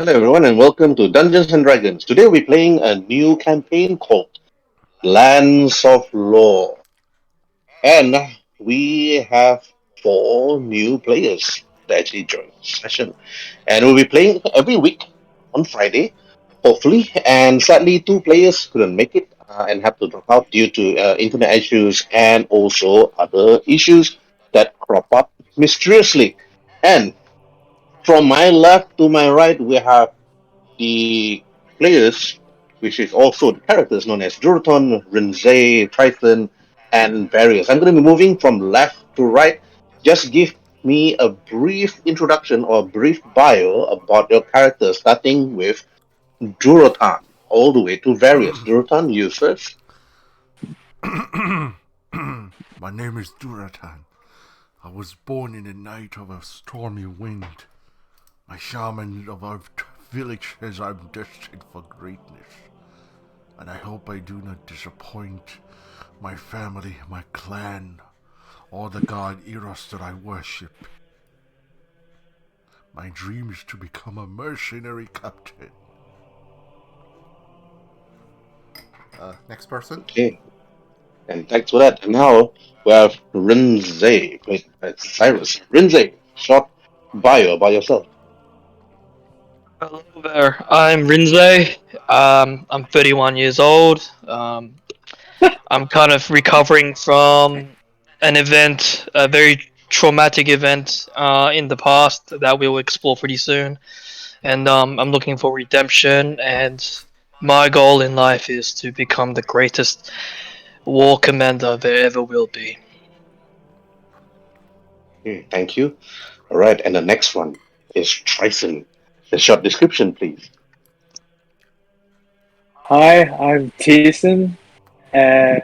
Hello everyone and welcome to Dungeons and Dragons. Today we're playing a new campaign called Lands of Lore. And we have four new players that actually joined the session. And we'll be playing every week on Friday, hopefully. And sadly, two players couldn't make it and have to drop out due to internet issues and also other issues that crop up mysteriously. And from my left to my right, we have the players, which is also the characters known as Juraton, Rinzai, Triton, and various. I'm going to be moving from left to right. Just give me a brief introduction or a brief bio about your character, starting with Juraton, all the way to various. Juraton, you first. My name is Duratan. I was born in the night of a stormy wind. My shaman of our village says I'm destined for greatness, and I hope I do not disappoint my family, my clan, or the god Eros that I worship. My dream is to become a mercenary captain. Next person. Okay, and thanks for that. And now we have Rinzai, played by Cyrus. Rinzai, short bio about yourself. Hello there. I'm Rinzai. I'm 31 years old. I'm kind of recovering from an event, a very traumatic event in the past that we will explore pretty soon. And I'm looking for redemption. And my goal in life is to become the greatest war commander there ever will be. Okay, thank you. All right, and the next one is Trison. The short description, please. Hi, I'm Jason, and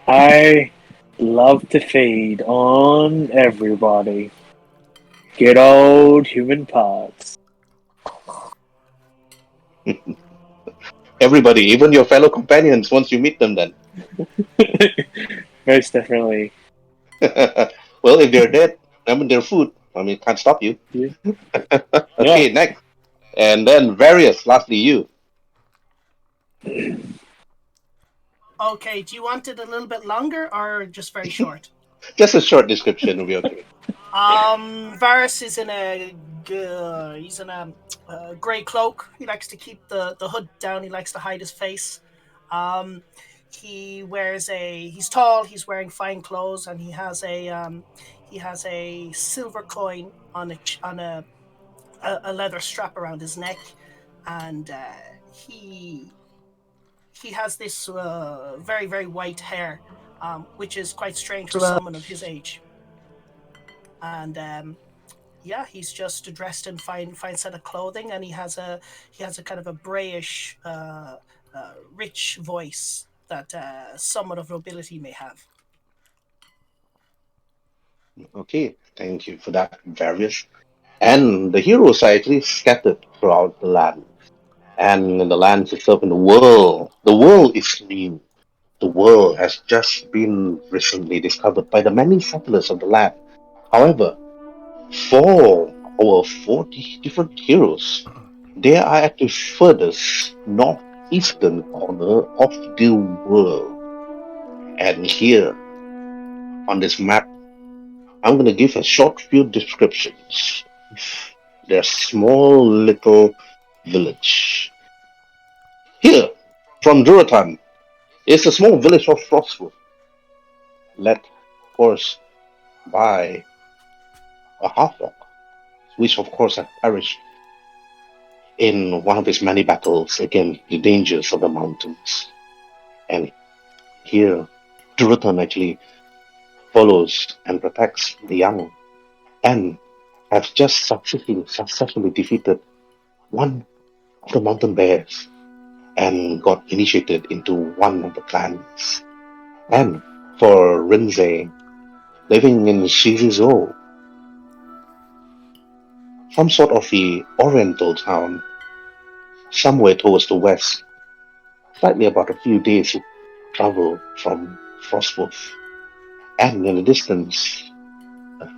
I love to feed on everybody. Good old human parts. Everybody, even your fellow companions, once you meet them, then. Most definitely. Well, if they're dead, I mean, they're food. I mean, can't stop you. Yeah. Okay, next. And then various, lastly, you. Okay, do you want it a little bit longer or just very short? Just a short description will be okay. Varus is in he's in a grey cloak. He likes to keep the hood down. He likes to hide his face. Um, he's tall. He's wearing fine clothes, and he has a silver coin on a leather strap around his neck, and he has this very very white hair, which is quite strange for someone of his age. And yeah, he's just dressed in fine set of clothing, and he has a kind of a brayish, rich voice that someone of nobility may have. Okay, thank you for that, various. And the heroes are actually scattered throughout the land. And in the lands itself, in the world is new. The world has just been recently discovered by the many settlers of the land. However, for our 40 different heroes, they are at the furthest northeastern corner of the world. And here on this map, I'm going to give a short few descriptions. Their small little village. Here, from Duratan, is a small village of Frostwood, led, of course, by a half-orc, which of course had perished in one of his many battles against the dangers of the mountains. And here, Durotan actually follows and protects the young, and has just successfully defeated one of the mountain bears and got initiated into one of the clans. And for Rinzai, living in Shizuo, some sort of the oriental town, somewhere towards the west, slightly about a few days travel from Frostwolf. And in the distance,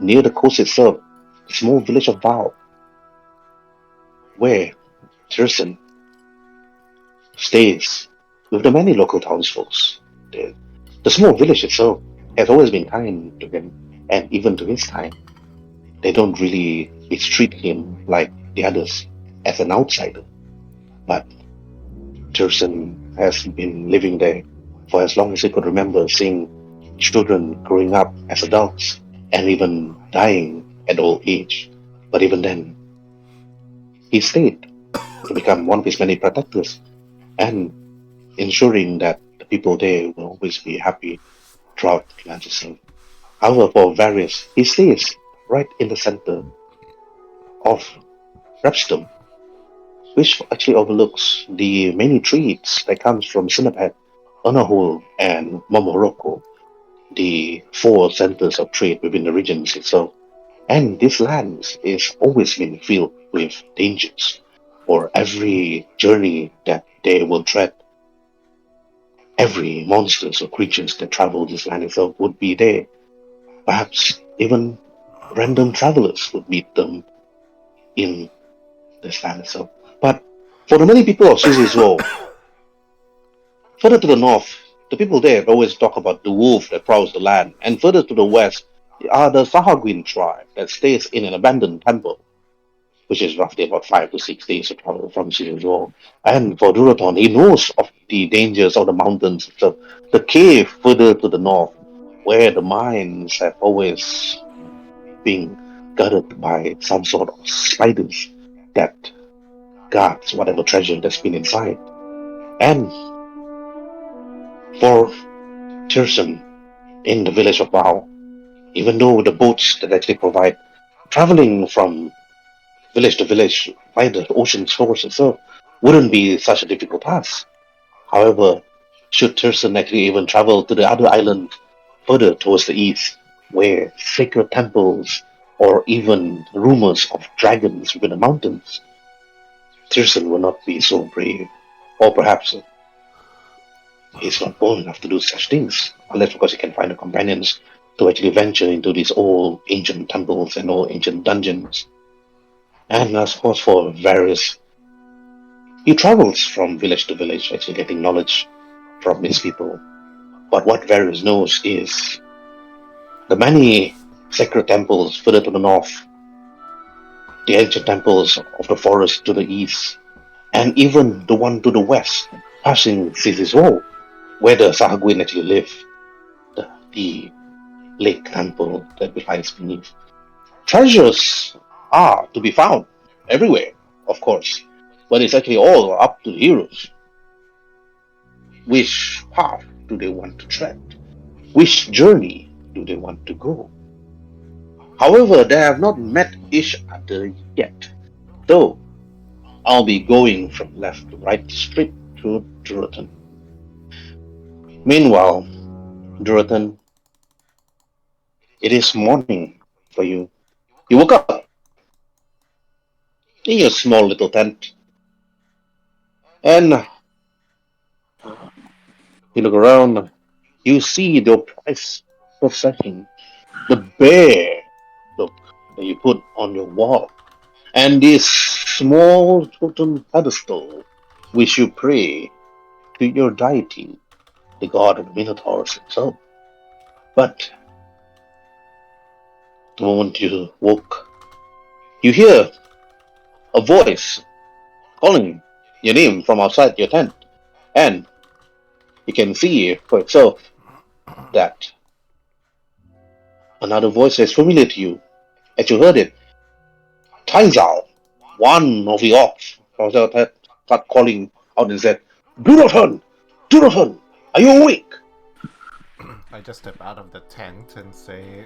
near the coast itself, a small village of Val, where Tirson stays with the many local townsfolk. The, the small village itself has always been kind to him, and even to his time, they don't really mistreat him like the others as an outsider. But Tirson has been living there for as long as he could remember, seeing children growing up as adults and even dying at old age. But even then, he stayed to become one of his many protectors and ensuring that the people there will always be happy throughout the land itself. However, for Various, he stays right in the center of Repstone, which actually overlooks the many trees that comes from Sinapet, Onahul, and Momoroko, the four centers of trade within the regions itself. And this land is always been filled with dangers. For every journey that they will tread, every monsters or creatures that travel this land itself would be there. Perhaps even random travelers would meet them in this land itself. But for the many people of Sizizwo, further to the north, the people there always talk about the wolf that prowls the land, and further to the west are the Sahagwin tribe that stays in an abandoned temple, which is roughly about 5 to 6 days of travel from Sizizwo. And for Duraton, he knows of the dangers of the mountains, the cave further to the north, where the mines have always been guarded by some sort of spiders that guards whatever treasure that's been inside. And for Tirson in the village of Bao, even though the boats that actually provide traveling from village to village by the ocean source itself wouldn't be such a difficult task. However, should Tirson actually even travel to the other island further towards the east, where sacred temples or even rumors of dragons within the mountains, Tirson will not be so brave. Or perhaps he's not bold enough to do such things, unless because he can find the companions to actually venture into these old ancient temples and old ancient dungeons. And of course, for Varys, he travels from village to village, actually getting knowledge from his people. But what Varys knows is the many sacred temples further to the north, the ancient temples of the forest to the east, and even the one to the west, passing Sizizwo, where the Sahagwin actually live, the lake temple that lies beneath. Treasures are to be found everywhere, of course, but it's actually all up to the heroes. Which path do they want to tread? Which journey do they want to go? However, they have not met each other yet, though I'll be going from left to right straight to Duratan. Meanwhile, Duratan, it is morning for you. You woke up in your small little tent, and you look around. You see the price possession, the bear look that you put on your wall, and this small totem pedestal which you pray to your deity, the god of the Minotaurs himself. But the moment you woke, you hear a voice calling your name from outside your tent, and you can see for itself that another voice is familiar to you. As you heard it, Taizal, one of the orcs from outside tent, start calling out and said, "Duroton! Duroton! Are you awake?" I just step out of the tent and say,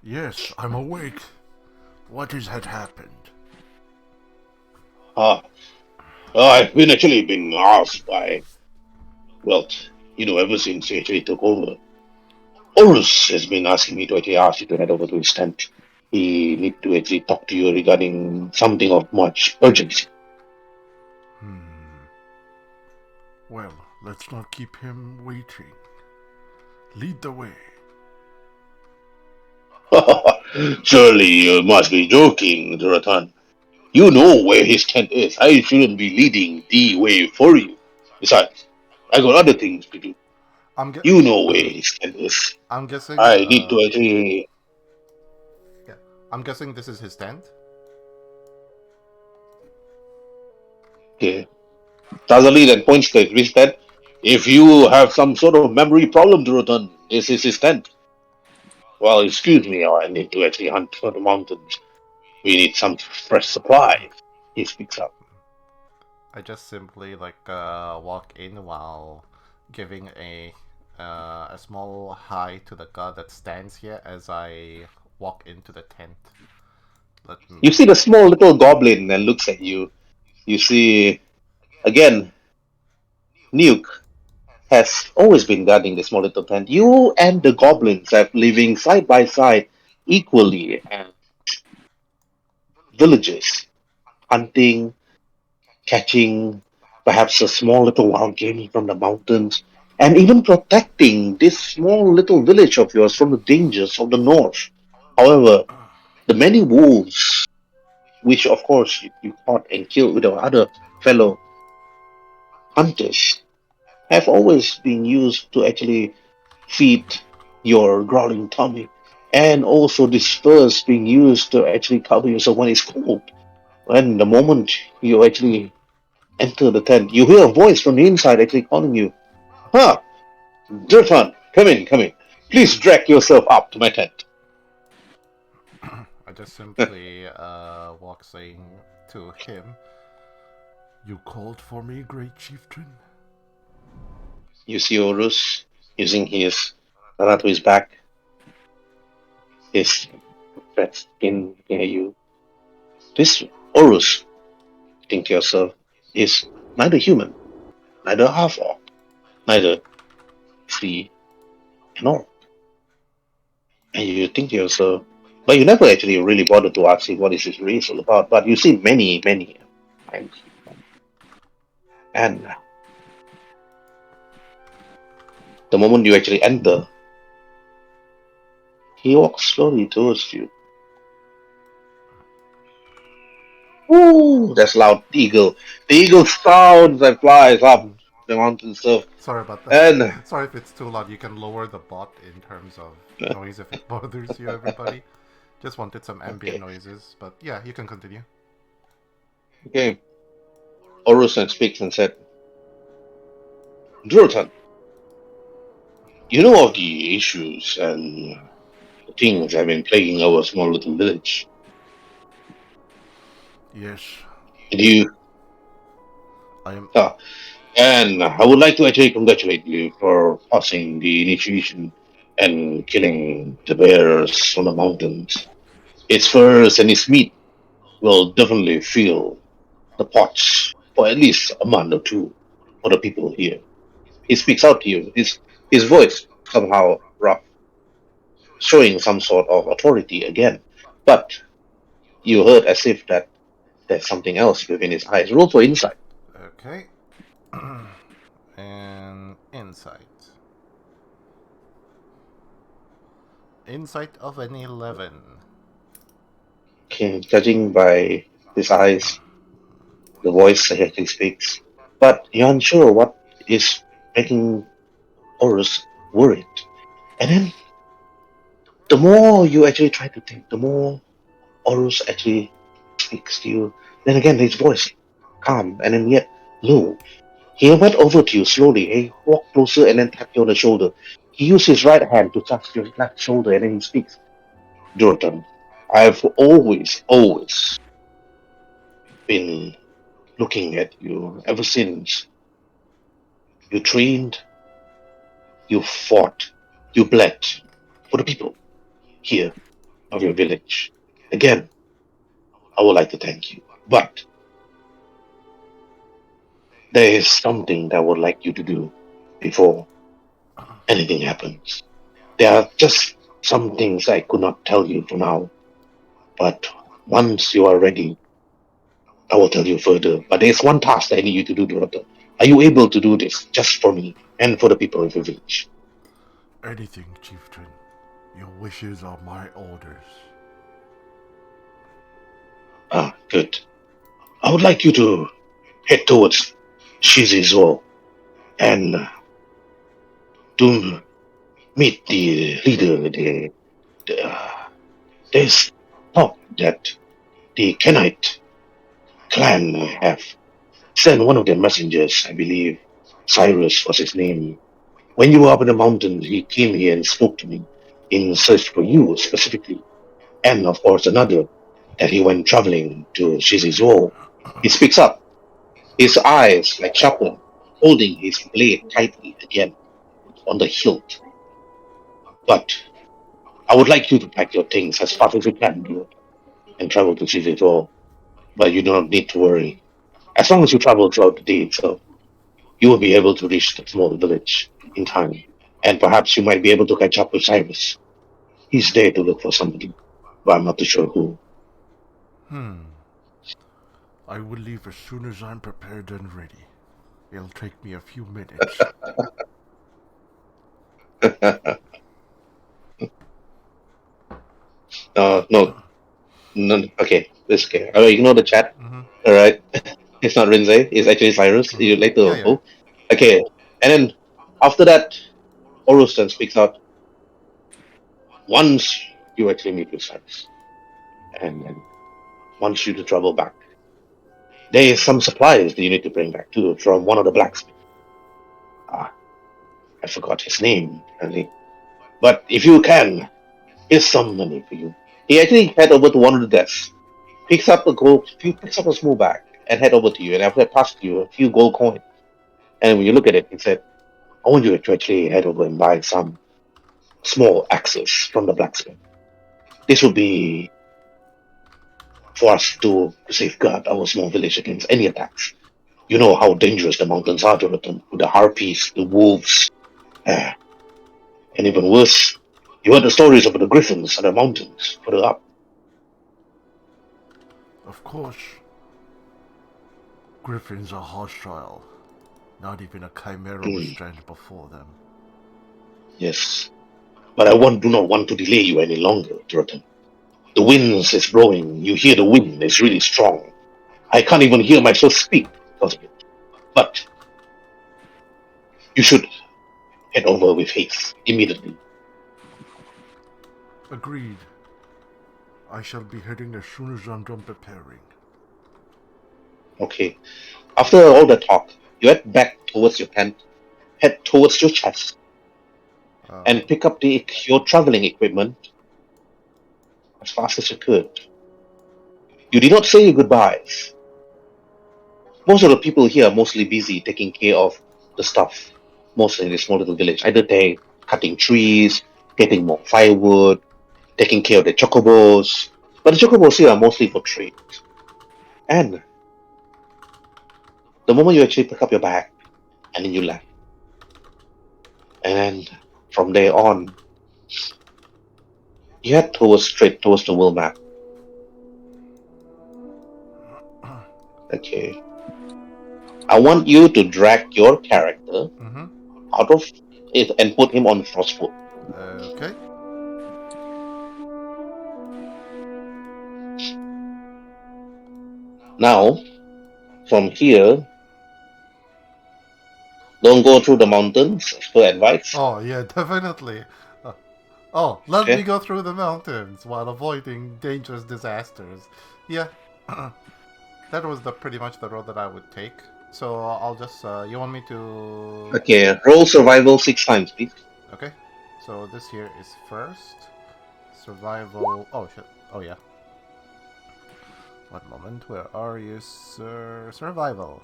"Yes, I'm awake. What had happened?" Ah, I've been actually been asked by, well, ever since he actually took over. Horus has been asking me to actually ask you to head over to his tent. He need to actually talk to you regarding something of much urgency. Well, let's not keep him waiting. Lead the way. Surely you must be joking, Duratan. You know where his tent is. I shouldn't be leading the way for you. Besides, I got other things to do. I'm gu- You know where his tent is. I'm guessing. I need to actually. Yeah, I'm guessing this is his tent. Okay. Tazali then points to his tent. If you have some sort of memory problem, Durotan, this is his tent. Well, excuse me, I need to actually hunt for the mountains. We need some fresh supplies. He speaks up. I just simply walk in while giving a small hi to the god that stands here as I walk into the tent. Let me. You see the small little goblin and looks at you. You see, again, Nuke has always been guarding the small little tent. You and the goblins have living side by side equally as villagers, hunting, catching perhaps a small little wild game from the mountains, and even protecting this small little village of yours from the dangers of the north. However, the many wolves, which of course you caught and killed with our other fellow hunters, have always been used to actually feed your growling tummy, and also this furs being used to actually cover yourself when it's cold. And the moment you actually enter the tent, you hear a voice from the inside actually calling you. Huh, Dirtan, come in, come in. Please drag yourself up to my tent. I just simply walk saying to him, You called for me, great chieftain? You see Horus using his Nana to his back, his red skin near you. This Horus, think to yourself, is neither human, neither half orc, neither free nor. And you think to yourself, but you never actually really bothered to ask him what is his race all about. But you see many, many times. And the moment you actually enter, he walks slowly towards you. Ooh, that's loud eagle. The eagle sounds and flies up the mountain surf. Sorry about that. And Sorry if it's too loud. You can lower the bot in terms of noise if it bothers you, everybody. Just wanted some ambient okay, noises, but yeah, you can continue. okay. Orusan speaks and said, Drutan, you know of the issues and the things that have been plaguing our small little village. Yes, And you, I am. ah, and I would like to actually congratulate you for passing the initiation and killing the bears from the mountains. Its furs and its meat will definitely fill the pots for at least a month or two for the people here. He speaks out to you. His voice somehow rough, showing some sort of authority again. But you heard as if that there's something else within his eyes. Roll for insight. Okay. And insight. Insight of an 11. Okay, judging by his eyes, the voice that he speaks. But you're unsure what is making Horus worried. And then the more you actually try to think, the more Horus actually speaks to you. Then again, his voice calm and then yet low. He went over to you slowly. He walked closer and then tapped you on the shoulder. He used his right hand to touch your left shoulder and then he speaks. Jordan, I've always been looking at you ever since you trained, you fought, you bled for the people here of your village. Again, I would like to thank you. But there is something that I would like you to do before anything happens. There are just some things I could not tell you for now, but once you are ready, I will tell you further. But there's one task I need you to do, Dorota. Are you able to do this just for me and for the people of your village? Anything, chieftain. Your wishes are my orders. Ah, good. I would like you to head towards Shizizo and to meet the leader. There's talk that the Kenite clan have sent one of their messengers, I believe Cyrus was his name. When you were up in the mountains, he came here and spoke to me in search for you specifically. And of course another that he went traveling to Shizizo. He speaks up, his eyes like sharpened, holding his blade tightly again on the hilt. But I would like you to pack your things as fast as you can, dear, and travel to Shizizo. But you do not need to worry. As long as you travel throughout the day itself, you will be able to reach the small village in time. And perhaps you might be able to catch up with Cyrus. He's there to look for somebody, but I'm not too sure who. I will leave as soon as I'm prepared and ready. It'll take me a few minutes. No, okay, this okay. Ignore the chat. Mm-hmm. All right, it's not Rinzai. It's actually Cyrus. You'd like to Yeah. go? Okay, and then after that, Orustan speaks out. Once you actually meet with Cyrus, and wants you to travel back, there is some supplies that you need to bring back too from one of the blacksmiths. I forgot his name, apparently. But if you can, here's some money for you. He actually head over to one of the desks, picks up a small bag, and head over to you. And after that, pass to you a few gold coins. And when you look at it, he said, "I want you to actually head over and buy some small axes from the blacksmith. This will be for us to safeguard our small village against any attacks. You know how dangerous the mountains are, Jonathan, with the harpies, the wolves, and even worse, you heard the stories about the griffins and the mountains further up. Of course. Griffins are hostile. Not even a chimera would stand before them. Yes, but do not want to delay you any longer, Jonathan. The wind is blowing. You hear the wind is really strong. I can't even hear myself speak because of it. But you should head over with haste immediately. Agreed. I shall be heading as soon as I'm done preparing. Okay. After all the talk, you head back towards your tent, head towards your chest, and pick up your traveling equipment as fast as you could. You did not say your goodbyes. Most of the people here are mostly busy taking care of the stuff, mostly in this small little village. Either they're cutting trees, getting more firewood, taking care of the chocobos. But the chocobos here are mostly for trade. And the moment you actually pick up your bag, and then you left. And from there on, you head straight towards the world map. Okay. I want you to drag your character out of it and put him on Frostfoot. Okay. Now, from here, don't go through the mountains as per advice. Oh, yeah, definitely. Let me go through the mountains while avoiding dangerous disasters. Yeah, that was pretty much the road that I would take. So I'll just, you want me to... Okay, roll survival 6 times, please. Okay, so this here is first. Survival... Oh, shit. Oh, yeah. One moment, where are you, sir? Survival.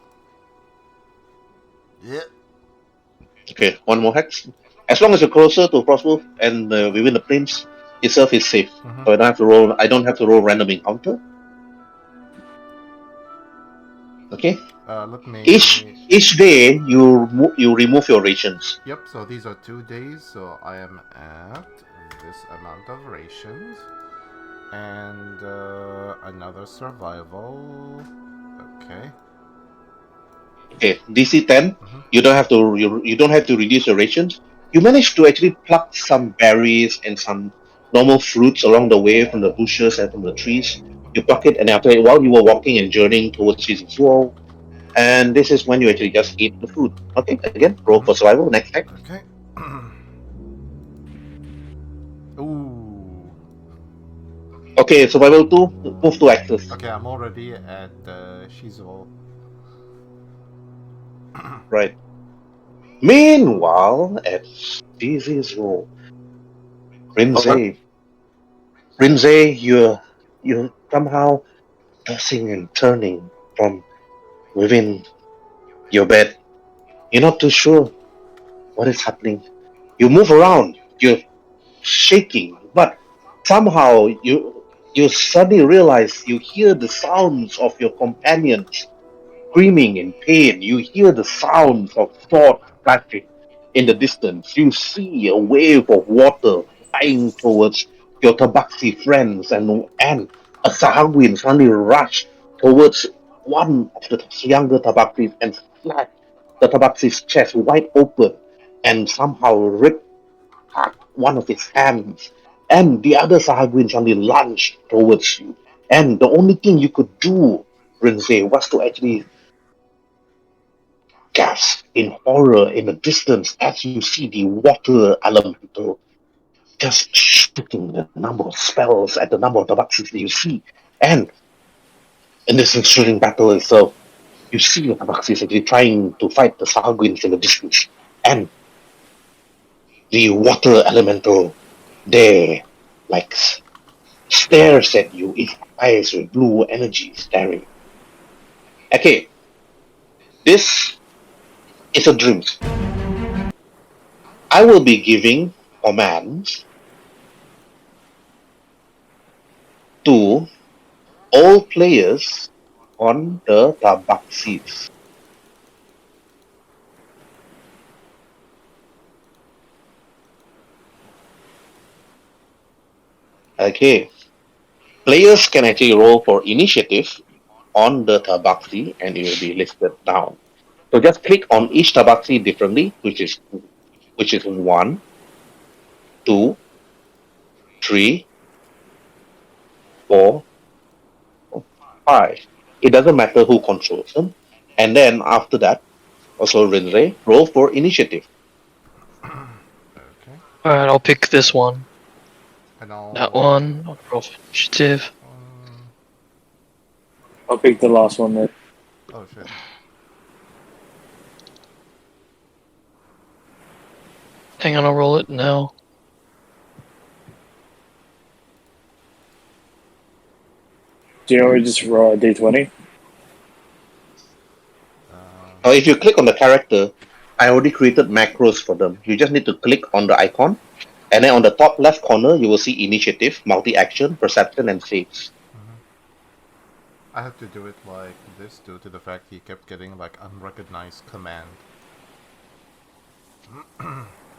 Yeah. Okay, one more hex. As long as you're closer to Frostwolf and within the plains itself is safe. So I don't have to roll random encounter. Okay. Let me... Each day you remove your rations. Yep, so these are 2 days, so I am at this amount of rations. And another survival. Okay. Okay, DC 10. You don't have to you don't have to reduce your rations. You managed to actually pluck some berries and some normal fruits along the way from the bushes and from the trees. You pluck it, and after while you were walking and journeying towards his wall, and this is when you actually just eat the food. Okay, again, roll for survival. Next time. Okay. Ooh. Okay, survival 2, move to axis. Okay, I'm already at Shizuo. Right. Meanwhile, at Dizzy's roll, Rinzai, you're somehow tossing and turning from within your bed. You're not too sure what is happening. You move around, you're shaking, but somehow you suddenly realize you hear the sounds of your companions screaming in pain. You hear the sounds of swords clashing in the distance. You see a wave of water flying towards your Tabaxi friends, and a Sahagwin suddenly rush towards one of the younger Tabaxis and slash the Tabaxi's chest wide open and somehow rip apart one of his hands. And the other Sahagwin suddenly lunged towards you. And the only thing you could do, Rinzai, was to actually gasp in horror in the distance as you see the water elemental just shooting the number of spells at the number of tabaxis that you see. And in this ensuing battle itself, you see the tabaxis actually trying to fight the Sahagwins in the distance. And the water elemental there, like, stares at you, its eyes with blue energy staring. Okay, this is a dream. I will be giving commands to all players on the Tabaxis. Okay. Players can actually roll for initiative on the Tabaxi and it will be listed down. So just click on each Tabaxi differently, which is 1, 2, 3, 4, 5. It doesn't matter who controls them. And then after that, also Rinzai, roll for initiative. Okay. Alright, I'll pick this one. And I'll. That one. I'll roll for initiative. I'll pick the last one then. Oh shit. Hang on, I'll roll it now. Do you know we just roll a d20? Or if you click on the character, I already created macros for them. You just need to click on the icon, and then on the top left corner, you will see initiative, multi-action, perception, and saves. I had to do it like this due to the fact he kept getting like unrecognized command.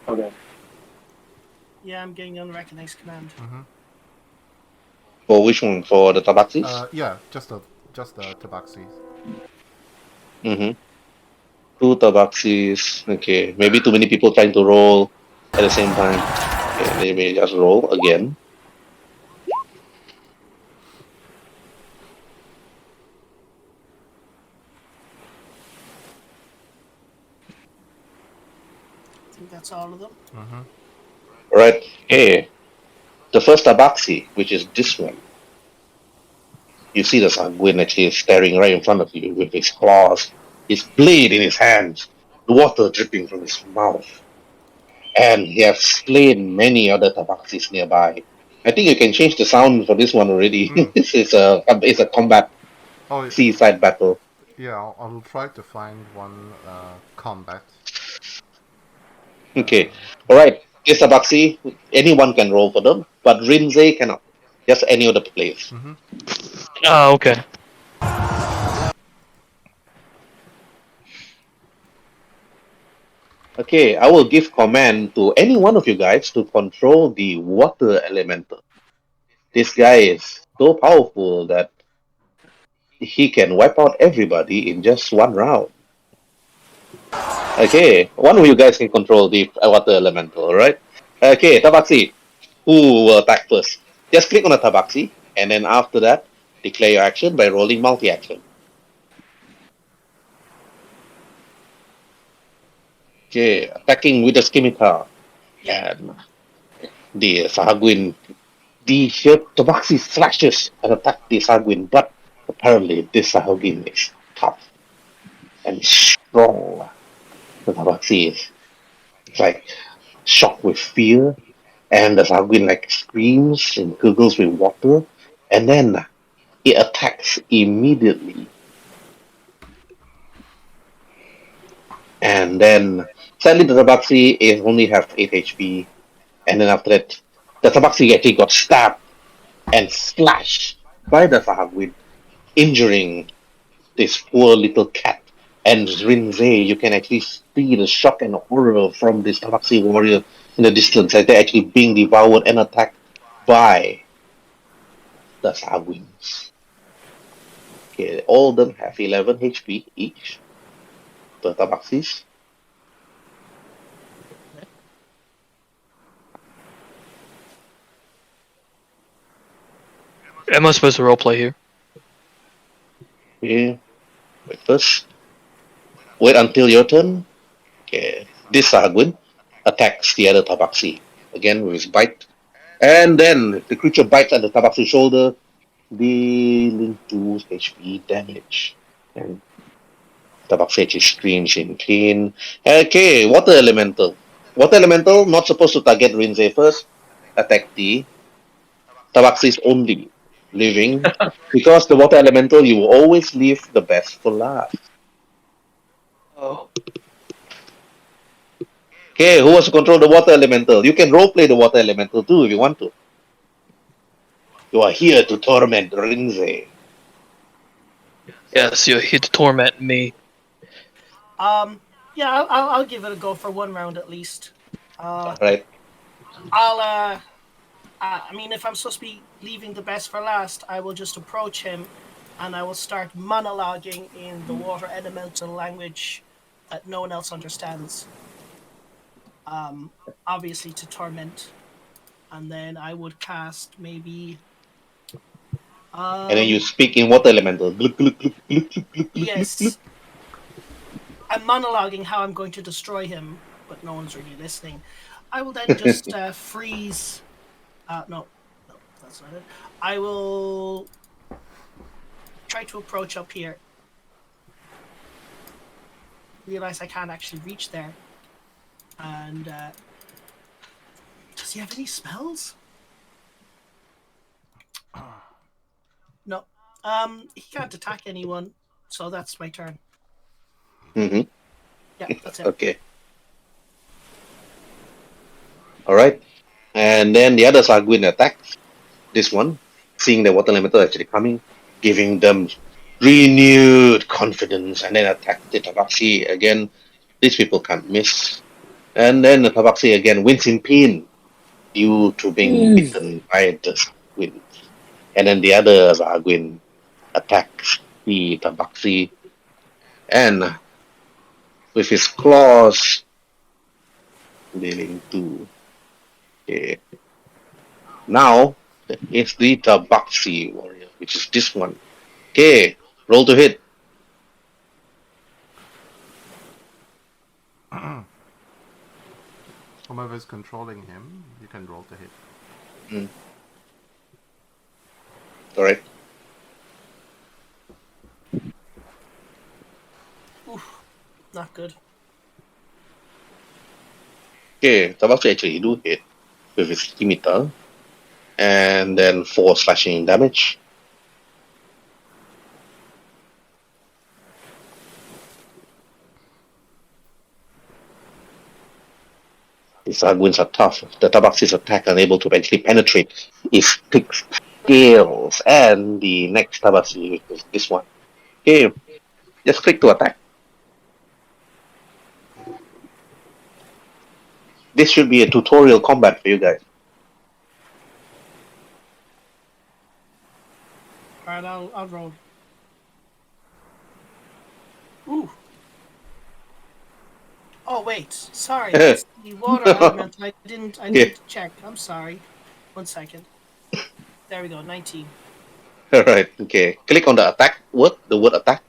Okay. Yeah, I'm getting unrecognized command. For which one? For the Tabaxis? Yeah, just the Tabaxi. Mm-hmm. 2 Tabaxis. Okay, maybe too many people trying to roll at the same time. Okay, let me just roll again. I think that's all of them. Right. Okay. The first Tabaxi, which is this one. You see the Sanguine actually staring right in front of you with his claws, his blade in his hands, the water dripping from his mouth. And he has slain many other Tabaxis nearby. I think you can change the sound for this one already. This is it's a combat seaside battle. Yeah, I'll try to find one combat. Okay. Alright. This Tabaxi, anyone can roll for them, but Rinzai cannot. Just any of the players. Ah, okay. Okay, I will give command to any one of you guys to control the water elemental. This guy is so powerful that he can wipe out everybody in just one round. Okay, one of you guys can control the water elemental, alright? Okay, Tabaxi, who will attack first? Just click on the Tabaxi, and then after that, Declare your action by rolling multi-action. Okay, attacking with the scimitar. Yeah. And the Sahagwin, the Tabaxi slashes and attack the Sahagwin, but apparently this Sahagwin is tough and strong. The Tabaxi is like shocked with fear, and the Sahagwin like screams and gurgles with water, and then it attacks immediately. And then sadly the Tabaxi is only have 8 HP, and then after that the Tabaxi actually got stabbed and slashed by the Sahagwin, injuring this poor little cat. And Rinzé, you can actually see the shock and horror from this Tabaxi warrior in the distance as they're actually being devoured and attacked by the Sahagwins. Okay, all of them have 11 HP each. The Tabaxis. Am I supposed to roleplay here? Okay, wait first. Wait until your turn. Okay, this Sahagwin attacks the other Tabaxi again with his bite. And then the creature bites at the Tabaxi's shoulder, dealing 2 HP damage. And Tabaxi screams in pain. Okay, Water Elemental. Water Elemental not supposed to target Rinzé first. Attack the Tabaxi's only living. Because the Water Elemental, you will always leave the best for last. Oh. Okay, who wants to control the Water Elemental? You can roleplay the Water Elemental too if you want to. You are here to torment Rinzé. Yes, you're here to torment me. Yeah, I'll give it a go for one round at least. Right? I mean, if I'm supposed to be leaving the best for last, I will just approach him, and I will start monologuing in the water elemental language that no one else understands. Obviously to torment, and then I would cast maybe. And then you speak in Water Elemental. Yes. I'm monologuing how I'm going to destroy him, but no one's really listening. I will then just freeze. No, that's not it. I will try to approach up here. Realize I can't actually reach there. And does he have any spells? No. He can't attack anyone, so that's my turn. Mm-hmm. Yeah, that's it. Okay. Alright. And then the others are going to attack this one, seeing the water elemental actually coming, giving them renewed confidence, and then attack the Tabaxi again. These people can't miss. And then the Tabaxi again wins in pain due to being bitten by the Sagwin. And then the other Sagwin attacks the Tabaxi, and with his claws dealing 2. Okay. Now it's the Tabaxi warrior, which is this one. Okay, roll to hit. Whomever's controlling him, you can roll to hit. Alright. Oof, not good. Okay, Tabaxi actually do hit with his scimitar, and then 4 slashing damage. The Sagwins are tough. The Tabaxi's attack unable to actually penetrate his thick scales, and the next Tabaxi, which is this one. Okay, just click to attack. This should be a tutorial combat for you guys. Alright, I'll roll. Ooh. Oh wait, sorry, it's the water element. I didn't Yeah. check. I'm sorry. 1 second. There we go, 19. Alright, okay. Click on the attack word, the word attack.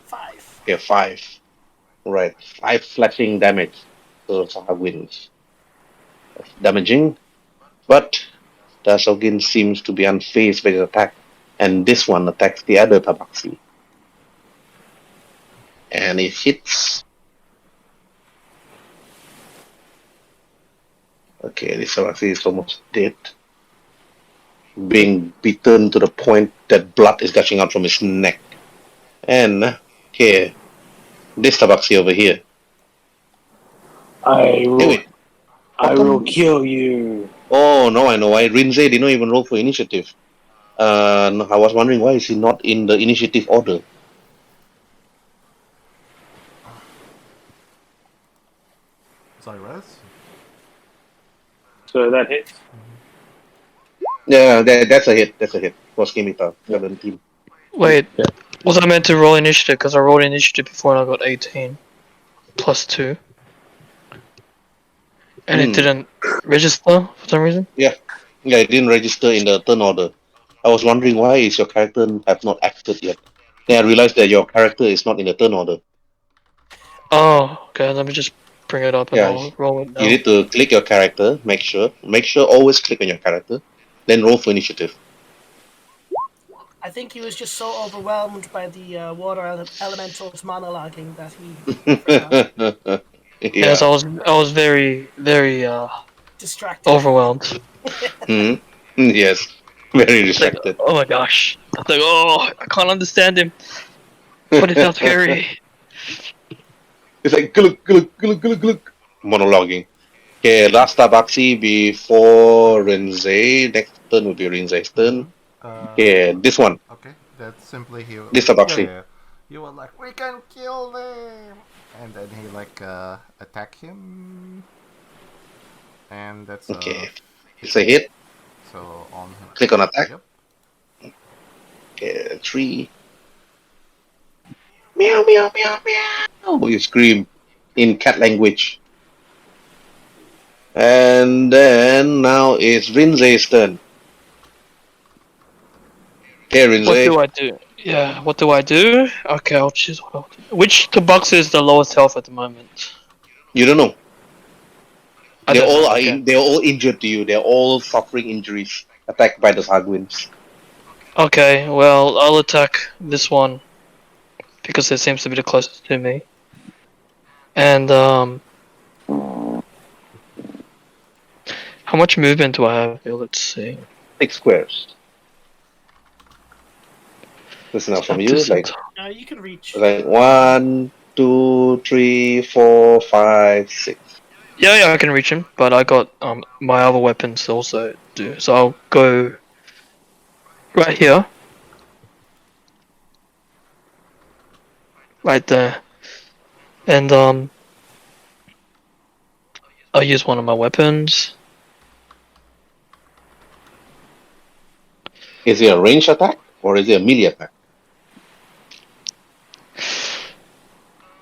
5. Okay, 5. Right, 5 slashing damage. So Sahagwins. That's damaging. But Dasogin seems to be unfazed by the attack. And this one attacks the other Tabaxi. And it hits. Okay, this Tabaxi is almost dead. Being beaten to the point that blood is gushing out from his neck. And, okay, this Tabaxi over here. I Hey, will, wait. How I will come? kill you. Oh, no, I know why. Rinzai did not even roll for initiative. No, I was wondering why is he not in the initiative order? Cyrus? So that hits. Yeah, that's a hit. That's a hit. For Skimitar, 17. Wait, Yeah. was I meant to roll initiative? Because I rolled initiative before and I got 18 plus 2, and it Hmm. didn't register for some reason. Yeah, it didn't register in the turn order. I was wondering why is your character have not acted yet. Then I realized that your character is not in the turn order. Oh, okay. Let me just bring it up and Yeah, I'll roll it you now. need to click your character. Make sure always click on your character. Then roll for initiative. I think he was just so overwhelmed by the water elementals monologuing that he forgot. Yes, Yeah. I was very Distracted. overwhelmed. Hmm. Yes. Very It's like, distracted. oh my gosh. It's like, oh, I can't understand him, but it felt scary. It's like gluk gluk gluk gluk gluk monologuing. Okay, last Tabaxi before Rinzai. Next turn will be Rinzai's turn. Okay, this one. Okay, that's simply he. This Yeah, Tabaxi. yeah. You were like, we can kill them, and then he like attack him, and that's Okay. It's a hit. hit. So on him. Click on attack. Yep. Okay, 3. Meow meow meow meow. You scream in cat language. And then now it's Rinzai's turn. Okay, What Rinzai. do I do? Yeah, what do I do? Okay, I'll choose what I'll do. Which box is the lowest health at the moment? You don't know. I They don't all know. are Okay. they're all injured to you. They're all suffering injuries attacked by the Sargwins. Okay, well, I'll attack this one because it seems to be the closest to me. And how much movement do I have here? Let's see. 6 squares. Listen up from Step you. distance. You can reach. Like 1, 2, 3, 4, 5, 6. Yeah, I can reach him, but I got my other weapons also do. So I'll go right here, right there, and I'll use one of my weapons. Is it a range attack or is it a melee attack?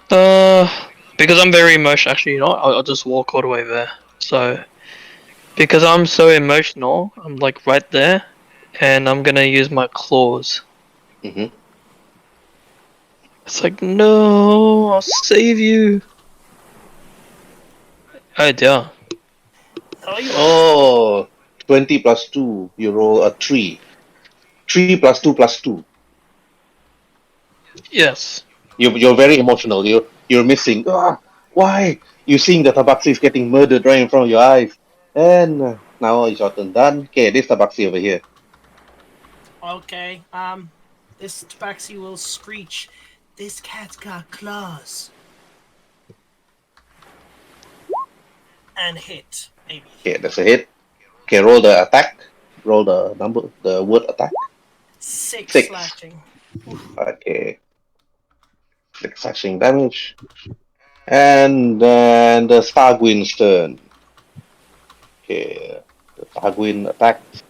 Uh, because I'm very emotional. Actually, you know, what? I'll just walk all the way there. So because I'm so emotional, I'm like right there, and I'm gonna use my claws. Hmm. It's like, no, I'll save you. Oh dear. Oh, you won't. Oh, 20 plus 2. You roll a 3. 3 plus 2 plus 2. Yes. You're very emotional. You're missing. Ah, why? You're seeing the Tabaxi is getting murdered right in front of your eyes. And now it's your turn done. Okay, this Tabaxi over here. Okay. This tabaxi will screech. This cat's got claws. And hit, maybe. Okay, that's a hit. Okay, roll the attack. Roll the word attack. 6 6. slashing. Okay, 6 slashing damage. And then the Stargwin's turn. Okay, the Stargwin attacks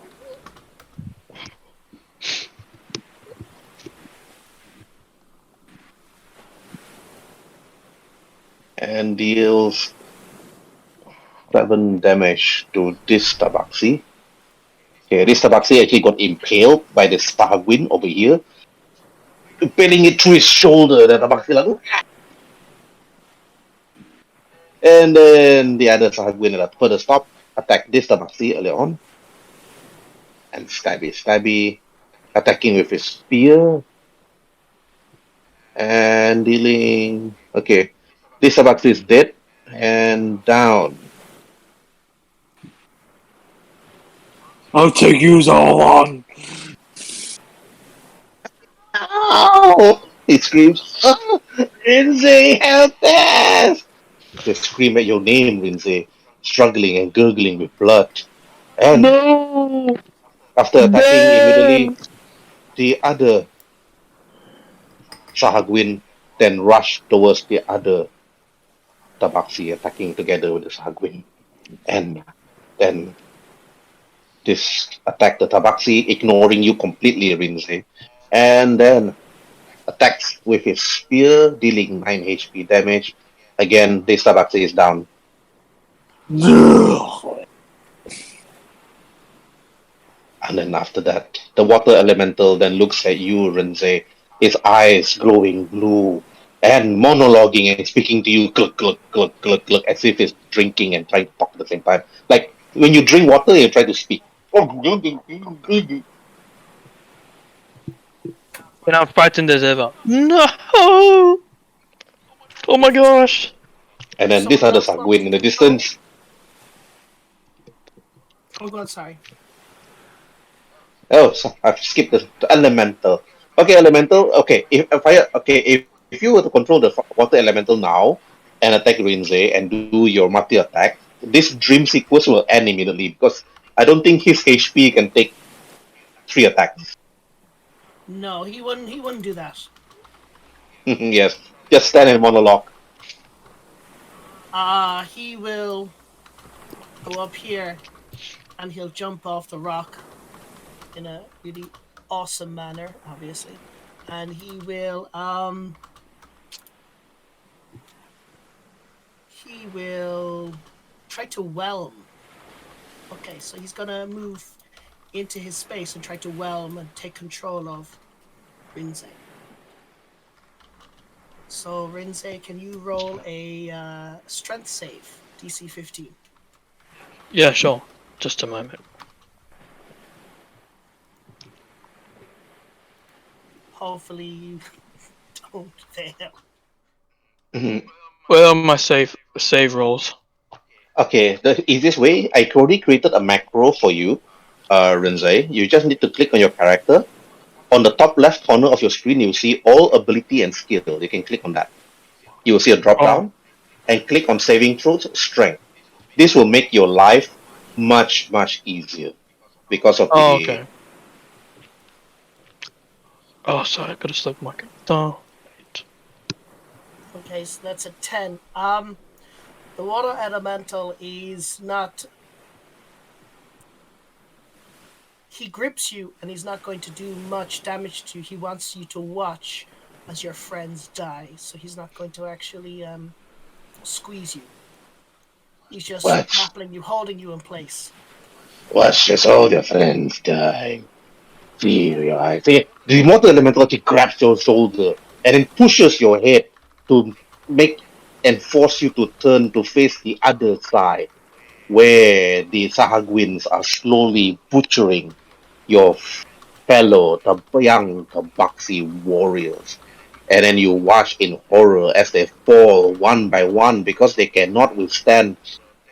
and deals 7 damage to this Tabaxi. Okay, this tabaxi actually got impaled by the Sahagwin over here, impaling it through his shoulder. The tabaxi like, and then the other Sahagwin at a further stop attacked this tabaxi earlier on, and stabby, attacking with his spear and dealing. Okay, this tabaxi is dead and down. I'll take yous all on. Ow! He screams, "Oh, Rinzai, help us!" They scream at your name, Rinzai, struggling and gurgling with blood. And No! after attacking immediately, Ben! the other Sahagwin then rushed towards the other Tabaxi, attacking together with the Sahagwin. And then this attacked the Tabaxi, ignoring you completely, Rinzai. And then attacks with his spear, dealing 9 HP damage. Again, this Tabaxi is down. And then after that, the water elemental then looks at you, Rinzai, his eyes glowing blue and monologuing and speaking to you, glug, glug, glug, glug, glug, as if he's drinking and trying to talk at the same time. Like when you drink water, you try to speak. And I'm frightened as ever. No! Oh my gosh! And then this Someone other else wants Sagwin in to the go? distance. Oh god, sorry. Oh, so I've skipped the elemental. Okay, elemental. Okay, if you were to control the water elemental now and attack Rinzai and do your multi attack, this dream sequence will end immediately because I don't think his HP can take 3 attacks. No, he wouldn't. He wouldn't do that. Yes, just stand and monologue. He will go up here, and he'll jump off the rock in a really awesome manner, obviously, and he will try to whelm. Okay, so he's gonna move into his space and try to whelm and take control of Rinzai. So Rinzai, can you roll a strength save, DC 15? Yeah, sure. Just a moment. Hopefully you don't fail. Mhm. Where are my save rolls? Okay, the easiest way, I already created a macro for you, Rinzai. You just need to click on your character. On the top left corner of your screen, you'll see all ability and skill. You can click on that. You will see a drop Oh, down and click on saving throws strength. This will make your life much easier because of oh, the. okay. Oh, sorry, I gotta stop my. Oh, Okay, so that's a 10. The water elemental is not. He grips you and he's not going to do much damage to you. He wants you to watch as your friends die. So he's not going to actually squeeze you. He's just Watch, grappling you, holding you in place. watch as all your friends die. Feel your eyes. See, the water elemental actually grabs your shoulder and then pushes your head to make and force you to turn to face the other side, where the Sahagwins are slowly butchering your fellow young Tabaxi warriors. And then you watch in horror as they fall one by one because they cannot withstand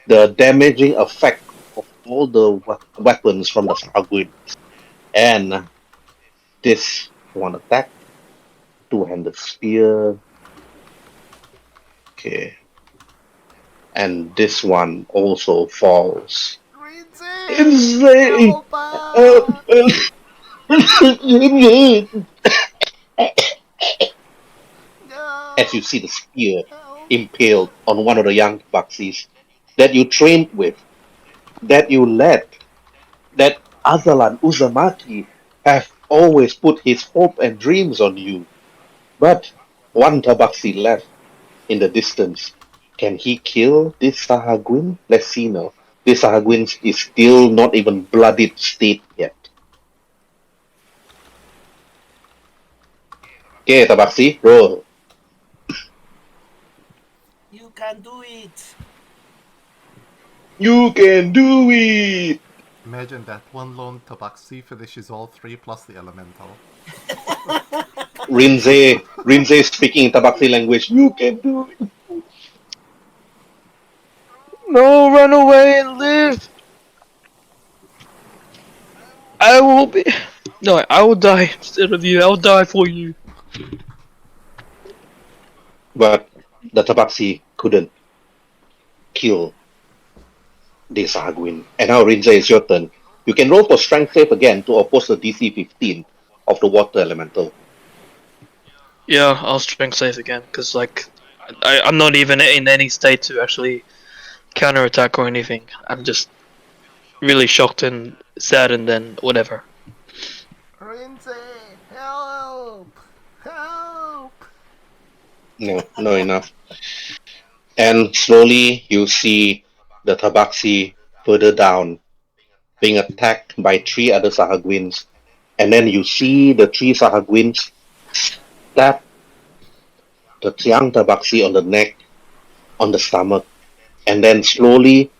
the damaging effect of all the weapons from the Sahagwin. And this one attack, two-handed spear, okay. And this one also falls. Rinzai! Insane! Help us! As No! you see the spear Help! impaled on one of the young Baxis that you trained with, that you led, that Azalan Uzumaki have always put his hope and dreams on you. But one Tabaxi left in the distance. Can he kill this Sahagwin? Let's see now. the Sahagwins is still not even bloodied state yet. Okay, Tabaxi, roll. You can do it. You can do it! Imagine that one lone tabaxi finishes all three plus the elemental. Rinze speaking in Tabaxi language. You can do it! No, run away and live. I will be. No, I will die instead of you. I will die for you. But the Tabaxi couldn't kill the Sahagwin. And now, Rinze, it's your turn. You can roll for strength save again to oppose the DC 15 of the water elemental. Yeah, I'll strength save again because I'm not even in any state to actually counterattack or anything. I'm just really shocked and saddened and whatever. Rinze, help! Help! No, no enough. And slowly you see the Tabaxi further down being attacked by three other Sahagwins. And then you see the three Sahagwins stab the young Tabaxi on the neck, on the stomach, and then slowly,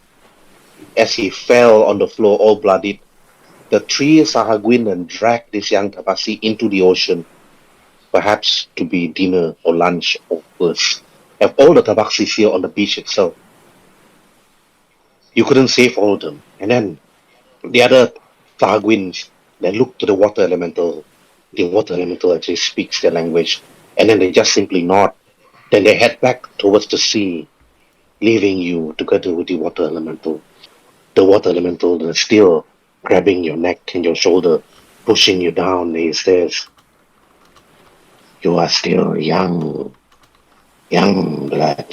as he fell on the floor all bloodied, the three Sahagwin then dragged this young Tabaxi into the ocean, perhaps to be dinner or lunch or worse. Have all the Tabaxis here on the beach itself. You couldn't save all of them. And then the other Sahagwins then look to the water elemental. The water elemental actually speaks their language. And then they just simply nod. Then they head back towards the sea, leaving you together with the water elemental. The water elemental is still grabbing your neck and your shoulder, pushing you down. He says, "You are still young, young blood."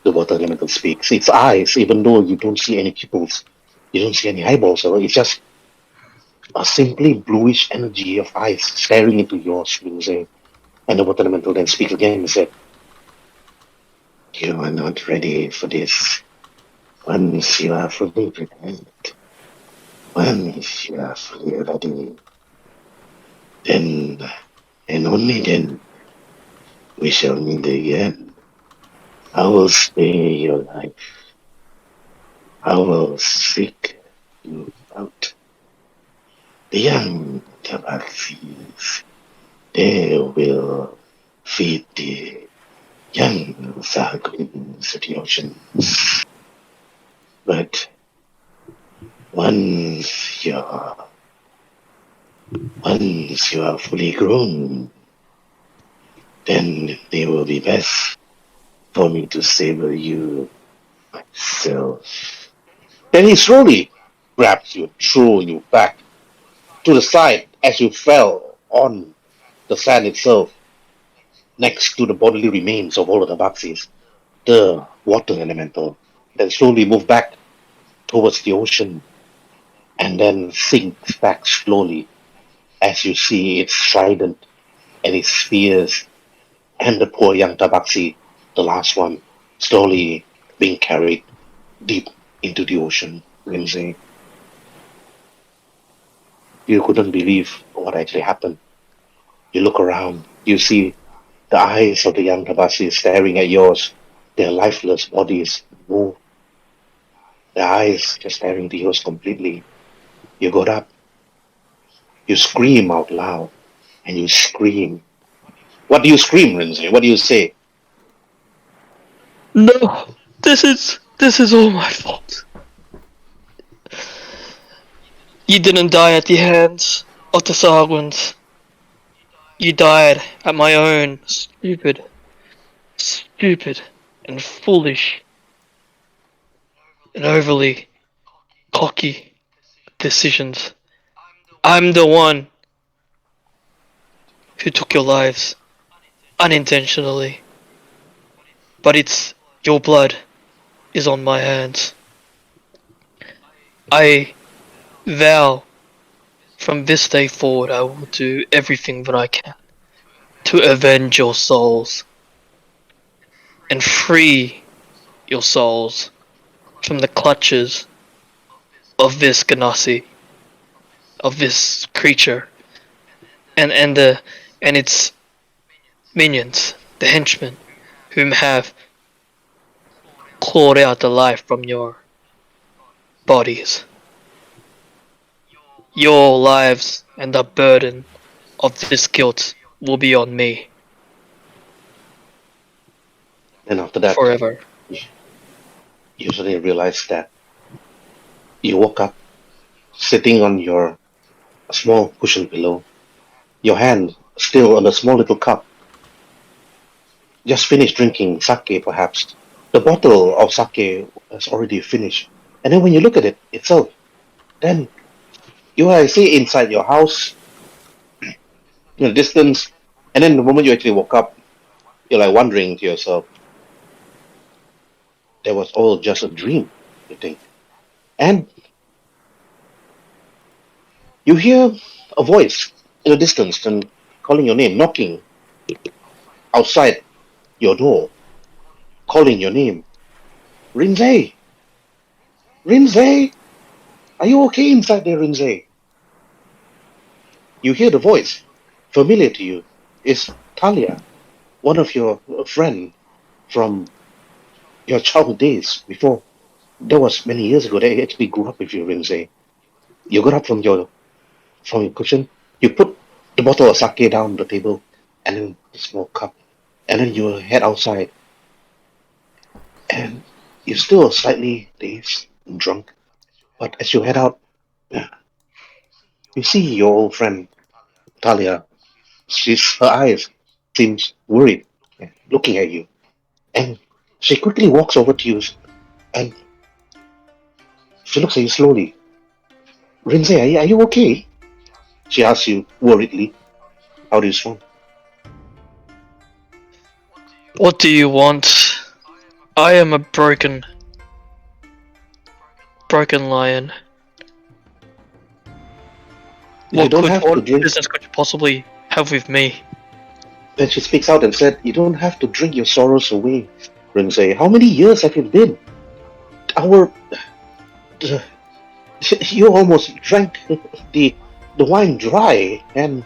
The water elemental speaks. Its eyes, even though you don't see any pupils, you don't see any eyeballs, so it's just a simply bluish energy of eyes staring into yours, Lindsay. And the water elemental then speaks again and said, "You are not ready for this. Once you are fully prepared, once you are fully ready, then, and only then, we shall meet again. I will spare your life. I will seek you out. The young tabaxis, they will feed the young Sahagwins of the ocean. But once you are fully grown, then they will be best for me to savor you myself." Then he slowly grabs you, throws you back to the side as you fell on the sand itself, next to the bodily remains of all of the Baxis. The water elemental then slowly moved back towards the ocean and then sinks back slowly as you see its trident and its spears and the poor young Tabaxi, the last one, slowly being carried deep into the ocean, Lindsay. You couldn't believe what actually happened. You look around, you see the eyes of the young Tabaxi staring at yours, their lifeless bodies move, their eyes just staring to yours completely. You got up, you scream out loud, and you scream. What do you scream, Lindsay? What do you say? No, this is all my fault. You didn't die at the hands of the Sargons. You died at my own stupid, and foolish, and overly cocky decisions. I'm the one who took your lives unintentionally. But it's your blood is on my hands. I vow from this day forward I will do everything that I can to avenge your souls and free your souls from the clutches of this Ganassi, of this creature, and its minions, the henchmen, whom have clawed out the life from your bodies. Your lives and the burden of this guilt will be on me And after that, forever. you suddenly realize that you woke up sitting on your small cushion pillow, your hand still on the small little cup, just finished drinking sake perhaps. The bottle of sake has already finished. And then when you look at it itself, then you are see inside your house in the distance, and then the moment you actually woke up, you're like wondering to yourself, that was all just a dream, you think. And you hear a voice in the distance and calling your name, knocking outside your door, calling your name. Rinzai! Rinzai! Are you okay inside there, Rinzai? You hear the voice, familiar to you. It's Talia, one of your friend from your childhood days before. That was many years ago. They actually grew up with you, Rinzai. You got up from your cushion, you put the bottle of sake down on the table, and then the small cup, and then you head outside, and you're still slightly dazed and drunk. But as you head out, you see your old friend Talia. Her eyes seems worried, looking at you, and she quickly walks over to you, and she looks at you slowly. Rinzai, are you okay? She asks you worriedly. How do you respond? What do you want? I am a broken lion. You don't have to What drink. business could you possibly have with me? Then she speaks out and said, "You don't have to drink your sorrows away, Rinzai. How many years have it been? Our you almost drank the the wine dry, and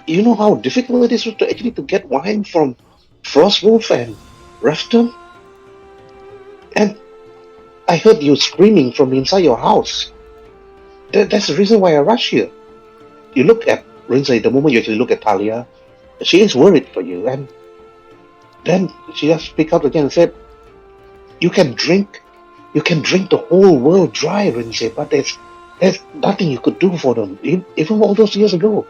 you know how difficult it is to actually to get wine from Frostwolf and Refton. And I heard you screaming from inside your house. That's the reason why I rushed here." You look at Rinzai. The moment you actually look at Talia, she is worried for you, and then she just speak up again and said, "You can drink You can drink the whole world dry, Rinzai, but there's nothing you could do for them. Even all those years ago,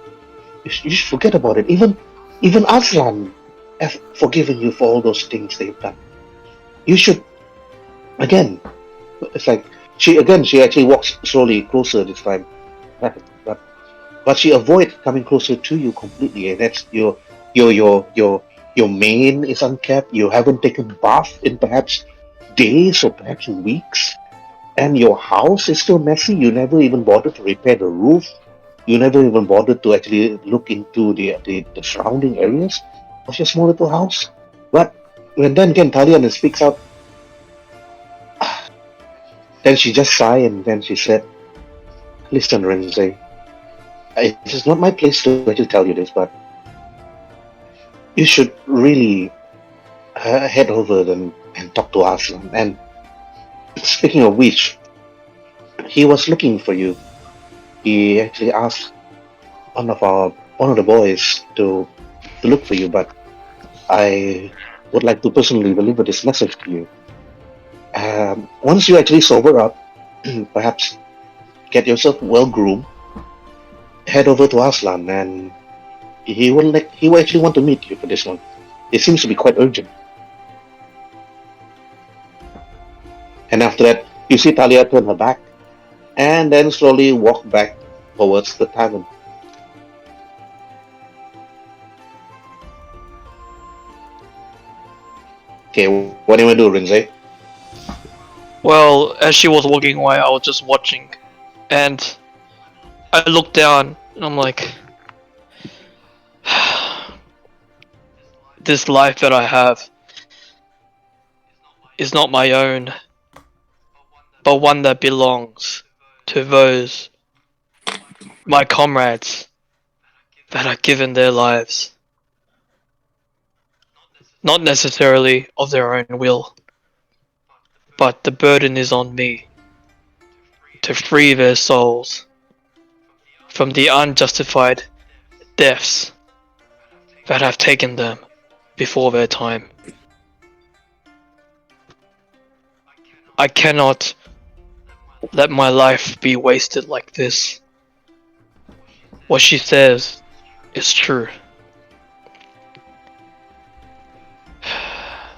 you should forget about it. Even Aslan has forgiven you for all those things they've done. You should again." It's like she actually walks slowly closer this time, but but she avoids coming closer to you completely, and that's your your your your mane is unkept. You haven't taken a bath in perhaps days or perhaps weeks. And your house is still messy. You never even bothered to repair the roof. You never even bothered to actually look into the surrounding areas of your small little house. But when then again Talian speaks out, then she just sighed and then she said, "Listen, Renze, it is not my place to actually tell you this, but you should really head over and talk to Aslan. And speaking of which, he was looking for you. He actually asked one of the boys to look for you, but I would like to personally deliver this message to you. Once you actually sober up, perhaps get yourself well groomed, head over to Aslan, and he will actually want to meet you for this one. It seems to be quite urgent." And after that, you see Talia turn her back and then slowly walk back towards the tavern. Okay, what do you want to do, Rinzai? Well, as she was walking away, I was just watching, and I looked down, and I'm like, this life that I have is not my own. but one that belongs to those, my comrades, that have given their lives. Not necessarily of their own will, but the burden is on me to free their souls from the unjustified deaths that have taken them before their time. I cannot let my life be wasted like this. What she says is true.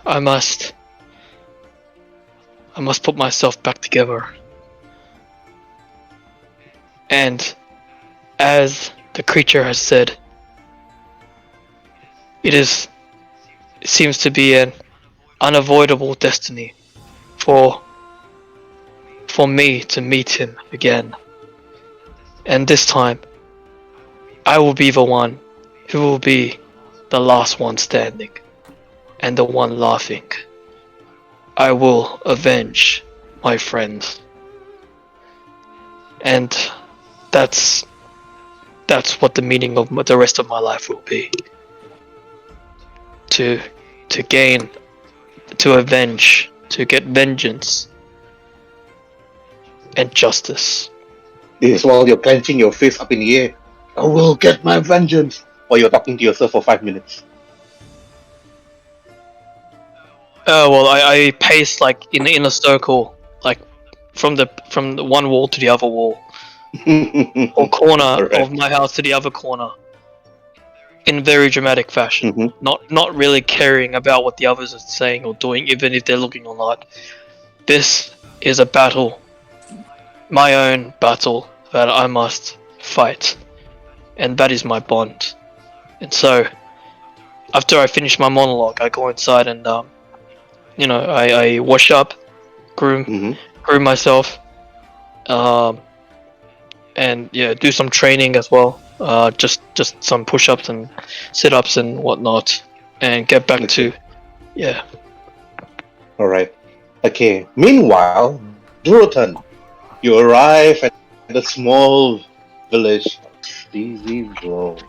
I must put myself back together. And as the creature has said, it seems to be an unavoidable destiny for me to meet him again. And this time, I will be the one who will be the last one standing and the one laughing. I will avenge my friends. And that's what the meaning of the rest of my life will be. To gain, to avenge, to get vengeance and justice. This is while you're clenching your fist up in the air. I will get my vengeance. Or you're talking to yourself for 5 minutes. Well, I pace like in a circle, like from the one wall to the other wall, or corner Right. of my house to the other corner, in very dramatic fashion. Mm-hmm. Not really caring about what the others are saying or doing, even if they're looking or not. This is a battle, my own battle, that I must fight, and that is my bond. And so, after I finish my monologue, I go inside and I wash up, groom myself, and yeah, do some training as well. Just some push-ups and sit-ups and whatnot, and get back to All right. Okay. Meanwhile, Durotan, you arrive at the small village of Steezy Grove.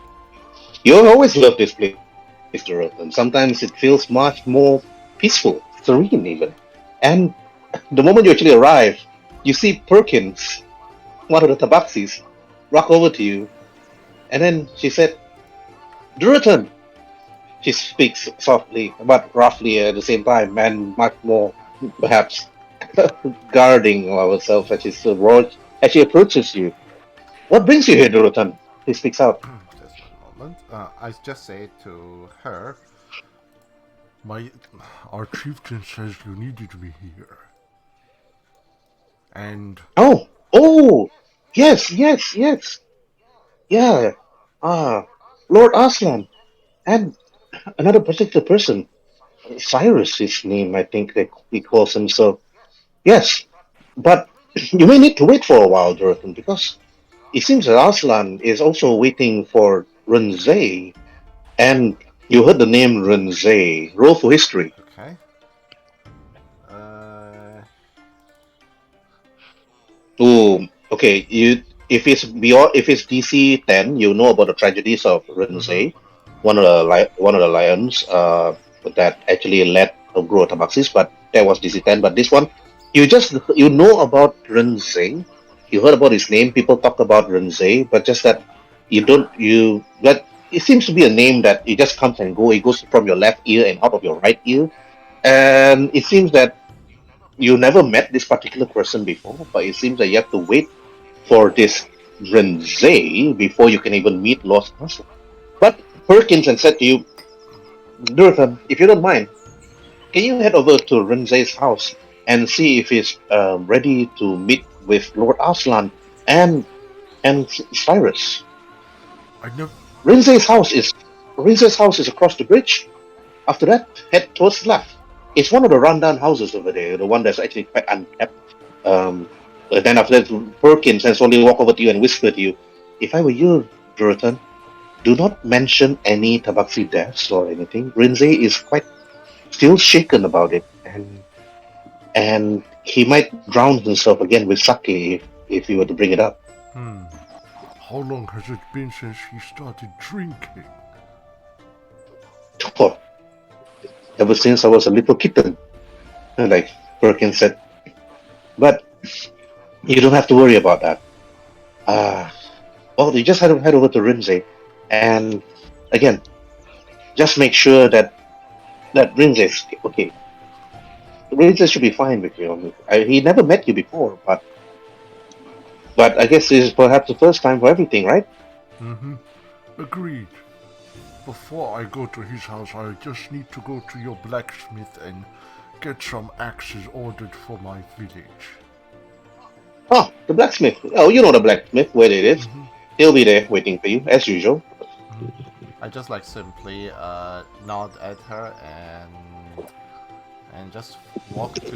You always love this place, Durotan. Sometimes it feels much more peaceful, serene even. And the moment you actually arrive, you see Perkins, one of the tabaxis, walk over to you. And then she said, Durotan! She speaks softly, but roughly at the same time, and much more, perhaps, guarding ourselves as she approaches you. What brings you here, Durotan? He speaks out. Just one moment. I just say to her, Our chieftain says you needed me here. And Oh, yes. Yeah. Lord Aslan. And another particular person. Cyrus, his name, I think he calls him so. Yes, but you may need to wait for a while, Durotan, because it seems that Aslan is also waiting for Runzay, and you heard the name Runzay. Roll for history. okay. Oh, okay. If it's DC 10, you know about the tragedies of Runzay, one of the lions that actually led Ogro Tabaxis, but that was DC 10. But this one, you know about Runzay. You heard about his name. People talk about Runzay, but just that you don't you that it seems to be a name that it just comes and go. It goes from your left ear and out of your right ear, and it seems that you never met this particular person before, but it seems that you have to wait for this Renze before you can even meet Lost Castle. But Perkins said to you, Durthan, if you don't mind, can you head over to Renze's house and see if he's ready to meet with Lord Aslan and Cyrus? I never. Renze's house is across the bridge. After that, head towards the left. It's one of the rundown houses over there, the one that's actually quite unkept. Then after that, Perkins and slowly walk over to you and whisper to you, if I were you, Duratan, do not mention any Tabaxi deaths or anything. Rinze is quite still shaken about it, and and he might drown himself again with sake if you were to bring it up. How long has it been since he started drinking? Oh, ever since I was a little kitten, like Perkins said. But you don't have to worry about that. Well, you just head over to Rinze, and again, just make sure that Rinze is okay. Rinze should be fine with you. He never met you before, but I guess this is perhaps the first time for everything, right? Agreed. Before I go to his house, I just need to go to your blacksmith and get some axes ordered for my village. Oh, the blacksmith. Oh, you know the blacksmith where it is. He'll be there waiting for you as usual. I just like simply nod at her and just walk to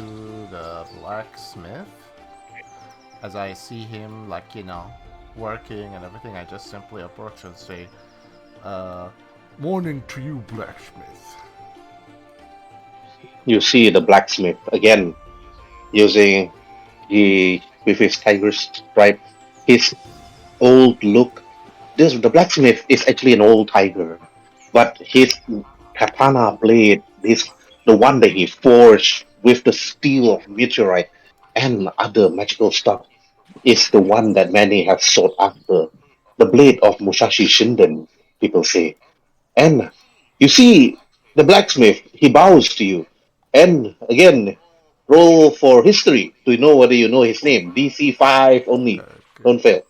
the blacksmith. As I see him, like, working and everything, I just simply approach and say, Morning to you, blacksmith. You see the blacksmith again using with his tiger stripe, his old look. The blacksmith is actually an old tiger, but his katana blade is the one that he forged with the steel of meteorite and other magical stuff is the one that many have sought after. The blade of Musashi Shinden, people say. And you see the blacksmith, he bows to you. And again, roll for history to know whether you know his name. DC5 only. Don't fail.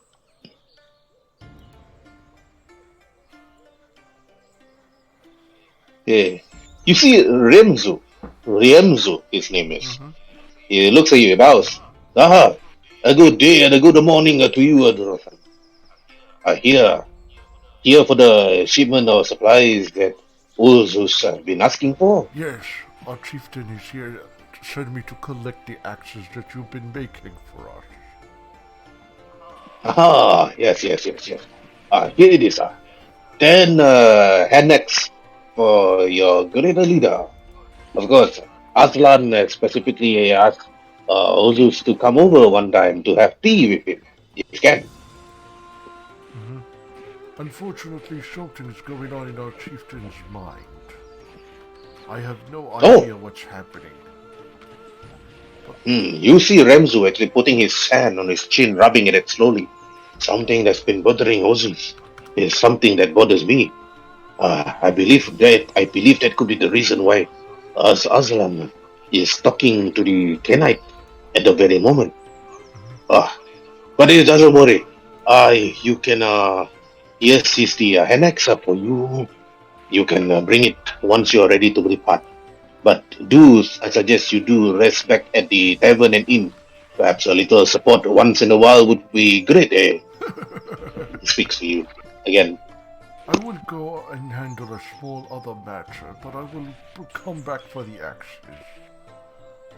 Yeah. You see Remzu. Riemzu, his name is. He looks at you, he bows. Aha! A good day and a good morning to you, Adolfan. Here for the shipment of supplies that Urzus have been asking for. Yes, our chieftain is here to send me to collect the axes that you've been making for us. Yes. Here it is, sir. Then, annex for your greater leader. Of course, Aslan specifically asked Urzus to come over one time to have tea with him, if you can. Unfortunately, something's going on in our chieftain's mind. I have no Oh, idea what's happening. you see Remzu actually putting his hand on his chin, rubbing at it slowly. Something that's been bothering Urzus is something that bothers me. I believe that could be the reason why Aslan is talking to the Kenite at the very moment. But it doesn't worry. You can yes, is the annexa for you. You can bring it once you're ready to depart. But I suggest you do rest back at the tavern and inn. Perhaps a little support once in a while would be great, eh? He speaks to you again. I will go and handle a small other matter, but I will come back for the axes.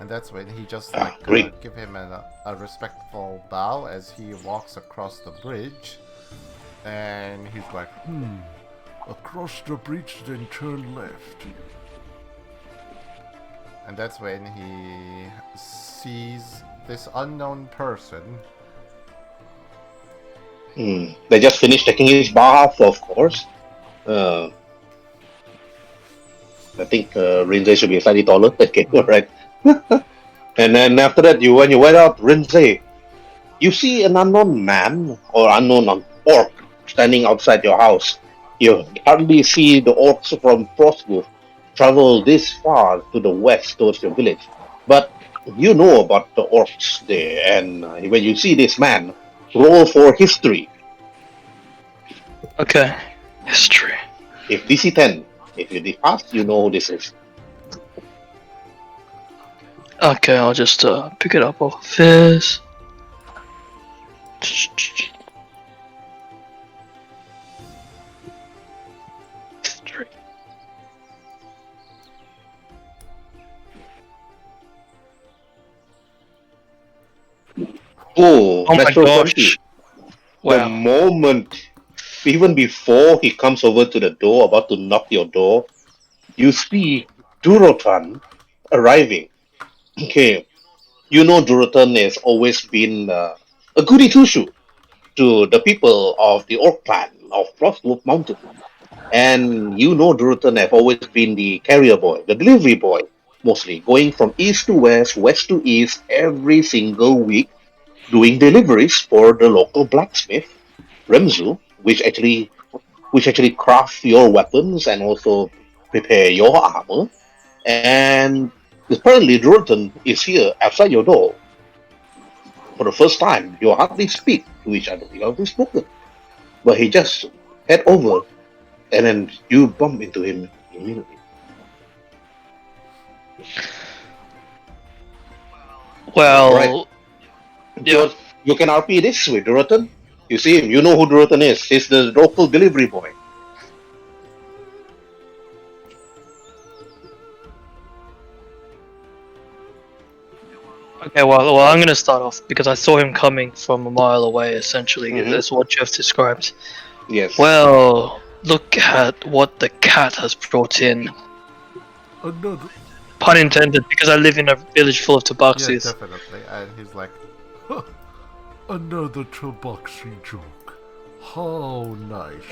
and that's when he just Great. give him a respectful bow as he walks across the bridge, and he's like, Across the bridge, then turn left. and that's when he sees this unknown person. They just finished taking his bath, of course. I think Rinze should be slightly taller. Okay, right. And then after that, when you went out, Rinze, you see an unknown man or unknown orc standing outside your house. You hardly see the orcs from Frostwolf travel this far to the west towards your village. But you know about the orcs there, and when you see this man, roll for history. Okay. History. If DC 10, if you pass, you know who this is. Okay, I'll just pick it up off this. History. Oh, Oh my natural gosh. 20. Wow. The moment, even before he comes over to the door, about to knock your door, you see Durotan arriving. Okay, you know Duratan has always been a goody two shoe to the people of the Orc clan of Frostwolf Mountain. And you know Duratan have always been the carrier boy, the delivery boy, mostly going from east to west to east every single week, doing deliveries for the local blacksmith, Remzu, which actually craft your weapons and also prepare your armor. And apparently Duratan is here outside your door. For the first time, you hardly speak to each other. You haven't spoken. But he just head over and then you bump into him immediately. Alright. Well, yeah. You can RP this with Duratan. You see him, you know who Duratan is. He's the local delivery boy. Okay, well, I'm gonna start off because I saw him coming from a mile away. Essentially, Mhm. that's what Jeff described. Yes. Well, look at what the cat has brought in. Another. Pun intended, because I live in a village full of Yeah, tabaxis. definitely. And he's like, Another Tabaxi joke. How nice.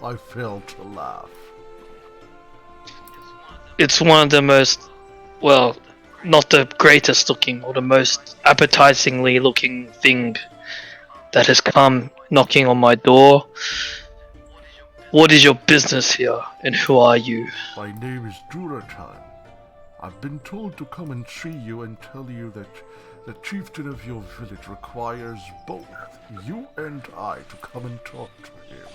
I failed to laugh. It's one of the most, well, not the greatest looking or the most appetizingly looking thing that has come knocking on my door. What is your business here, and who are you? My name is Duratan. I've been told to come and see you and tell you that the chieftain of your village requires both you and I to come and talk to him.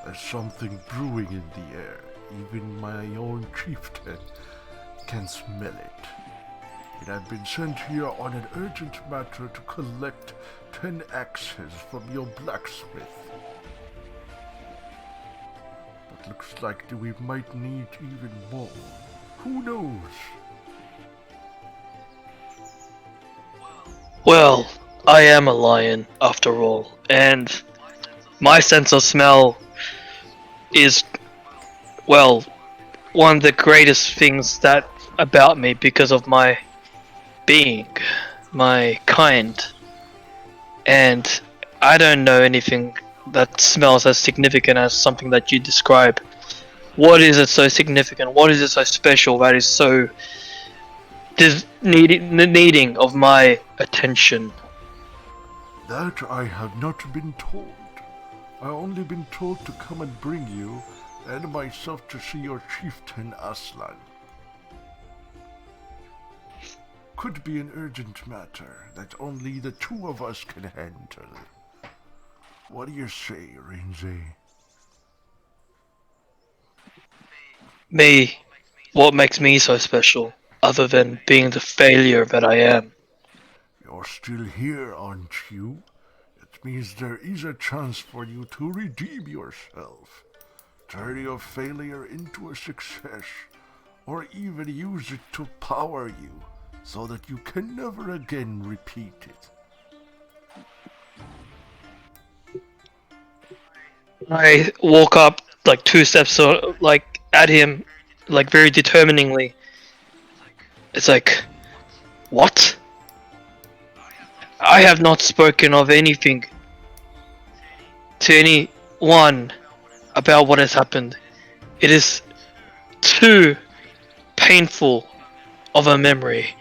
There's something brewing in the air. Even my own chieftain can smell it. And I've been sent here on an urgent matter to collect 10 axes from your blacksmith. But looks like we might need even more. Who knows? Well, I am a lion, after all, and my sense of smell is, well, one of the greatest things that about me because of my being, my kind. And I don't know anything that smells as significant as something that you describe. What is it so significant? What is it so special that is so needing of my attention? That I have not been told. I only been told to come and bring you and myself to see your chieftain Aslan. Could be an urgent matter that only the two of us can handle. What do you say, Rinze? Me, what makes me so special, other than being the failure that I am? You're still here, aren't you? It means there is a chance for you to redeem yourself. Turn your failure into a success, or even use it to power you, so that you can never again repeat it. I walk up like 2 steps, like at him, like very determiningly. It's like, what? I have not spoken of anything to anyone about what has happened. It is too painful of a memory,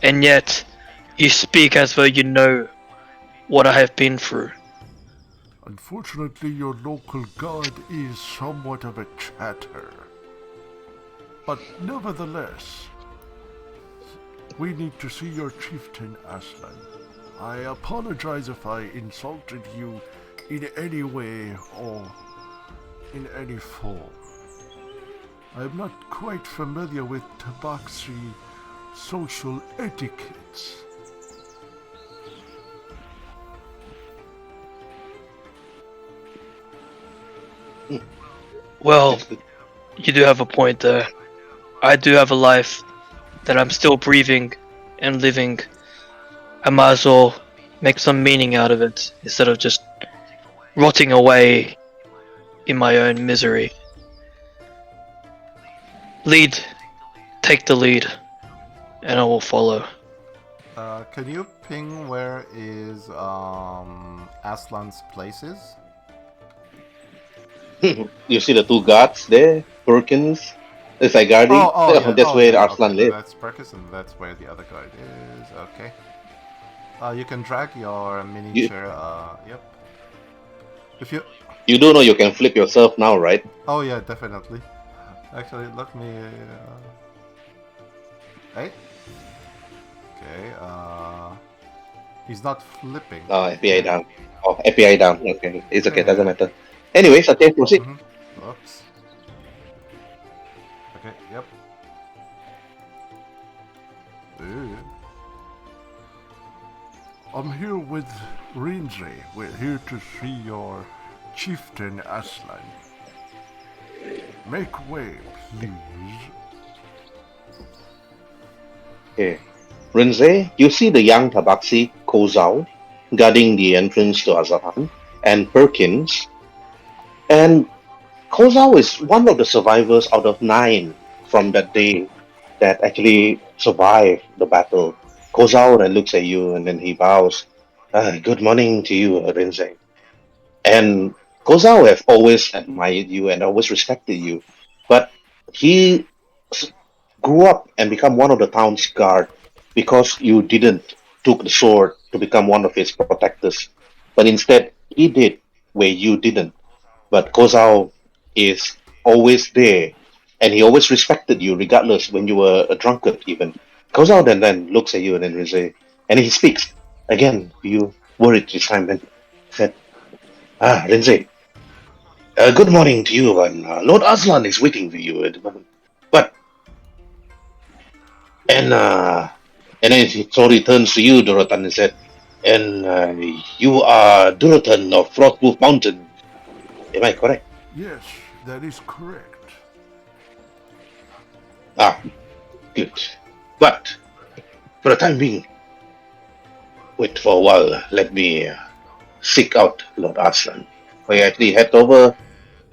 and yet you speak as though you know what I have been through. Unfortunately, your local god is somewhat of a chatter. But nevertheless, we need to see your chieftain Aslan. I apologize if I insulted you in any way or in any form. I'm not quite familiar with Tabaxi social etiquettes. Well, you do have a point there. I do have a life that I'm still breathing and living. I might as well make some meaning out of it instead of just rotting away in my own misery. Lead. Take the lead. and I will follow. Can you ping where is Aslan's places? You see the two guards there, Perkins. It's like guarding. That's Oh yeah, where yeah. Okay, Arslan then lives. that's Perkis, and that's where the other guard is. Okay. You can drag your You, miniature. Yep. If you. you do know you can flip yourself now, right? Oh yeah, definitely. Actually, let me. Hey. Okay. He's not flipping. FBI Yeah. down. Oh, FBI down. Okay, it's okay. Doesn't Yeah. matter. Anyways, okay, proceed. Oops. Okay. Yep. Eh? I'm here with Rinze. We're here to see your chieftain Aslan. Make way, please. Okay. Rinze, you see the young Tabaxi, Kozao, guarding the entrance to Azahan, and Perkins. And Kozao is one of the survivors out of 9 from that day that actually survived the battle. Kozao then looks at you and then he bows. Good morning to you, Rinze. And Kozao have always admired you and always respected you. But he s- grew up and become one of the town's guard because you didn't took the sword to become one of his protectors. But instead, he did where you didn't. But Kozao is always there, and he always respected you, regardless when you were a drunkard, even. Kozao then looks at you and then says, and he speaks. Again, you worried this time, then said, Lindsay, good morning to you, and Lord Aslan is waiting for you at the moment. But, and, uh, and then he turns to you, Duratan, and said, and you are Duratan of Frostproof Mountain. Am I correct? Yes, that is correct. Ah, good. But for the time being, wait for a while. Let me seek out Lord Arslan. We actually head over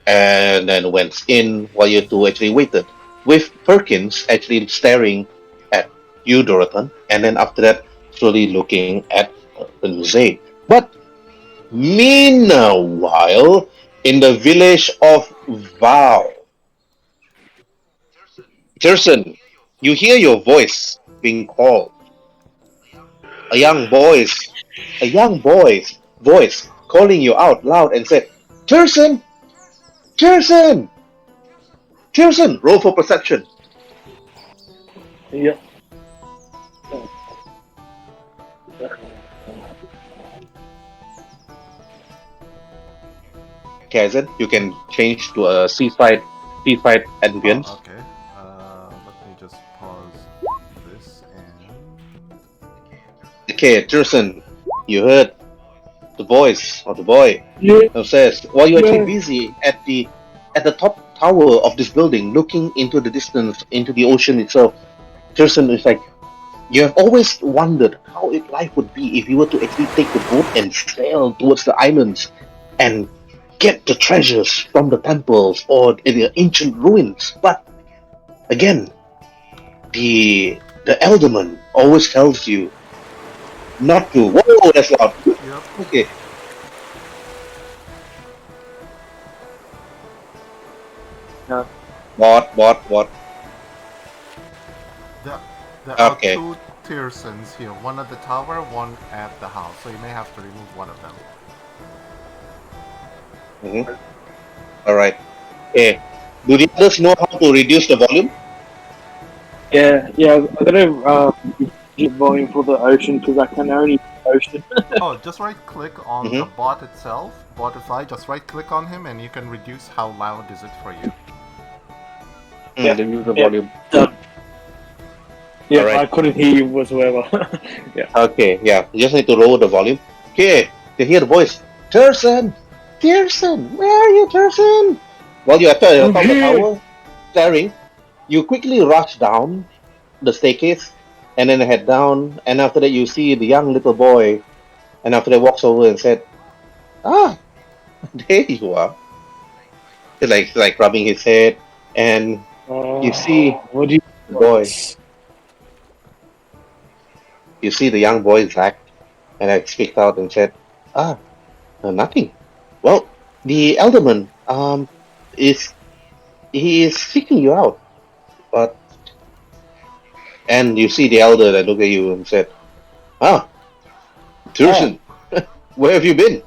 and then went in while you two actually waited. With Perkins actually staring at you, Dorothan, and then after that, slowly looking at Lindsay. But meanwhile, in the village of Val, Tirson, you hear your voice being called. A young voice, a young boy's voice calling you out loud and said, Tirson! Tirson! Tirson! Roll for perception. Yeah. Kazan, you can change to a seaside ambience. Oh, okay. Let me just pause this and. Okay, Tirson, you heard the voice of the boy Yeah. who says, while you're actually Yeah. busy at the top tower of this building, looking into the distance, into the ocean itself, Tirson is like, you have always wondered how life would be if you were to actually take the boat and sail towards the islands and get the treasures from the temples or the ancient ruins. But again, the elderman always tells you not to. Whoa, that's loud. Yep. Okay. No. What? There, there are Okay. 2 Tearsons here. One at the tower, one at the house. So you may have to remove one of them. All right. Okay. Do the others know how to reduce the volume? Yeah. I'm gonna get volume for the ocean because I can only ocean. Oh, just right click on the bot itself, Botify, just right click on him and you can reduce how loud is it for you. Reduce the volume. Done. Yeah, Alright. I couldn't hear you whatsoever. Yeah. Okay, yeah. You just need to lower the volume. Okay. You hear the voice. Tirson! Tirson! Where are you, Tirson? While you're at the top of the tower, staring, you quickly rush down the staircase and then head down. And after that, you see the young little boy. And after that, walks over and said, Ah, there you are. He's like rubbing his head. And you see What do you the boy. you see the young boy Zach, and I speak out and said, nothing. Well, the elderman, is he is seeking you out, but and you see the elder that look at you and said, ah, Turson, where have you been?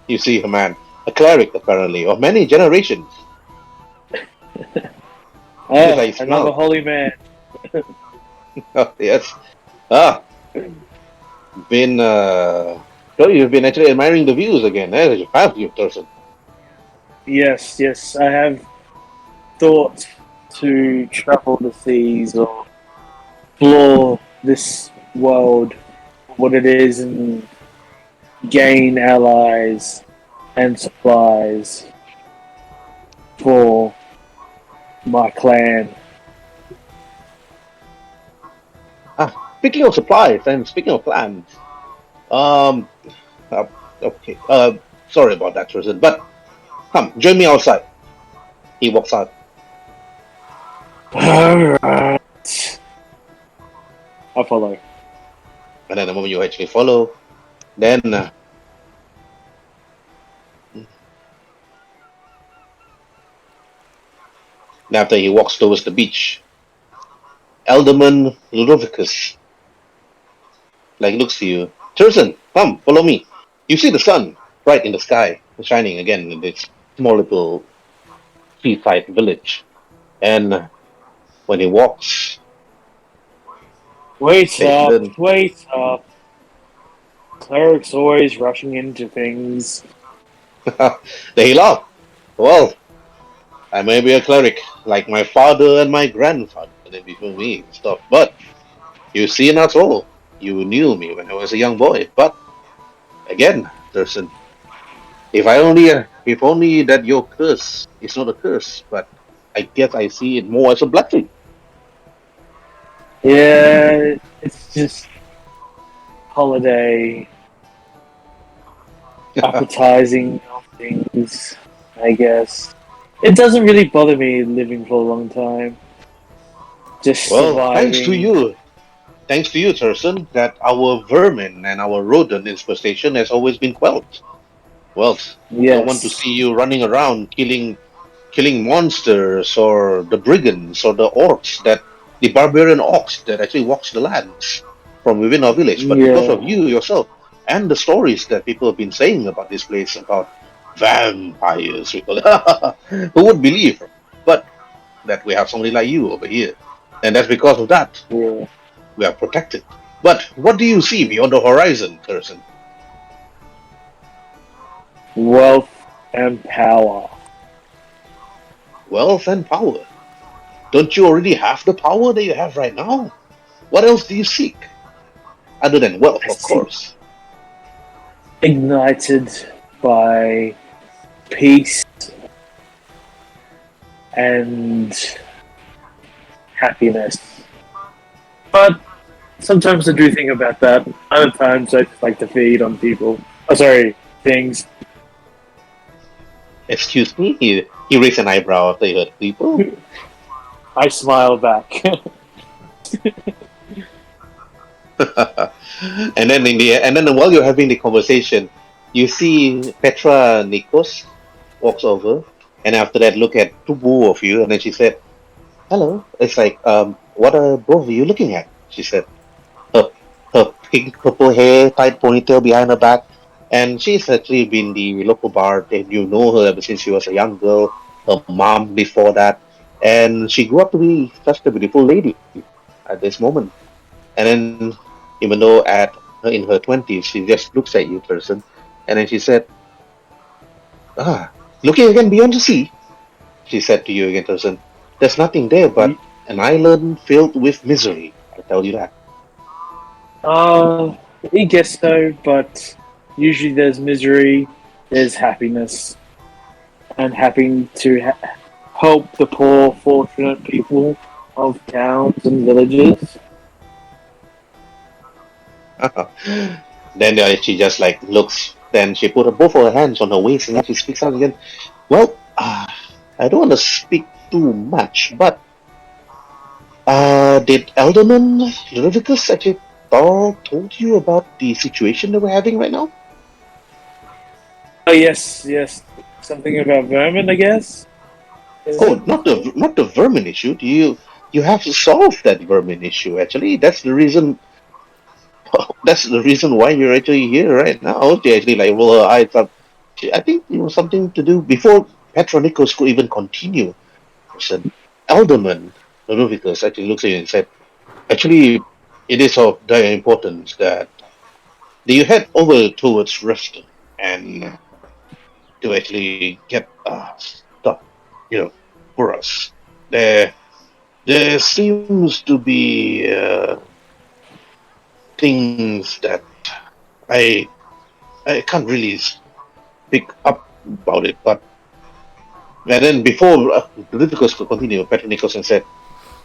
You see a man, a cleric apparently, of many generations. Yes, I Another smell. holy man. Oh, yes. Ah, been so you've been actually admiring the views again, eh? Have you, Turson? Yes, yes, I have thought to travel the seas or explore this world, what it is, and gain allies and supplies for my clan. Speaking of supplies and speaking of plans, um, uh, okay, sorry about that, Turson, but come, join me outside. He walks out, Alright. I follow. and then the moment you actually follow, then after he walks towards the beach, Alderman Ludovicus looks to you. Turson, come, follow me. You see the sun bright in the sky, shining again in this small little seaside village. And when he walks, Wait up, then wait up. Cleric's always rushing into things. he laughs. Well, I may be a cleric, like my father and my grandfather did before me and stuff. But you see, not all. You knew me when I was a young boy. But again, Thurston, if only that your curse is not a curse, but I guess I see it more as a blessing. Yeah, it's just holiday appetizing things, I guess. It doesn't really bother me living for a long time. Just Well, thanks to surviving. you. Thanks to you, Thurston, that our vermin and our rodent infestation has always been quelled. Well, don't want to Yes. see you running around killing monsters or the brigands or the orcs the barbarian orcs that actually walks the lands from within our village. But because of Yeah. you yourself and the stories that people have been saying about this place about vampires, people, who would believe? But that we have somebody like you over here, and that's because of that Yeah. we are protected. But what do you see beyond the horizon, Thurston? Wealth and power. Wealth and power. Don't you already have the power that you have right now? What else do you seek? Other than wealth, I of see. course. Ignited by peace and happiness. But sometimes I do think about that. Other times I just like to feed on people. Oh, sorry, things. Excuse me? He raised an eyebrow after he heard people. I smile back. And then while you're having the conversation, you see Petra Nikos walks over, and after that look at two both of you, and then she said, "Hello." It's like, what are both of you looking at? She said, her her pink purple hair, tight ponytail behind her back, and she's actually been the local bard, and you know her ever since she was a young girl. Her mom before that, and she grew up to be such a beautiful lady at this moment. And then, even though in her 20s, she just looks at you, person, and then she said, "Ah, looking again beyond the sea," she said to you again, person. "There's nothing there but an island filled with misery. I tell you that." I guess so, but usually there's misery, there's happiness, and having to help the poor, fortunate people of towns and villages. Then she just looks. Then she put both of her hands on her waist and then she speaks out again. Well, I don't want to speak too much, but did Alderman Leviticus actually Thor told you about the situation that we're having right now? Oh yes, yes. Something about vermin, I guess. Is Oh, it? not the vermin issue. You have to solve that vermin issue. Actually, that's the reason why you're actually here right now. To actually like roll her eyes up. I think it was something to do before Petronikos could even continue. Said Alderman Ludovicus actually looks at you and said, "Actually, it is of dire importance that you head over towards Reston and to actually get stuff, for us. There seems to be things that I I can't really speak up about it, but and then before Ludovicus could continue, Petronikos said,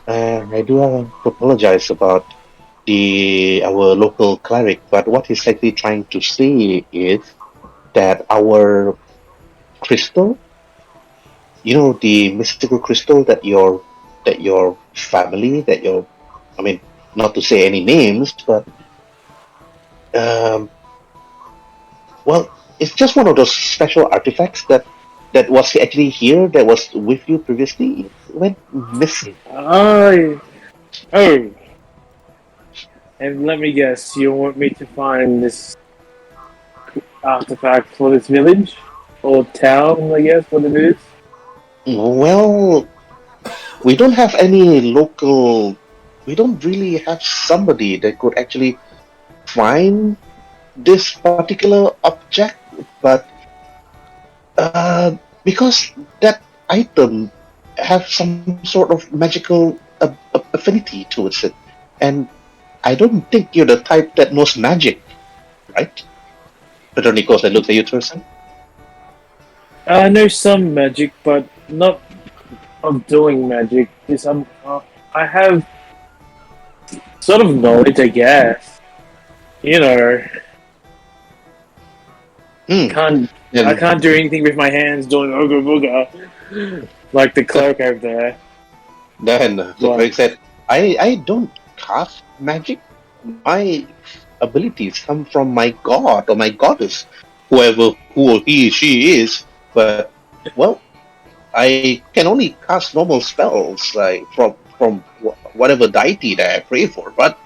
"I do have to apologize about our local cleric, but what he's actually trying to say is that our crystal, the mystical crystal that your family, I mean, not to say any names, but um, well, it's just one of those special artifacts that was actually here, that was with you previously. It went missing. I. Oh, and let me guess. You want me to find this artifact for this village or town? I guess what it is. Well, we don't have any local. We don't really have somebody that could actually find this particular object, but because that item have some sort of magical affinity towards it, and I don't think you're the type that knows magic, right? Petronikos, I looked at you, Turson. I know some magic, but not of doing magic. Is I have sort of knowledge, I guess. You know, Hmm. can't I And can't do anything with my hands doing ooga booga like the clerk over there. then the But cleric said, "I don't cast magic. My abilities come from my god or my goddess, whoever who or she is. But well, I can only cast normal spells like from whatever deity that I pray for. But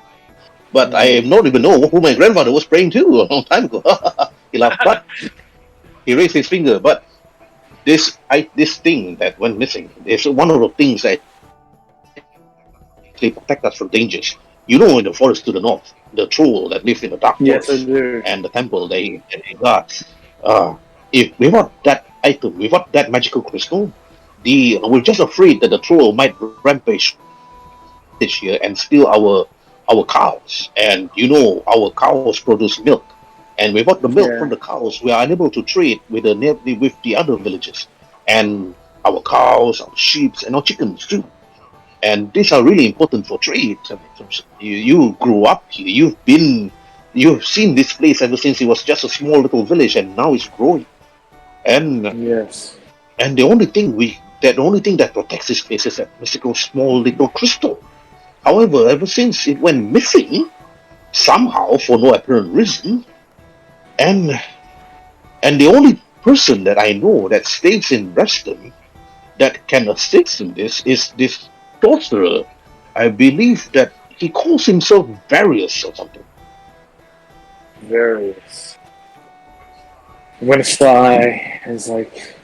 I don't even know who my grandfather was praying to a long time ago." He laughed, but he raised his finger. But this thing that went missing is one of the things that actually protect us from dangers. In the forest to the north, the troll that lives in the dark forest and the yes, I temple do. that he guards. If without that item, without that magical crystal, we're just afraid that the troll might rampage here and steal our cows. And our cows produce milk. And without the milk from the cows, we are Yeah. unable to trade with the other villages. And our cows, our sheep, and our chickens too. And these are really important for trade. I mean, you grew up here. You've seen this place ever since it was just a small little village, and now it's growing. And Yes. and the only thing that protects this place is that mystical small little crystal. However, ever since it went missing, somehow for no apparent reason, and and the only person that I know that stays in Reston that can assist in this is this sorcerer. I believe that he calls himself Various or something. Various. I'm gonna sigh. It's like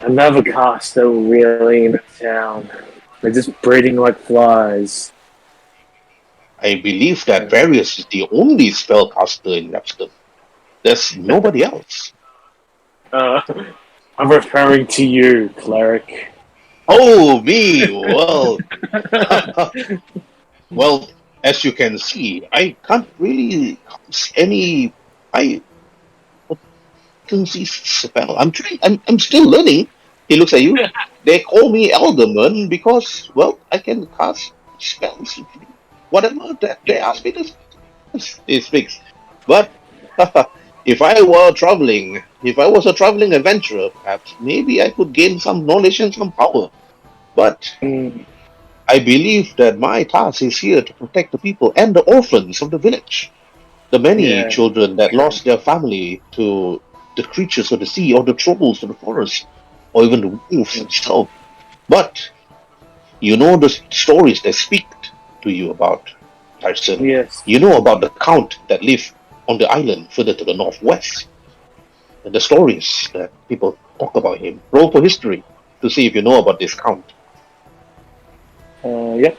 another caster really in the town. They're just breeding like flies. I believe that Various is the only spellcaster in Reston. There's nobody else. Uh, I'm referring to you, cleric. Oh, me! Well, well, as you can see, I can't really cast any. I potency spell. I'm still learning. He looks at you. They call me Elderman because, well, I can cast spells, whatever that they ask me to. He speaks, but if I was a traveling adventurer, perhaps maybe I could gain some knowledge and some power. But Mm. I believe that my task is here to protect the people and the orphans of the village. The many Yeah. children that Okay. lost their family to the creatures of the sea or the trolls of the forest or even the wolves itself. But you know the stories they speak to you about, Tyson. Yes. You know about the count that live on the island further to the northwest. And the stories that people talk about him. Roll for history to see if you know about this count. Yep.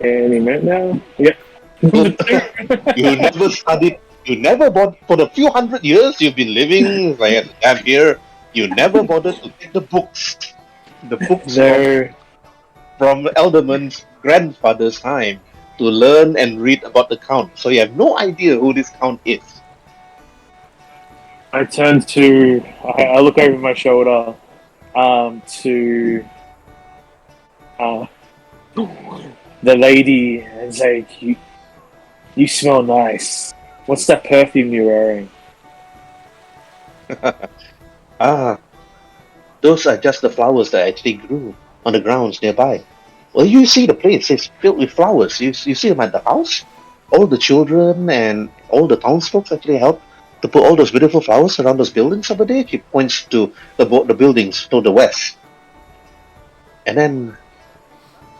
Any minute now? Yep. You never studied. You never bought for the few hundred years you've been living like I'm here. You never bothered to get the books No. from Elderman's grandfather's time to learn and read about the count. So you have no idea who this count is. I turn to. I look over my shoulder to uh, the lady and say, you smell nice. What's that perfume you're wearing?" Ah, those are just the flowers that actually grew on the grounds nearby. Well, you see the place is filled with flowers. You see them at the house. All the children and all the townsfolk actually help to put all those beautiful flowers around those buildings over there. She points to the buildings to the west. And then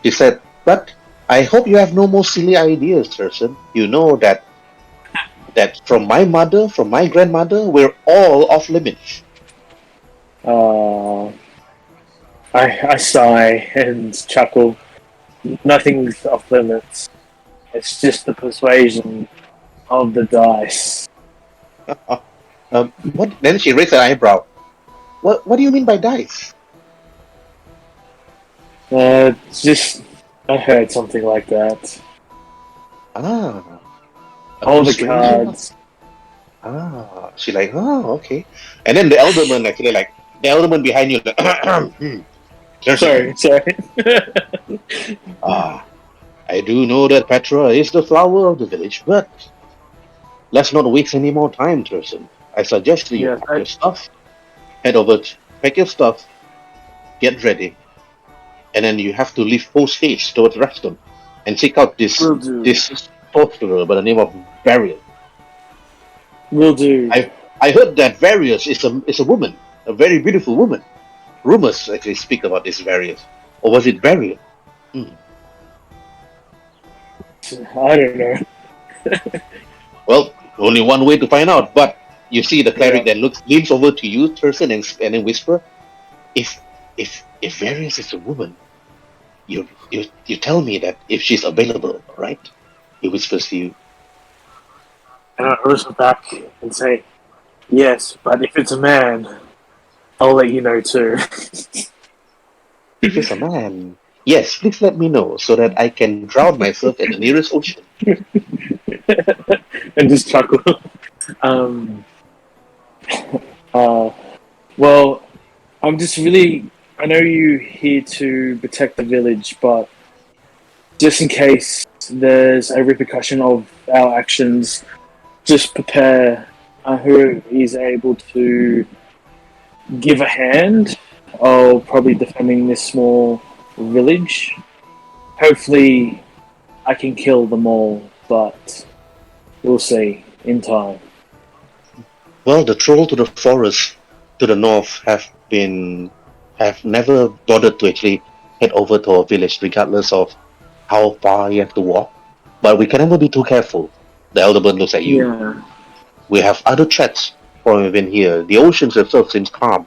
she said, "But I hope you have no more silly ideas, Thurston. You know that from my mother, from my grandmother, we're all off limits." Uh, I sigh and chuckle. Nothing's off limits. It's just the persuasion of the dice. What? Then she raised her eyebrow. What do you mean by dice? Just I heard something like that. Ah, a All the persuasion. cards. Ah, she like, oh, okay. And then the elderman actually like the elderman behind you, like, Thurston. Sorry. Ah, I do know that Petra is the flower of the village, but let's not waste any more time, Thurston. I suggest that you Yes, pack your stuff, head over, pack your stuff, get ready, and then you have to leave post haste towards Reston and seek out this will do. this sorcerer by the name of Various. Will do. I heard that Various is a woman, a very beautiful woman. Rumors actually speak about this Various, or was it Various? Hmm. I don't know. Well, only one way to find out. But you see the cleric Yeah. that leans over to you, Thurston, and then whisper, "If if Various is a woman, you tell me that if she's available, right?" He whispers to you. And I whistle back and say, "Yes, but if it's a man, I'll let you know too." If it's a man, yes, please let me know so that I can drown myself at the nearest ocean. And just chuckle. Um, uh, well, I'm just really. I know you're here to protect the village, but just in case there's a repercussion of our actions, just prepare who is able to give a hand of probably defending this small village. Hopefully, I can kill them all, but we'll see in time. Well, the troll to the forest to the north have never bothered to actually head over to our village, regardless of how far you have to walk. But we can never be too careful. The elderman looks at you. Yeah. We have other threats from within here. The oceans itself seems calm,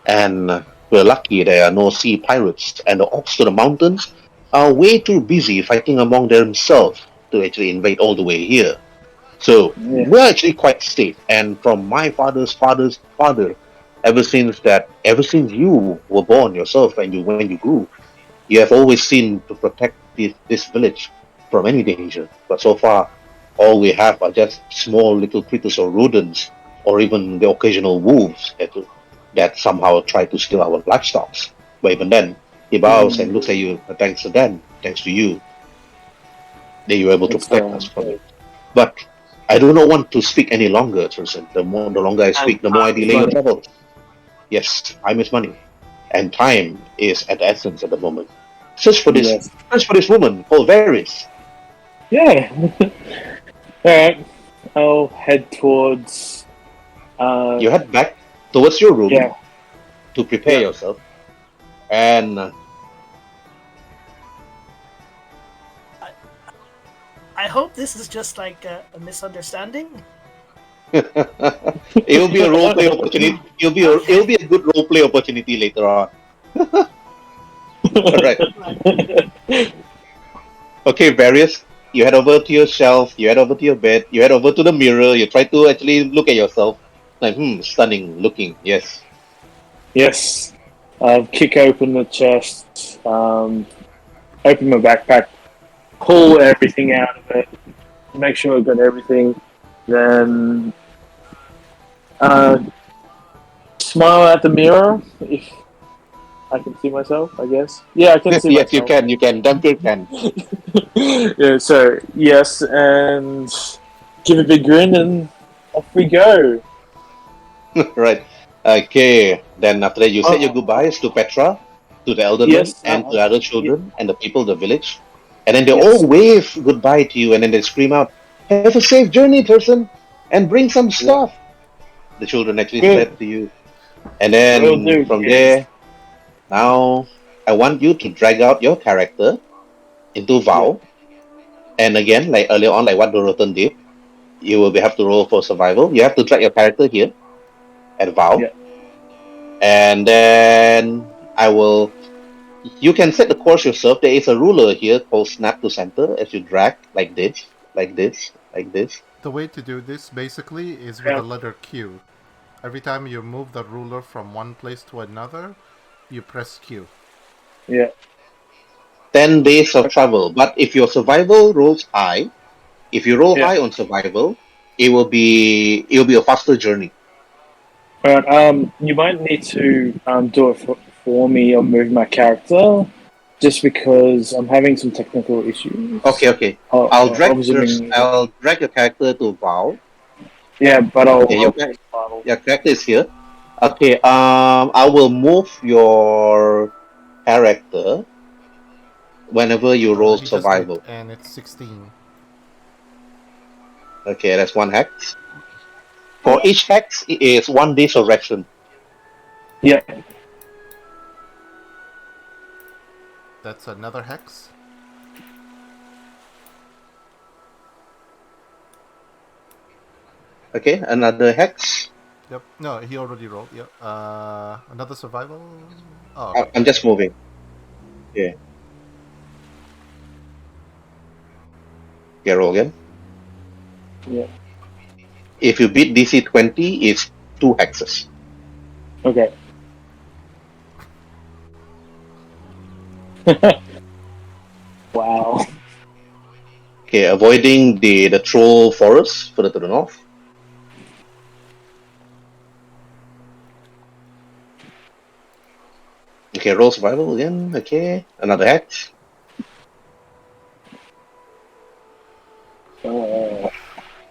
and we're lucky there are no sea pirates. And the orcs to the mountains are way too busy fighting among themselves to actually invade all the way here. So Yeah. we're actually quite safe. And from my father's father, ever since you were born yourself and when you grew, you have always seen to protect this village from any danger. But so far, all we have are just small little critters or rodents, or even the occasional wolves that somehow try to steal our livestock. But even then, he bows and looks at you. Thanks again, thanks to you, that you were able to It's protect us from it. But I do not want to speak any longer, Thurston. The longer I speak, the more I delay your but travels. Yes, time is money, and time is at the essence at the moment. Search for Yes. this woman called Varys. Yeah. Alright. I'll head towards. You head back towards your room Yeah. to prepare Yeah. yourself, and I hope this is just like a misunderstanding. it will be a role play opportunity. It'll be a good role play opportunity later on. All right. Okay, Various. You head over to your shelf. You head over to your bed. You head over to the mirror. You try to actually look at yourself. Like, stunning looking. Yes. Yes. Kick open the chest. Open my backpack. Pull everything out of it. Make sure I've got everything. Then smile at the mirror if I can see myself. I guess. Yeah, I can see Yes, you myself. can. You can. Damn sure can. Yeah. So yes, and give a big grin, and off we go. Right. Okay. Then after that, you say your Oh, goodbyes to Petra, to the elderman, yes. and to the other children and the people of the village. And then they Yes. all wave goodbye to you, and then they scream out, "Have a safe journey, person, and bring some Yeah. stuff." The children actually Good. said to you. And Will then do, from kids. there, now I want you to drag out your character into Yeah. Vow. And again, like earlier on, like what Dorotan did, you will have to roll for survival. You have to drag your character here at Vow. Yeah. And then I will. You can set the course yourself. There is a ruler here called Snap to Center as you drag like this, like this, like this. The way to do this basically is with Yeah. the letter Q. Every time you move the ruler from one place to another, you press Q. Yeah. 10 days of travel. But if your survival rolls high, if you roll Yeah. high on survival, it will be a faster journey. All right. You might need to do it for me or move my character, just because I'm having some technical issues. Okay. Observing. I'll drag your character to Val. Yeah, but Okay, I'll take final. your character is here. Okay, I will move your character whenever you roll He just did, survival. and it's 16. Okay, that's one hex. For each hex, it is 1 day resurrection. Yeah. That's another hex. Okay, another hex. Yep. No, he already rolled. Yep. Another survival. Oh, okay. I'm just moving. Yeah. Okay, roll again. Yeah. If you beat DC 20, it's 2 hexes. Okay. Wow. Okay, avoiding the troll forest further to the north. Okay, roll survival again. Okay, another hex.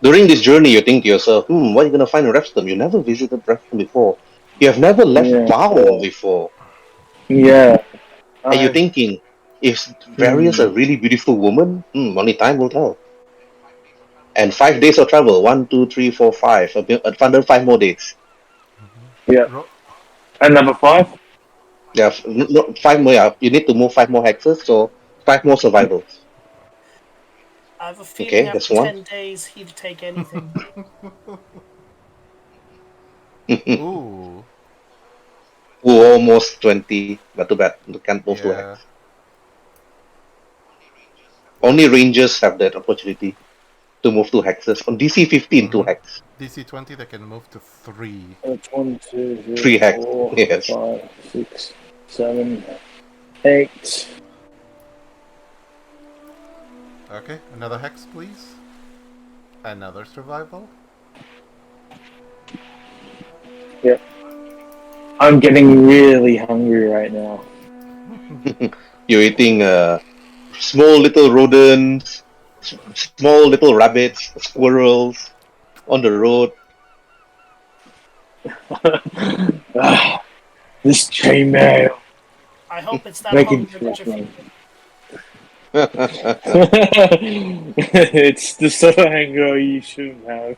During this journey, you think to yourself, what are you going to find in Refstam? You never visited Refstam before. You have never left Yeah. Vow before. Yeah. And you're thinking, is Various a really beautiful woman? Only time will tell. And 5 days of travel. 1, 2, 3, 4, 5. Under 5 more days. Yeah. Ro- And number 5? Yeah, no, 5 more. Yeah. You need to move 5 more hexes, so 5 more survivals. I have a feeling Okay, that's after one. 10 days he'd take anything. Ooh. Ooh, almost 20, but too bad. You can't move 2 Yeah. hex. Only rangers have that opportunity to move 2 hexes. On DC 15, 2 hex. DC 20, they can move to 3. That's 1, 2, 3 3, hex. 4, Yes. 5, 6, 7, 8. Okay, another hex, please. Another survival. Yep. I'm getting really hungry right now. You're eating small little rodents, small little rabbits, squirrels on the road. This chainmail I hope it's that making hunger that you're feeling. it's the sort of anger you shouldn't have.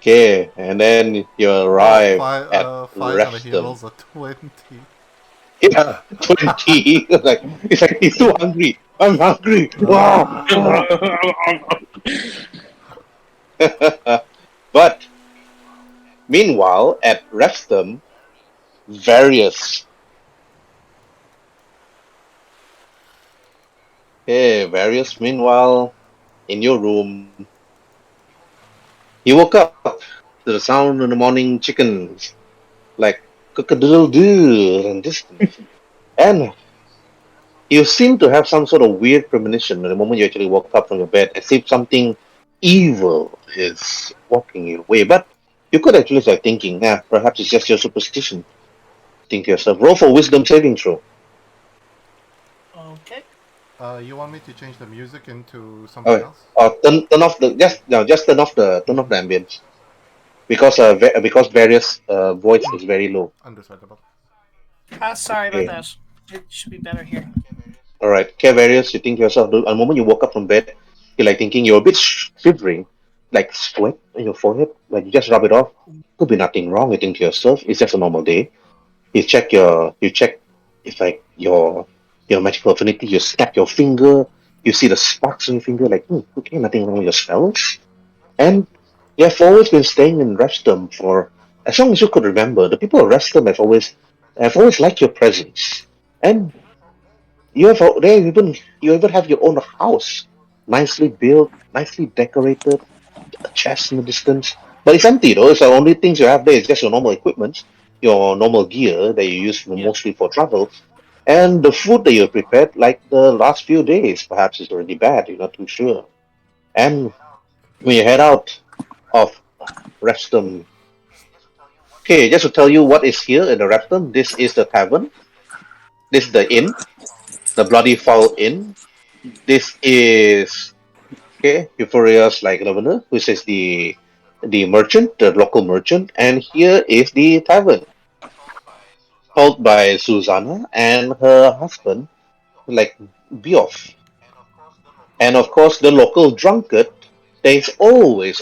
Okay, and then you Oh, arrive at five and he Refstum. rolls a 20. Yeah, 20. It's like he's too hungry. I'm hungry. Wow. Ah. But meanwhile, at Refstum, various. Hey, various. Meanwhile, in your room, you woke up to the sound of the morning chickens, like cock-a-doodle-doo and distant. And you seem to have some sort of weird premonition the moment you actually woke up from your bed, as if something evil is walking your way. But you could actually start thinking, perhaps it's just your superstition. Think to yourself, roll for wisdom saving throw. Okay. You want me to change the music into something Okay. else? Turn off the just turn off the ambience because various voice is very low. Understandable. Sorry about Okay. that. It should be better here. All right. Okay, various. You think to yourself, the moment you woke up from bed, you're like thinking you're a bit shivering, like sweat on your forehead. Like you just rub it off. Could be nothing wrong. You think to yourself, it's just a normal day. You check if like your magical affinity. You snap your finger. You see the sparks on your finger. Like okay, nothing wrong with your spells. And you've always been staying in Restum for as long as you could remember. The people of Restum have always liked your presence. And you even have your own house, nicely built, nicely decorated, a chest in the distance. But it's empty though. So the only things you have there is just your normal equipment, your normal gear that you use Yeah. mostly for travel, and the food that you prepared like the last few days. Perhaps it's already bad. You're not too sure. And when you head out of Restum, okay, just to tell you what is here in the Restum, this is the tavern. This is the inn, the Bloody Fowl Inn. This is okay, Euphoria's like governor, which is the merchant, the local merchant, and here is the tavern, held by Susanna and her husband, like Bioff. And of course the local drunkard that is always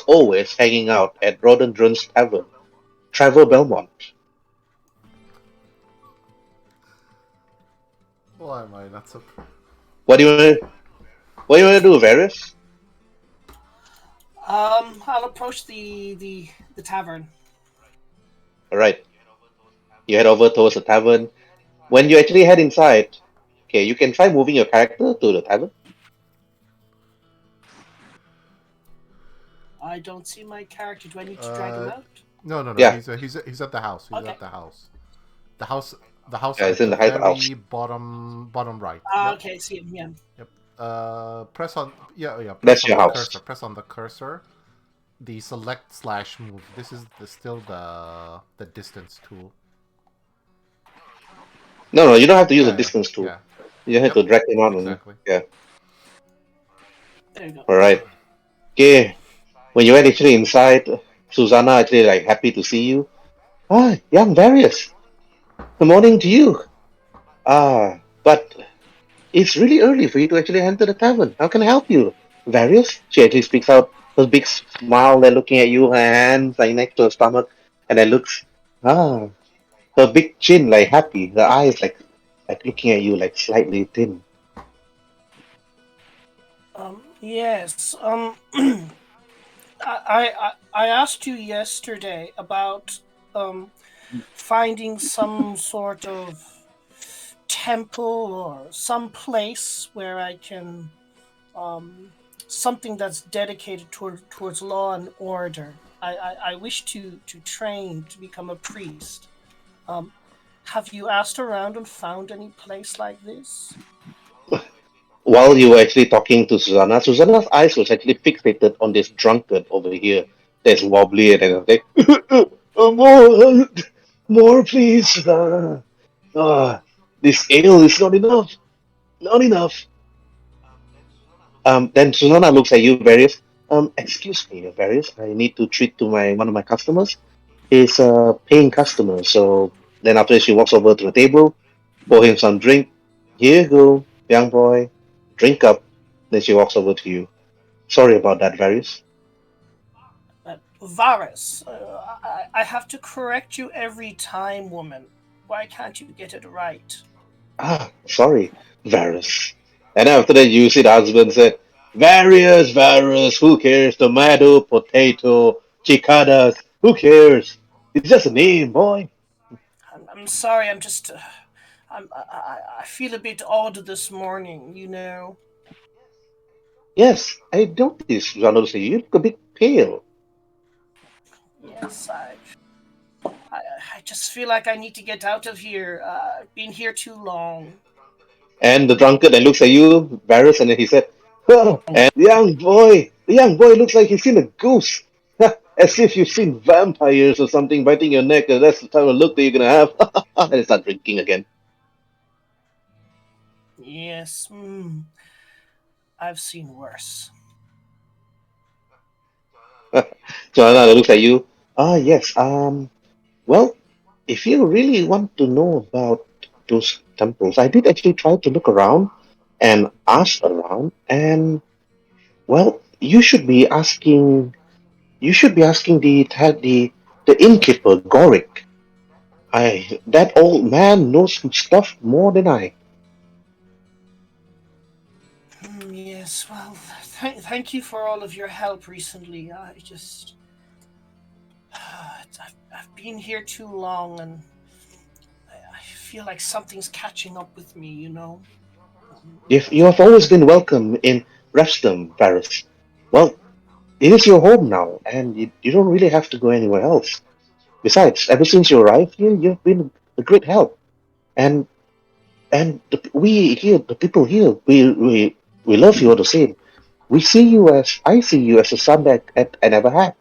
hanging out at Rhododendron's Tavern, Trevor Belmont. Why am I not surprised? What do you wanna what do you wanna do, Varys? I'll approach the tavern. Alright. You head over towards the tavern. When you actually head inside, okay, you can try moving your character to the tavern. I don't see my character. Do I need to drag him out? No. Yeah, He's at the house. He's Okay. at the house. The house. The house yeah, it's at in the the house. very bottom right. Yep. Okay, see him. Yeah. Yep. Press on. Yeah. Press That's on your the house. cursor. Press on the cursor. The select slash move. This is still the distance tool. No, you don't have to use a Yeah. distance tool. Yeah. You have Yep. to drag him on. Exactly. Yeah. There you go. Alright. Okay. When you went actually inside, Susanna actually like happy to see you. Ah, young Darius. Good morning to you. But it's really early for you to actually enter the tavern. How can I help you? Various? She actually speaks out, her big smile, then looking at you, her hands like next to her stomach, and then looks, ah, her big chin like happy, her eyes like looking at you like slightly thin. Yes. I asked you yesterday about finding some sort of temple or some place where I can something that's dedicated towards law and order. I wish to train to become a priest. Um, have you asked around and found any place like this? While you were actually talking to Susanna, Susanna's eyes was actually fixated on this drunkard over here that's wobbly and then like, more, more, please. This ale is not enough. Not enough. Then Susanna looks at you, Various. Excuse me, Various. I need to treat to my one of my customers. He's a paying customer, so Then after she walks over to the table, pour him some drink. Here you go, young boy. Drink up. Then she walks over to you. Sorry about that, Varys. Varus, I have to correct you every time, woman. Why can't you get it right? Ah, sorry, Varys. And after that, you see the husband said, Varys, Varys, who cares? Tomato, potato, cicadas, who cares? It's just a name, boy. I'm sorry, I'm just. I feel a bit odd this morning, you know. Yes, I noticed, Ronald, you look a bit pale. Yes, I, I just feel like I need to get out of here. I've been here too long. And the drunkard then looks at you, Varys, and then he said, oh, and the young boy looks like he's seen a ghost. As if you've seen vampires or something biting your neck, and that's the type of look that you're gonna have. And start drinking again. Yes, I've seen worse. Joanna looks at you. Ah, yes. Well, if you really want to know about those temples, I did actually try to look around and ask around, and well, you should be asking the innkeeper Goric. That old man knows some stuff more than I. Yes, well, thank you for all of your help recently. I've been here too long, and I feel like something's catching up with me, you know? If you have always been welcome in Reston, Paris. Well, it is your home now, and you don't really have to go anywhere else. Besides, ever since you arrived here, you've been a great help. And the people here, we love you all the same. I see you as a son that I never had.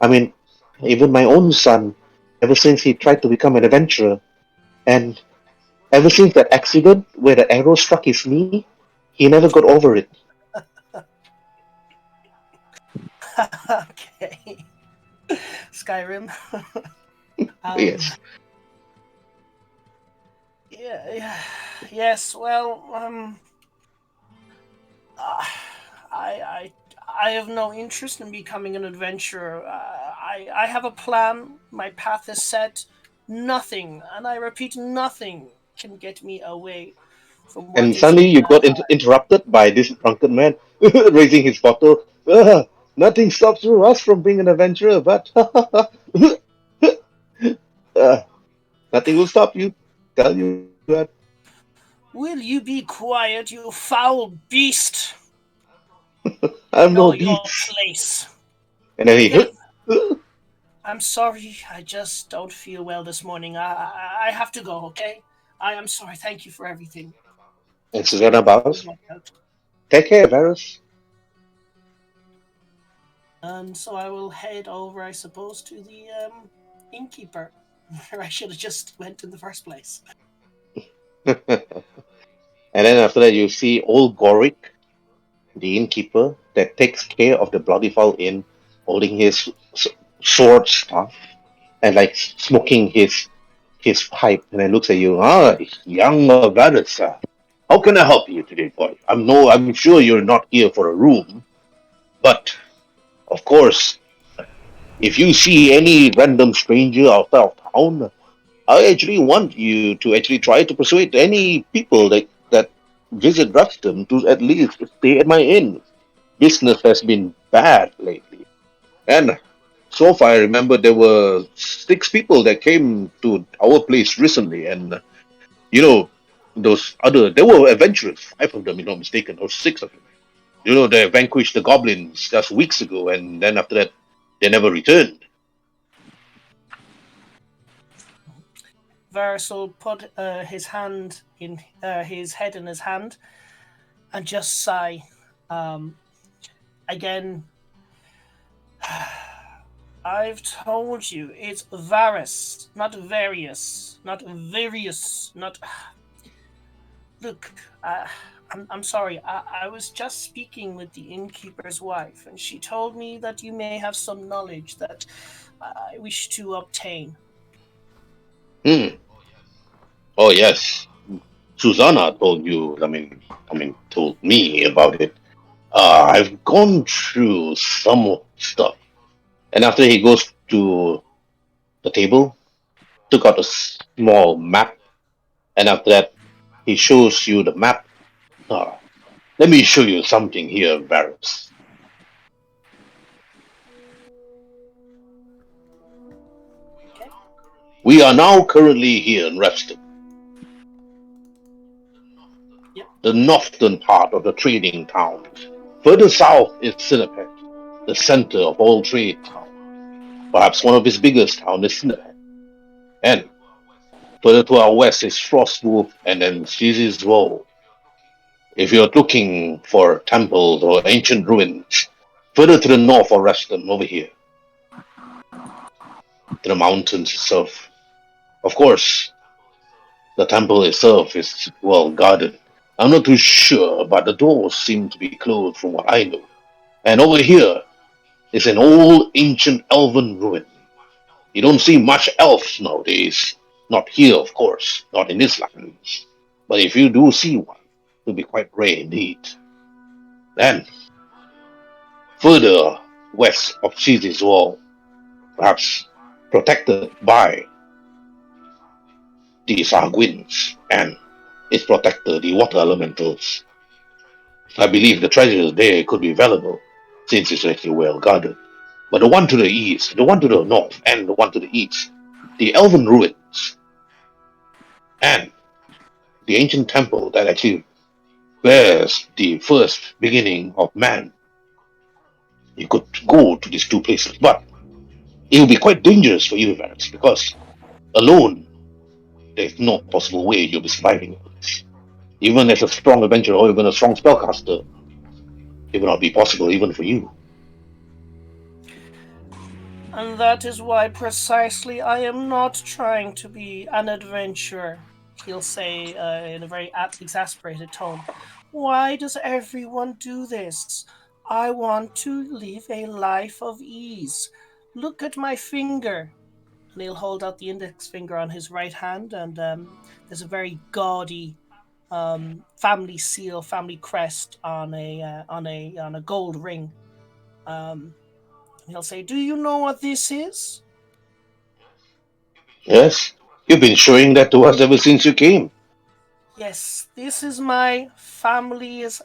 I mean, even my own son, ever since he tried to become an adventurer, and ever since that accident where the arrow struck his knee, he never got over it. Okay. Skyrim. um, Yes. yeah, yes, well, uh, I, I, I have no interest in becoming an adventurer. I have a plan. My path is set. Nothing, and I repeat, nothing can get me away from what And is suddenly you got now. interrupted by this drunken man raising his bottle. Nothing stops us from being an adventurer, but uh, nothing will stop you. Tell you that. Will you be quiet, you foul beast? I'm no Know your beats. place. And then he, Yes, I'm sorry. I just don't feel well this morning. I have to go. Okay. I am sorry. Thank you for everything. and Susanna bows. Good luck. Take care, Varys. And so I will head over, I suppose, to the innkeeper, where I should have just went in the first place. And then after that, you see old Goric, the innkeeper that takes care of the Bloody Fowl Inn, holding his sword staff and like smoking his pipe, and then looks at you. Ah, young Varys, how can I help you today, boy? I'm sure you're not here for a room, but of course, if you see any random stranger outside of town, I actually want you to actually try to persuade any people that visit Ruxton to at least stay at my inn. Business has been bad lately, and so far I remember there were 6 people that came to our place recently, and you know they were adventurers, 5 of them, if not mistaken, or 6 of them. They vanquished the goblins just weeks ago, and then after that, they never returned. Varys will put his head in his hand and just sigh. Um, Again, I've told you, it's Varys, not Various, not Various, not. Look, I'm sorry. I was just speaking with the innkeeper's wife, and she told me that you may have some knowledge that I wish to obtain. Hmm. Oh yes, Susanna told you. Told me about it. I've gone through some stuff, and after he goes to the table, took out a small map, and after that, he shows you the map. Uh, Let me show you something here, Varus. Okay. We are now currently here in Reston, Yep. the northern part of the trading town. Further south is Sinapet, the center of all trade town. Perhaps one of its biggest towns is Sinapet. And further to our west is Frostwolf and then Caesar's Row. If you're looking for temples or ancient ruins, further to the north of Reston, over here, to the mountains itself. Of course, the temple itself is well guarded. I'm not too sure, but the doors seem to be closed from what I know. And over here is an old ancient elven ruin. You don't see much elves nowadays. Not here, of course, not in this lands. But if you do see one, it'll be quite rare indeed. Then, further west of Caesar's wall, perhaps protected by the Sarguins and its protector, the water elementals. I believe the treasures there could be valuable, since it's actually well guarded. But the one to the east, the one to the north, and the one to the east, the elven ruins, and the ancient temple that actually bears the first beginning of man. You could go to these two places, but it will be quite dangerous for you, Varys, because alone, there's no possible way you'll be surviving this. Even as a strong adventurer or even a strong spellcaster, it will not be possible even for you. And that is why precisely I am not trying to be an adventurer, he'll say in a very exasperated tone. Why does everyone do this? I want to live a life of ease. Look at my finger. And he'll hold out the index finger on his right hand, and there's a very gaudy family seal, family crest on a gold ring. He'll say, "Do you know what this is?" Yes, you've been showing that to us ever since you came. Yes, this is my family's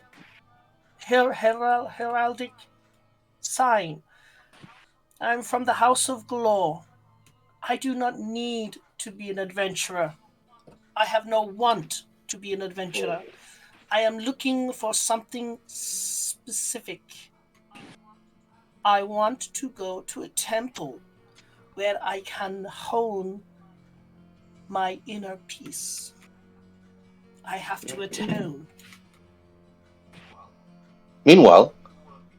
heraldic sign. I'm from the House of Glaw. I do not need to be an adventurer. I have no want to be an adventurer. I am looking for something specific. I want to go to a temple where I can hone my inner peace. I have to atone. Meanwhile,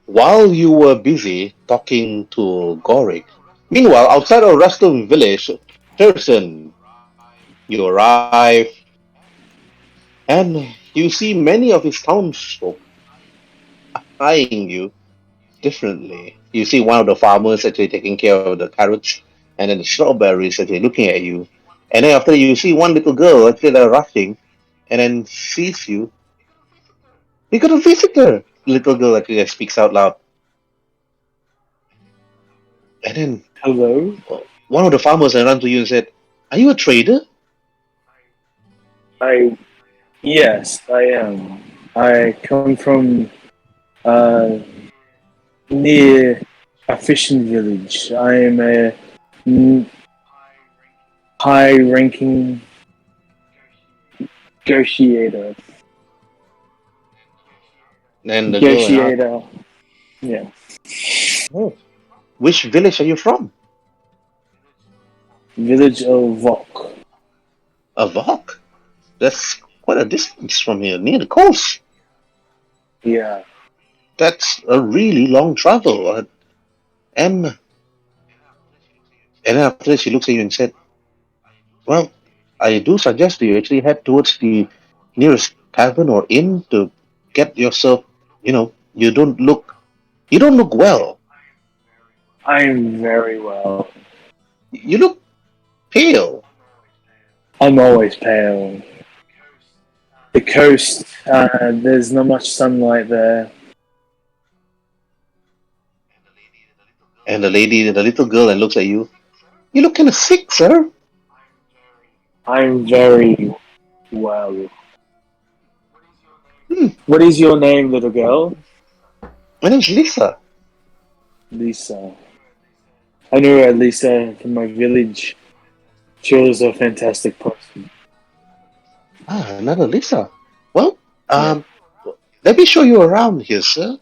while you were busy talking to Gorik, meanwhile, outside of Rustum village, Thurston, you arrive and you see many of his townsfolk eyeing you differently. You see one of the farmers actually taking care of the carrots, and then the strawberries actually looking at you. And then after you see one little girl actually rushing, and then sees you. You got a visitor. Little girl actually speaks out loud, and then Hello? one of the farmers ran to you and said, "Are you a trader?" Yes, I am. I come from uh, near a fishing village. I am a high-ranking negotiator. And the girl asked, Negotiator. Yeah. "Oh, which village are you from?" Village of Vok. "Avok. That's quite a distance from here, near the coast. Yeah. That's a really long travel." And and after that, she looks at you and said, "Well, I do suggest you actually head towards the nearest tavern or inn to get yourself. You don't look well. I'm very well. You look pale." I'm always pale. The coast, there's not much sunlight there. And the little girl, and looks at you. You look kind of sick, sir. I'm very well. Hmm. What is your name, little girl? My name's Lisa. Lisa. I knew her, Lisa, from my village. She was a fantastic person. Ah, another Lisa. Well, Yeah. let me show you around here, sir.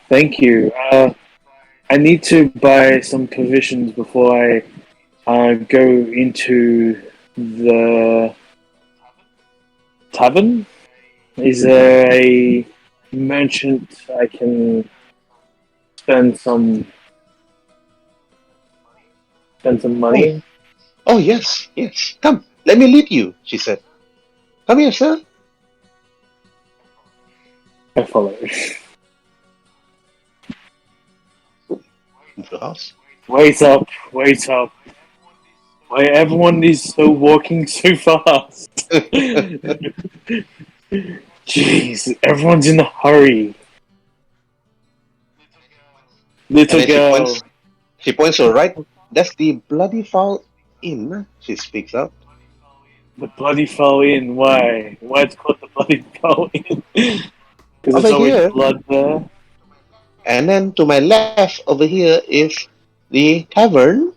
Thank you. I need to buy some provisions before I go into the tavern. Is there a merchant I can spend some Oh, money? oh yes, yes. Come, let me lead you, she said. Come here, sir. I follow. Into the house. Wait up, wait up. Why everyone is so walking so fast? Jeez, everyone's in a hurry. And Little then girl. she points to her right. That's the Bloody Fowl Inn, she speaks out. The bloody fell in. Why? Why it's called the bloody fell in? Because Over there's always here, blood there. and then to my left over here is the tavern.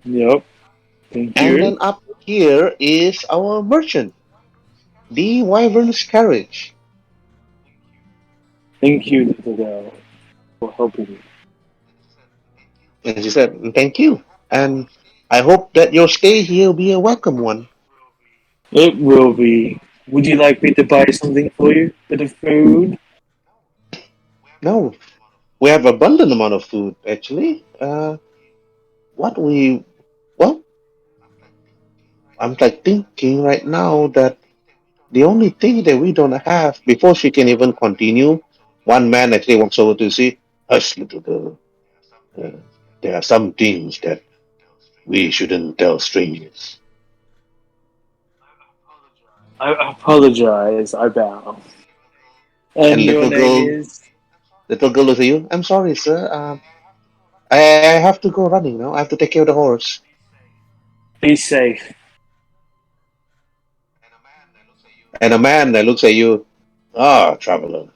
Yep. Thank And then you. up here is our merchant, the Wyvern's Carriage. Thank you, little girl, for helping me. And she said, thank you. And I hope that your stay here will be a welcome one. It will be. Would you like me to buy something for you? Bit of food? No, we have abundant amount of food, actually. What we, well, I'm like thinking right now that the only thing that we don't have, before she can even continue, one man actually walks over to see, hush, little girl. Uh, there are some things that we shouldn't tell strangers. I apologize. I bow. And And your name is? little girl looks at you. I'm sorry, sir. I have to go running now. I have to take care of the horse. Be safe. And a man that looks at you. Ah, traveler,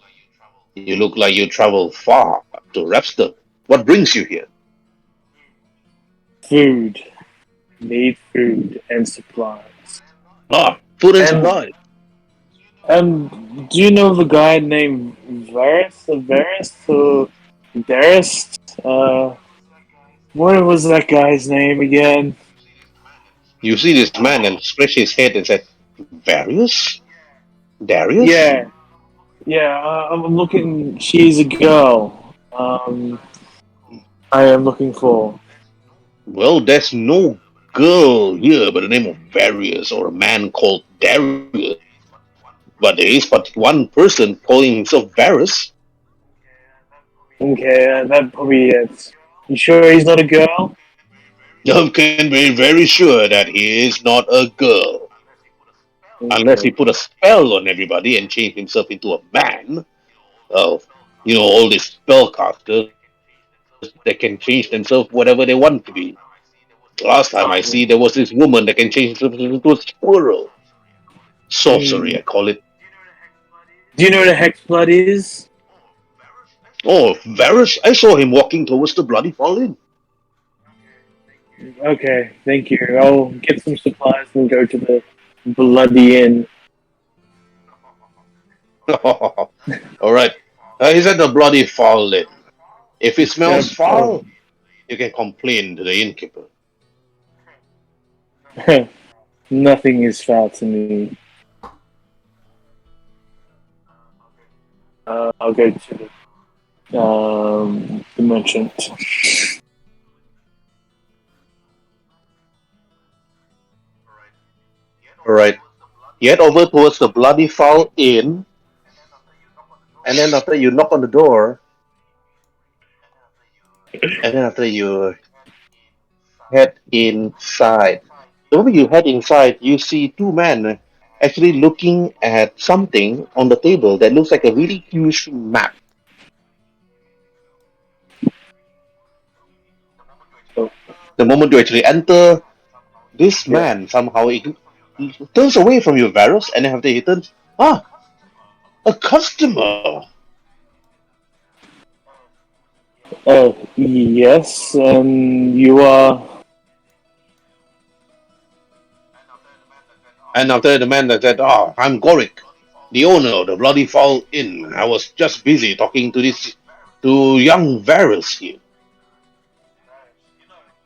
you look like you travel far to Repster. What brings you here? Food. Need food and supplies. Ah, food and And supplies. do you know the guy named Varys or Darius? What was that guy's name again? You see this man and scratch his head and said, Various? Darius? Yeah, yeah. I'm looking. She's a girl. I am looking for. Well, there's no girl here by the name of Various or a man called Darius. But there is but one person calling himself Varys. Okay, that probably it. You sure he's not a girl? You can be very sure that he is not a girl. Unless he Okay. put a spell on everybody and changed himself into a man. Oh, all these spellcasters that can change themselves whatever they want to be. Last time I see there was this woman that can change herself into a squirrel. Sorcery, I Mm. call it. Do you know what a hex blood is? Oh, Varys, I saw him walking towards the bloody fallen. Okay, thank you. I'll get some supplies and go to the bloody inn. All right. He's at the bloody fallen. If it smells Oh, foul, you can complain to the innkeeper. nothing is foul to me. I'll go to the merchant. All right. Get over towards the bloody foul inn, and then after you knock on the door, and then after you head inside. The moment you head inside, you see two men actually looking at something on the table that looks like a really huge map. Oh, The moment you actually enter, this yeah. man somehow he turns away from you, Varus, and after he turns, a customer. Oh, yes. You are. And after the man that said, I'm Gorik, the owner of the Bloody Fowl Inn. I was just busy talking to young Varus here.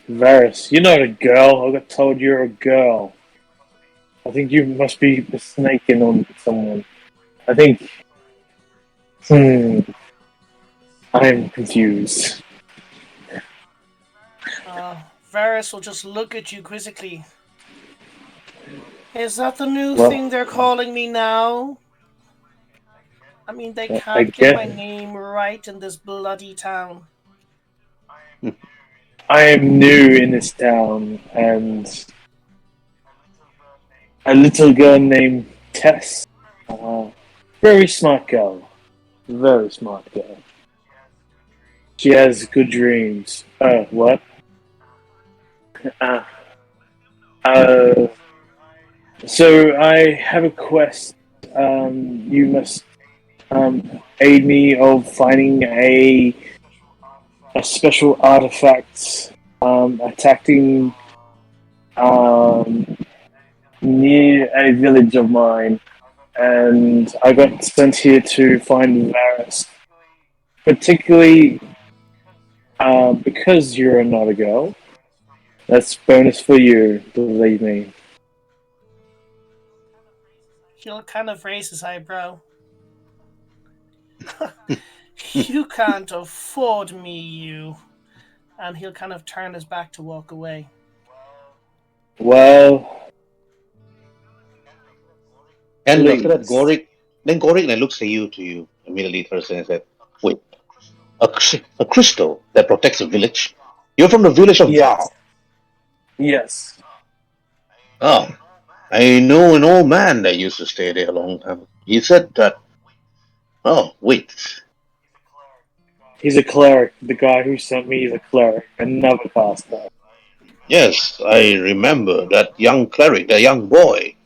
Varus, you're not a girl. I got told you're a girl. I think you must be snaking on someone. I think. I'm confused. Varus will just look at you quizzically. Is that the new Well, thing they're calling me now? I mean, they I can't get my guess name right in this bloody town. I am new in this town, and a little girl named Tess. Very smart girl. Very smart girl. She has good dreams. What? Uh, uh, so I have a quest. You must aid me of finding a special artifact attacking near a village of mine, and I got sent here to find Varus, particularly because you're not a girl. That's bonus for you, believe me. He'll kind of raise his eyebrow. You can't afford me, you. And he'll kind of turn his back to walk away. Well, And after that, please. Gorik then looks at you immediately first and said, wait, a crystal that protects a village? You're from the village of Yes. Val. Yes. Oh, I know an old man that used to stay there a long time. He said that, oh, wait. He's a cleric. The guy who sent me is a cleric. Another pastor. Yes, I remember that young cleric, that young boy.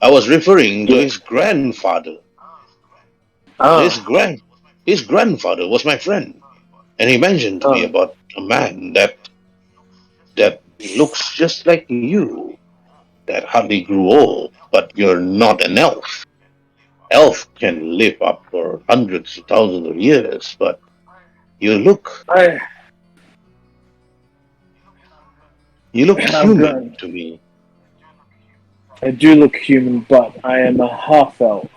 I was referring to Yeah. his grandfather. His Ah. grand his grandfather was my friend, and he mentioned to me Ah. about a man that looks just like you, that hardly grew old, but you're not an elf. Elf can live up for hundreds of thousands of years, but you look I. you look I'm human good. to me. I do look human, but I am a half elf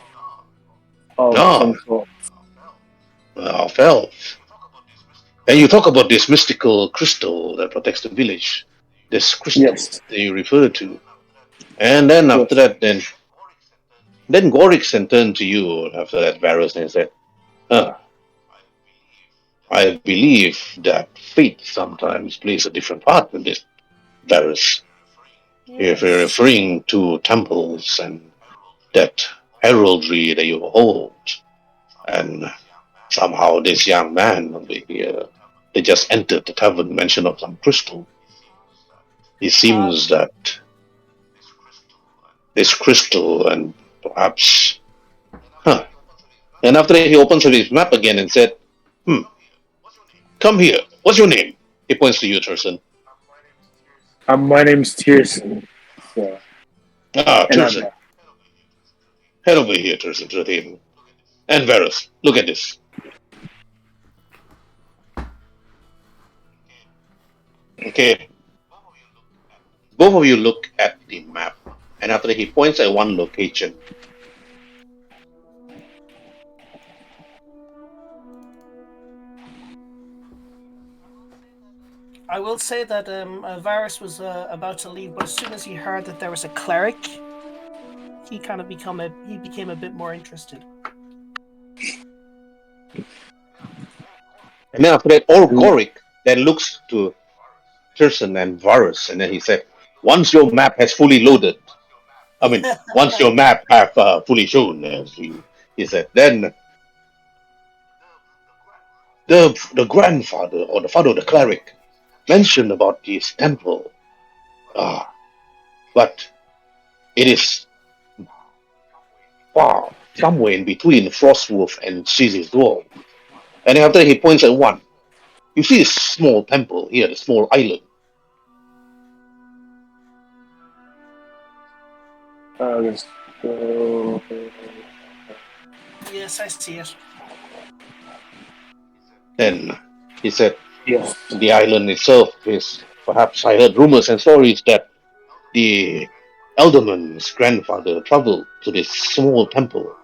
of Ah, some sort. half elf. And you talk about this mystical crystal that protects the village. This crystal Yes. that you refer to. And then after Yes. that, then Gorikson turned to you after that, Varus, and said, ah, I believe that fate sometimes plays a different part in this, Varus. If you're Yes. referring to temples and that heraldry that you hold, and somehow this young man over here, they just entered the tavern, mention of some crystal. It Um, seems that this crystal and perhaps, huh. And after that, he opens his map again and said, hmm, come here. What's your name? He points to you, Turson. My name's Tierson. So, Ah, and I'm Turson. Head over here, Turson, to the table. And Varus, look at this. Okay, both of you look at the map. And after that, he points at one location. I will say that Varus was about to leave, but as soon as he heard that there was a cleric, he kind of became a bit more interested. And then after that, Gorik then looks to Pearson and Varus, and then he said, "Once your map has fully loaded, I mean, once your map have fully shown," he said, then the grandfather or the father of the cleric mentioned about this temple. Ah, but it is far, somewhere in between Frostwolf and Caesar's Dwarf. And after he points at one, you see this small temple here, the small island. Let's go. Yes, I see it. Then he said, Yes. the island itself is perhaps I heard rumors and stories that the Elderman's grandfather traveled to this small temple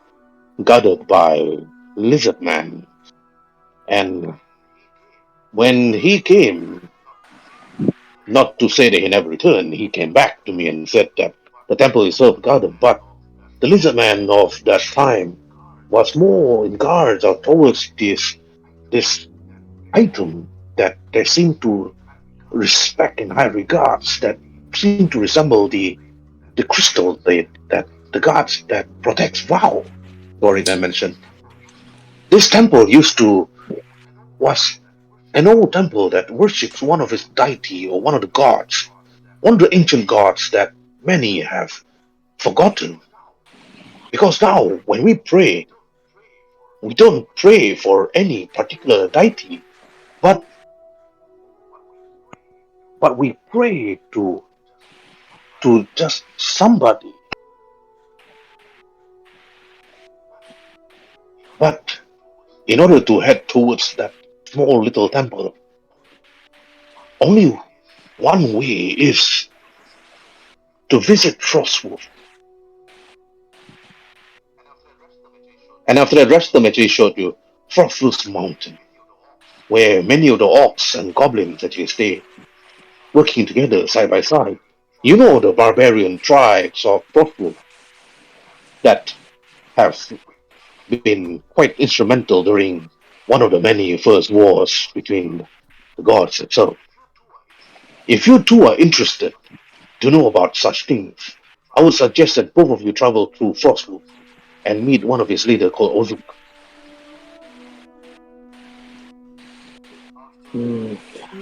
guarded by lizard man. And when he came, not to say that he never returned, he came back to me and said that the temple is self guarded, but the lizard man of that time was more in guards or towards this item that they seem to respect in high regards, that seem to resemble the crystal that the gods that protects Vow, Dory then mentioned. This temple was an old temple that worships one of his deity or one of the gods, one of the ancient gods that many have forgotten. Because now, when we pray, we don't pray for any particular deity, but we pray to just somebody. But in order to head towards that small little temple, only one way is to visit Frostwolf. And after that rest of the map showed you Frostwolf's Mountain, where many of the orcs and goblins actually stay, working together side by side. You know the barbarian tribes of Frostwolf that have been quite instrumental during one of the many first wars between the gods itself. If you two are interested to know about such things, I would suggest that both of you travel through Frostwolf and meet one of his leaders called Ozuk.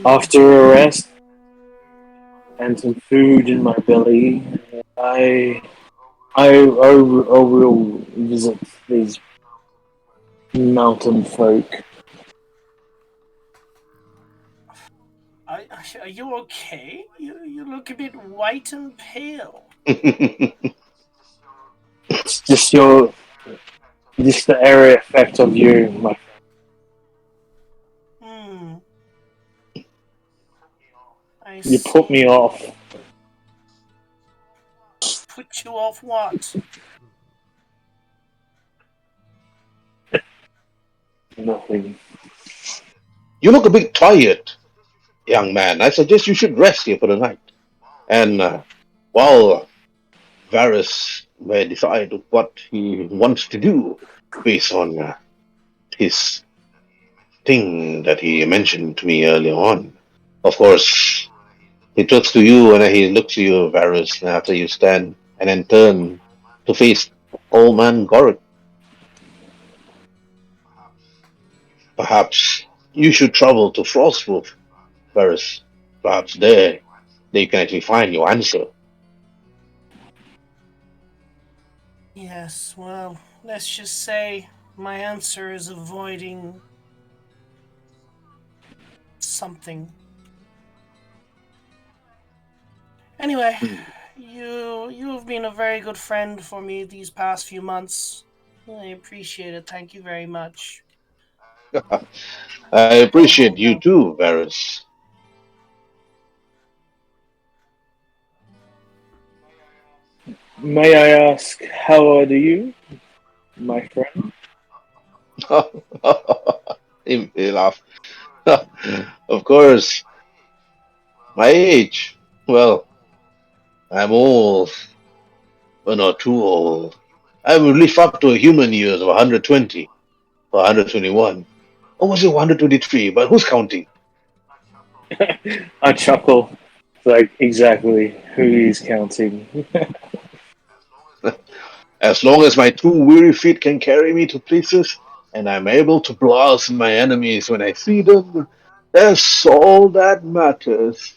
After a rest and some food in my belly, I will visit these mountain folk. Are you okay? You look a bit white and pale. It's just the area effect of you, my I You see. put me off. Put you off what? Nothing. You look a bit tired, young man. I suggest you should rest here for the night. And while Varus may decide what he wants to do based on his thing that he mentioned to me earlier on. Of course, he looks to you and then he looks to you, Varus, and after you stand and then turn to face old man Gorik. Perhaps you should travel to Frostwolf, Varus. Perhaps there you can actually find your answer. Yes, well, let's just say my answer is avoiding something. Anyway, you have been a very good friend for me these past few months. I appreciate it. Thank you very much. I Go appreciate home you now. too, Varus. May I ask, how old are you, my friend? He laughed. Of course, my age. Well, I'm old, but not too old. I will live up to a human years of 120 or 121. Or was it 123? But who's counting? I chuckle. It's like, exactly who he's counting. As long as my two weary feet can carry me to places, and I'm able to blast my enemies when I see them, that's all that matters.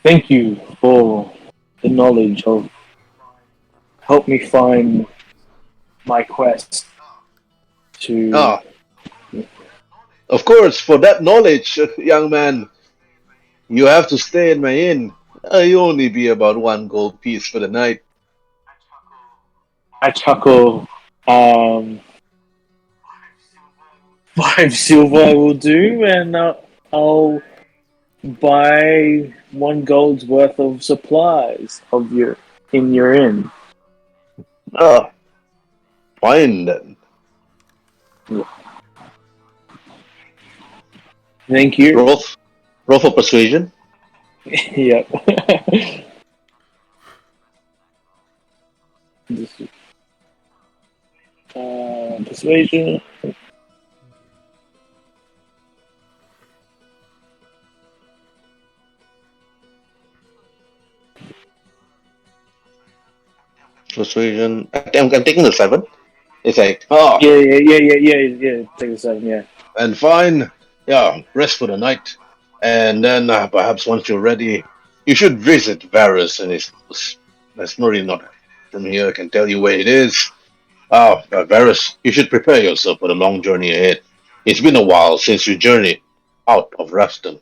Thank you for the knowledge of help me find my quest to. Ah, of course, for that knowledge, young man, you have to stay in my inn. I only be about 1 gold piece for the night. I chuckle. Um, 5 silver I will do, and I'll buy 1 gold's worth of supplies of your in your inn. Ah, fine then. Thank you. Roll for persuasion. Yep. This is, persuasion. Persuasion. I'm taking the 7. It's like, oh, Yeah. Take the 7. Yeah. and fine. Yeah, rest for the night. And then perhaps once you're ready, you should visit Varus and his house. That's really not from here. I can tell you where it is. Varus, you should prepare yourself for the long journey ahead. It's been a while since you journeyed out of Raston.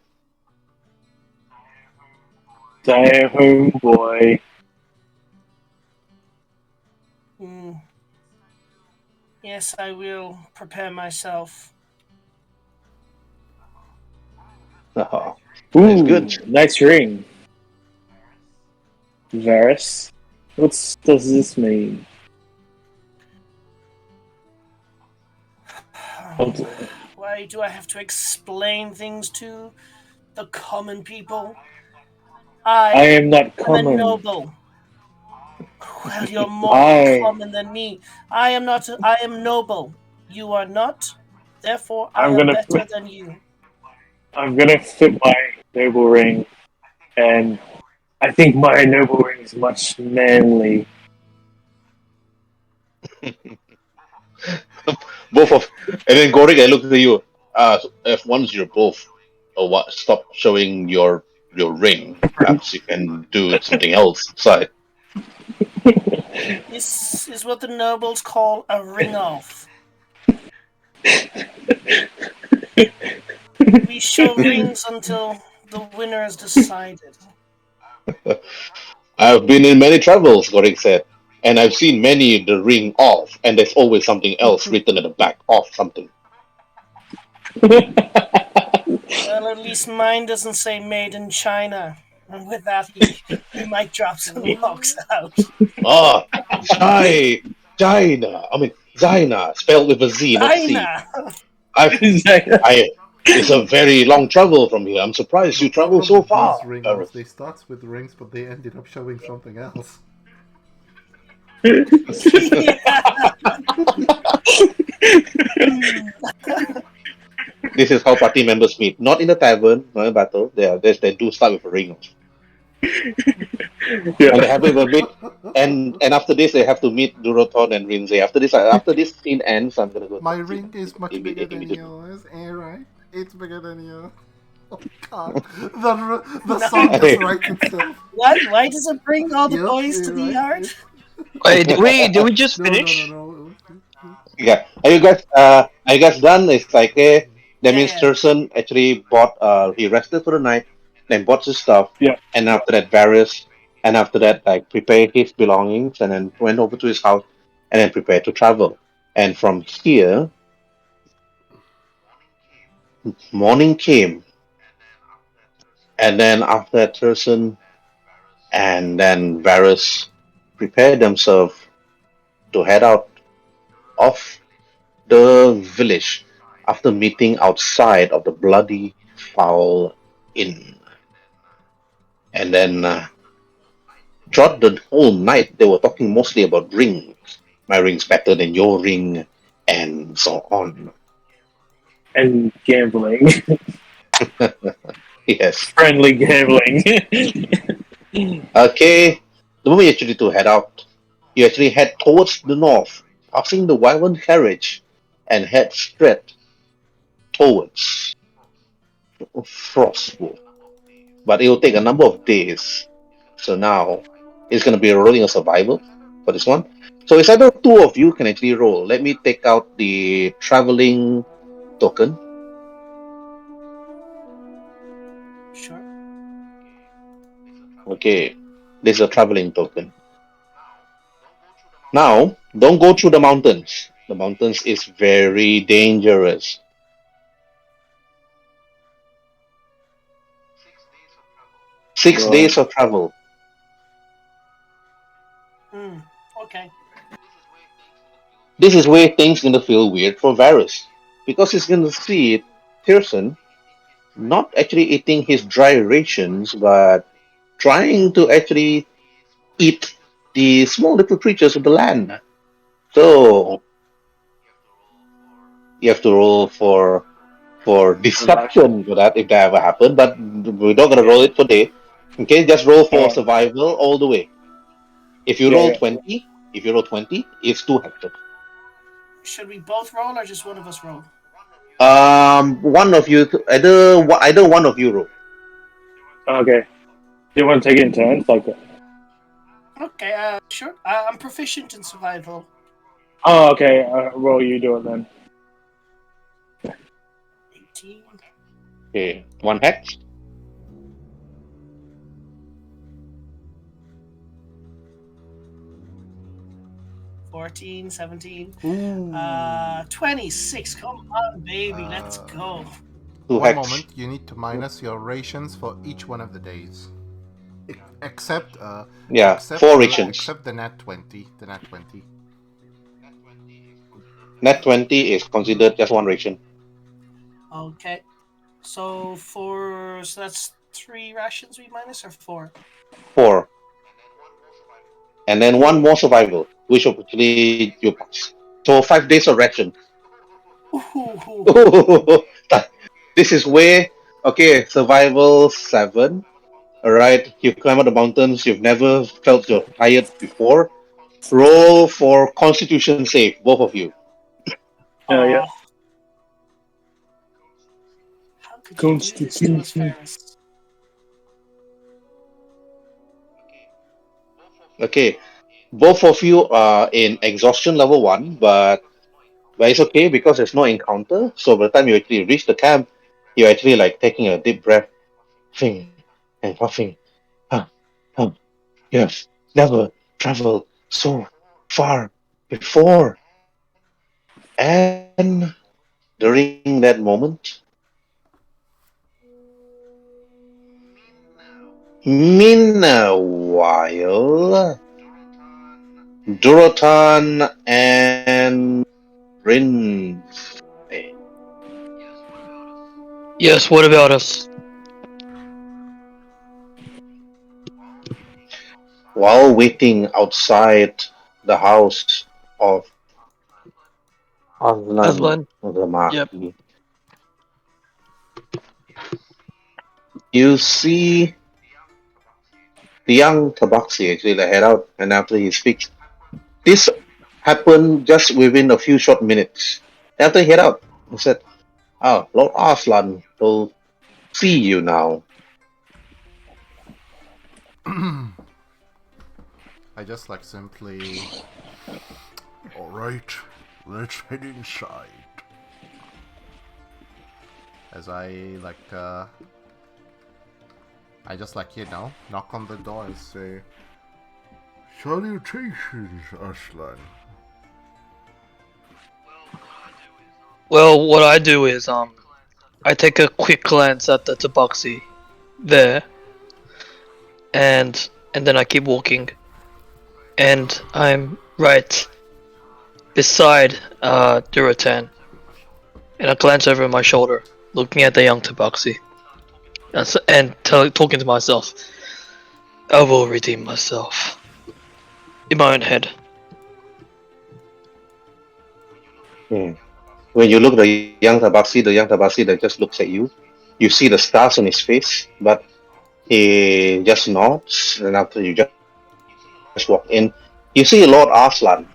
Stay home, boy. Mm. Yes, I will prepare myself. That's Ooh, good. nice ring. Varus. What does this mean? Why do I have to explain things to the common people? I I am not am a common. noble. Well, you're more I common than me. I am not. I am noble. You are not. Therefore, I I'm am gonna better than you. I'm gonna fit my noble ring, and I think my noble ring is much manly. Both of, and then Gorik, I look at you. If once you're both, or what, stop showing your ring. Perhaps you can do something else inside. This is what the nobles call a ring off. We show rings until the winner is decided. I've been in many travels, Gorik said, and I've seen many the ring off, and there's always something else written at the back of something. Well, at least mine doesn't say made in China. And with that, he might drops and walks out. Ah, China. I mean, China, spelled with a Z, not a C. China! I've, I. It's a very long travel from here. I'm surprised The you travel problem so with far, these ring offs, Paris. they start with rings, but they ended up showing something else. This is how party members meet. Not in a tavern, not in a battle. They do start with a ring. And they have to meet, and after this they have to meet Duroton and Rinze. After this scene ends, I'm gonna go My talk to ring is much bigger than immediately. yours, right? It's bigger than yours. Oh god, the song I just think writes itself. Why does it bring all the Yep, boys to the right. yard? Wait, did we just finish? No. yeah. Are you guys done? It's like that means Yeah. Turson actually bought he rested for the night, then bought his stuff, Yeah. and after that Varys, and after that like prepared his belongings and then went over to his house and then prepared to travel. And from here, morning came, and then after that Turson and then Varys prepared themselves to head out of the village after meeting outside of the bloody foul inn. And then throughout the whole night, they were talking mostly about rings. My ring's better than your ring, and so on. and gambling. Yes. Friendly gambling. Okay. The moment you actually to head out, you actually head towards the north, passing the Wyvern carriage, and head straight towards Frostwolf. But it will take a number of days. So now it's going to be rolling a survival for this one. So it's either two of you can actually roll. Let me take out the traveling token. Sure. Okay, this is a traveling token. Now, don't go through the mountains. The mountains is very dangerous. 6 days Well, of travel. Hmm. Okay. This is where things gonna feel weird for Varus. Because he's gonna see Pearson not actually eating his dry rations, but trying to actually eat the small little creatures of the land. So you have to roll for deception for that if that ever happened, but we're not gonna roll yeah. it for day. Okay, just roll for Alright. survival all the way. If you Yeah, roll yeah. 20, if you roll 20, it's 2 hexes. Should we both roll or just one of us roll? One of you, either one of you roll. Okay. Do you want to take it in turns? Like, Okay, sure. I'm proficient in survival. oh, okay. Well, you do it then. 18, Okay, 1 hex. 14, 17, Ooh. 26. Come on, baby. Let's go. 2 hex. One moment, you need to minus your rations for each one of the days. Except Yeah, except 4 rations. except the nat 20. The nat 20. Net 20 is considered just 1 ration. Okay. So that's 3 rations we minus or 4? 4. And then one more survival, which actually you pass. So 5 days of ration. Ooh. This is where, okay, survival 7. Alright, you climb up the mountains, you've never felt you're tired before. Roll for constitution save, both of you. Yeah. Oh, how could you do this to us, Constitution. Ferris? Okay, both of you are in exhaustion level 1, but it's okay because there's no encounter. So by the time you actually reach the camp, you're actually like taking a deep breath, puffing and puffing. Huh, huh. You have never traveled so far before. And during that moment, meanwhile, Durotan and Rin, Yes, what about us? while waiting outside the house of Aslan Aslan? the Yep. Marquis, you see the young Tabaxi actually like, head out, and after he speaks, this happened just within a few short minutes. After he head out, he said, "Oh, Lord Aslan will see you now." I just like simply Alright, let's head inside. as I just like knock on the door and say, Salutations, Aslan. Well, what I do is I take a quick glance at the tabaxi there, and then I keep walking, and I'm right beside Duratan, and I glance over my shoulder, looking at the young tabaxi, talking to myself. I will redeem myself in my own head. Hmm. when you look at the young Tabaxi that just looks at you. You see the stars on his face, but he just nods. And after you just walk in, you see Lord Arslan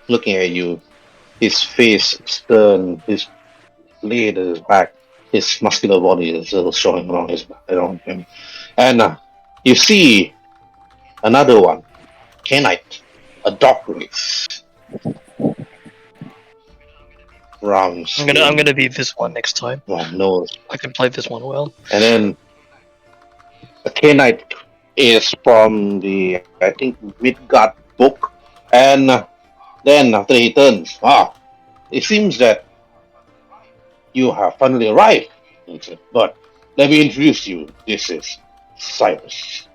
looking at you. His face stern, his blade at his back, his muscular body is still showing around him. And you see another one, Kenite, a dog race, round I'm skin, gonna be this one next time. long nose, I can play this one well. and then a Kenite is from the I think Midgard book, and then after he turns, it seems that you have finally arrived. He said, but let me introduce you. This is Cyrus.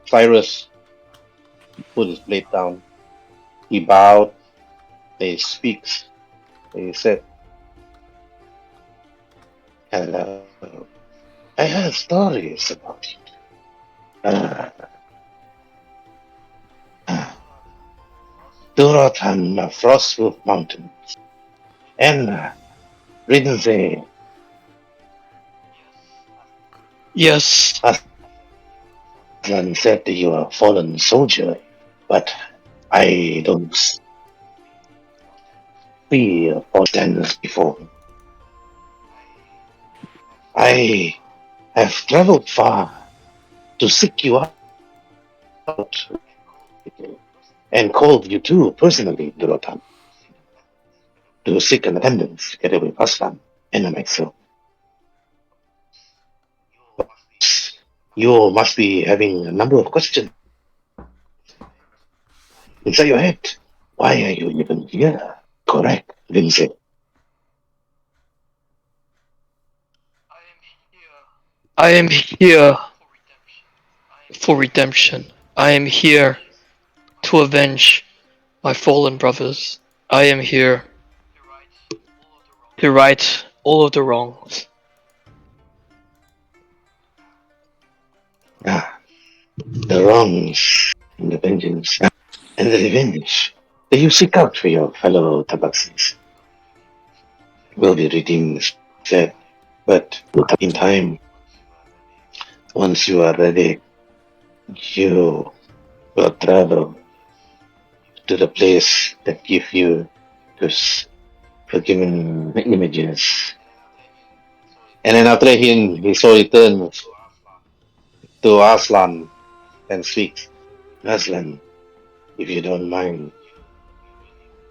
Cyrus put his blade down. He bowed. He speaks. He said, "Hello. I heard stories about you. Uh, Duratan Frostwolf Mountains and Ridensay. Yes. Aslan said that you are a fallen soldier, but I don't see a fallen standards before. I have traveled far to seek you out and called you too personally, Duratan, to seek an attendance together with Aslan and myself. You must be having a number of questions inside your head. Why are you even here? Correct, Lindsay. I am here for redemption. I am here to avenge my fallen brothers. I am here to right all of the wrongs. The wrongs and the vengeance and the revenge that you seek out for your fellow Tabaxis will be redeemed, said. But in time, once you are ready, you will travel to the place that give you those forgiven images. And then after he saw returns to Aslan and speaks. Aslan, if you don't mind,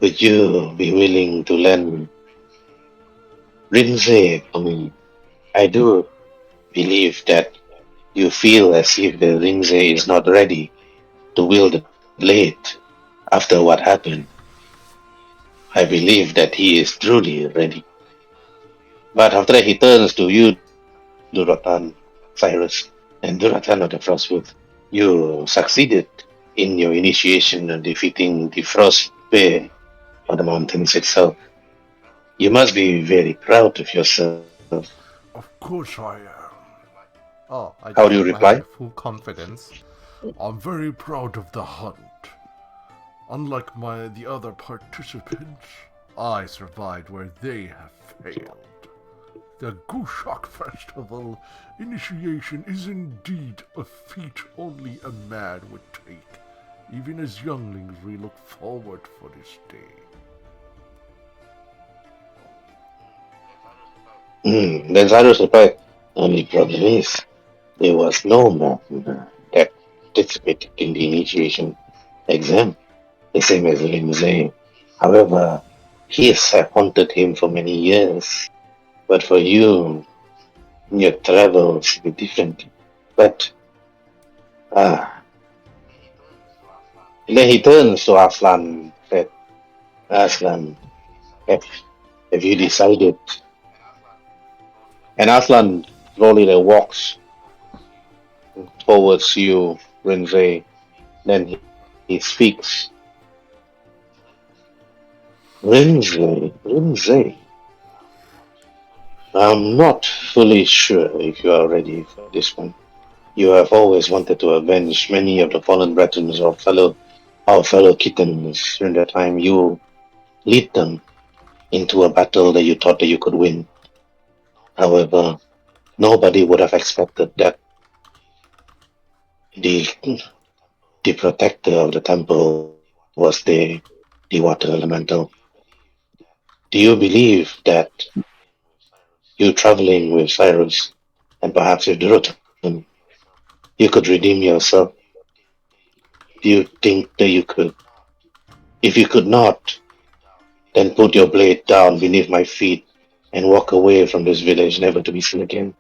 would you be willing to lend Rinze for me? I do believe that you feel as if the Rinze is not ready to wield the blade after what happened. I believe that he is truly ready. But after he turns to you, Duratan, Cyrus, and Duratan of the Frostwood, you succeeded in your initiation and defeating the Frost Bear on the mountains itself. You must be very proud of yourself. Of course I am. Oh, I How do just you reply? had full confidence. I'm very proud of the hunt. Unlike the other participants, I survived where they have failed. The Gushak Festival initiation is indeed a feat only a man would take. Even as younglings, we look forward for this day. Then Cyrus replied, only problem is, there was no man that participated in the initiation exam, the same as Lindsay. However, his have haunted him for many years. But for you, your travels will be different. But, ah, then he turns to Aslan, said, Aslan, have, have you decided? And Aslan slowly walks towards you, Rinze. Then he speaks. Rinze, I'm not fully sure if you are ready for this one. You have always wanted to avenge many of the fallen brethren of our fellow kittens during the time you lead them. into a battle that you thought that you could win. However, nobody would have expected that the the protector of the temple was the water elemental. Do you believe that you traveling with Cyrus and perhaps with Durotan, you could redeem yourself? Do you think that you could? If you could not, then put your blade down beneath my feet and walk away from this village never to be seen again.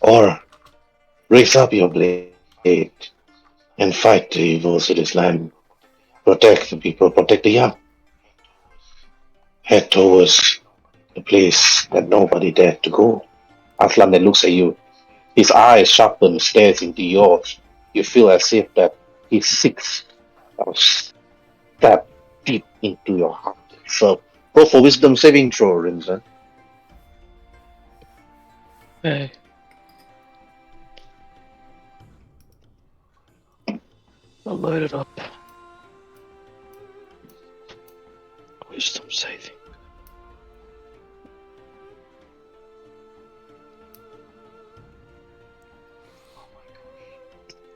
Or raise up your blade and fight the evils of this land. Protect the people, protect the young. Head towards the place that nobody dared to go. Aslan then looks at you. His eyes sharpen, stares into yours. You feel as if that he seeks stab deep into your heart itself. Roll for wisdom saving throw, Rinza. Hey. I'll load it up. Wisdom saving.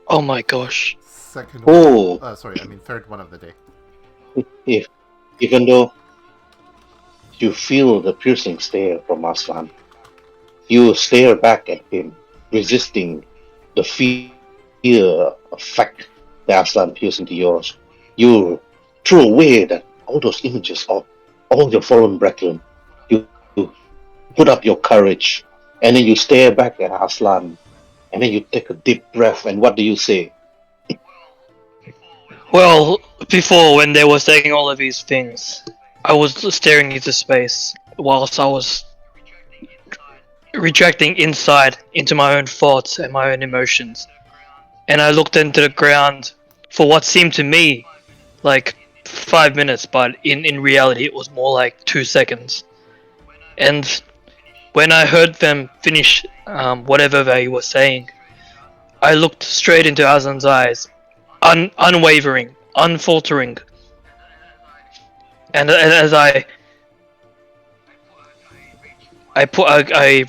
Oh my gosh. Second Oh, one. Sorry, I mean third one of the day. if, even though you feel the piercing stare from Aslan, you stare back at him, resisting the fear effect that Aslan pierced into yours. You throw away that all those images of all your fallen brethren. You put up your courage, and then you stare back at Aslan, and then you take a deep breath, and what do you say? Well, before when they were saying all of these things, I was staring into space whilst I was retracting inside into my own thoughts and my own emotions. And I looked into the ground for what seemed to me like 5 minutes, but in reality it was more like 2 seconds. And when I heard them finish whatever they were saying, I looked straight into Aslan's eyes, unwavering, unfaltering, and as I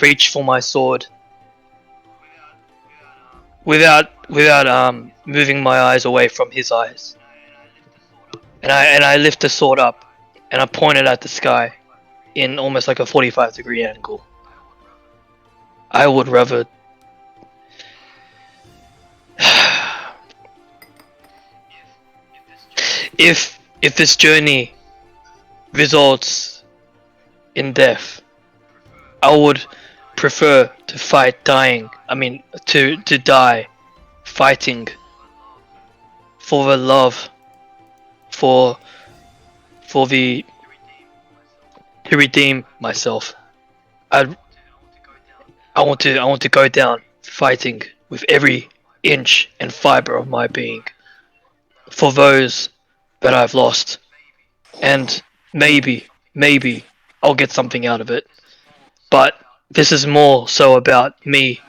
reached for my sword without moving my eyes away from his eyes, and I lift the sword up and I point it at the sky in almost like a 45-degree angle. I would rather if this journey results in death, I would prefer to fight dying. I mean, to die fighting for the love, for the to redeem myself. I I want to go down fighting with every inch and fiber of my being for those that I've lost, and maybe I'll get something out of it. But this is more so about me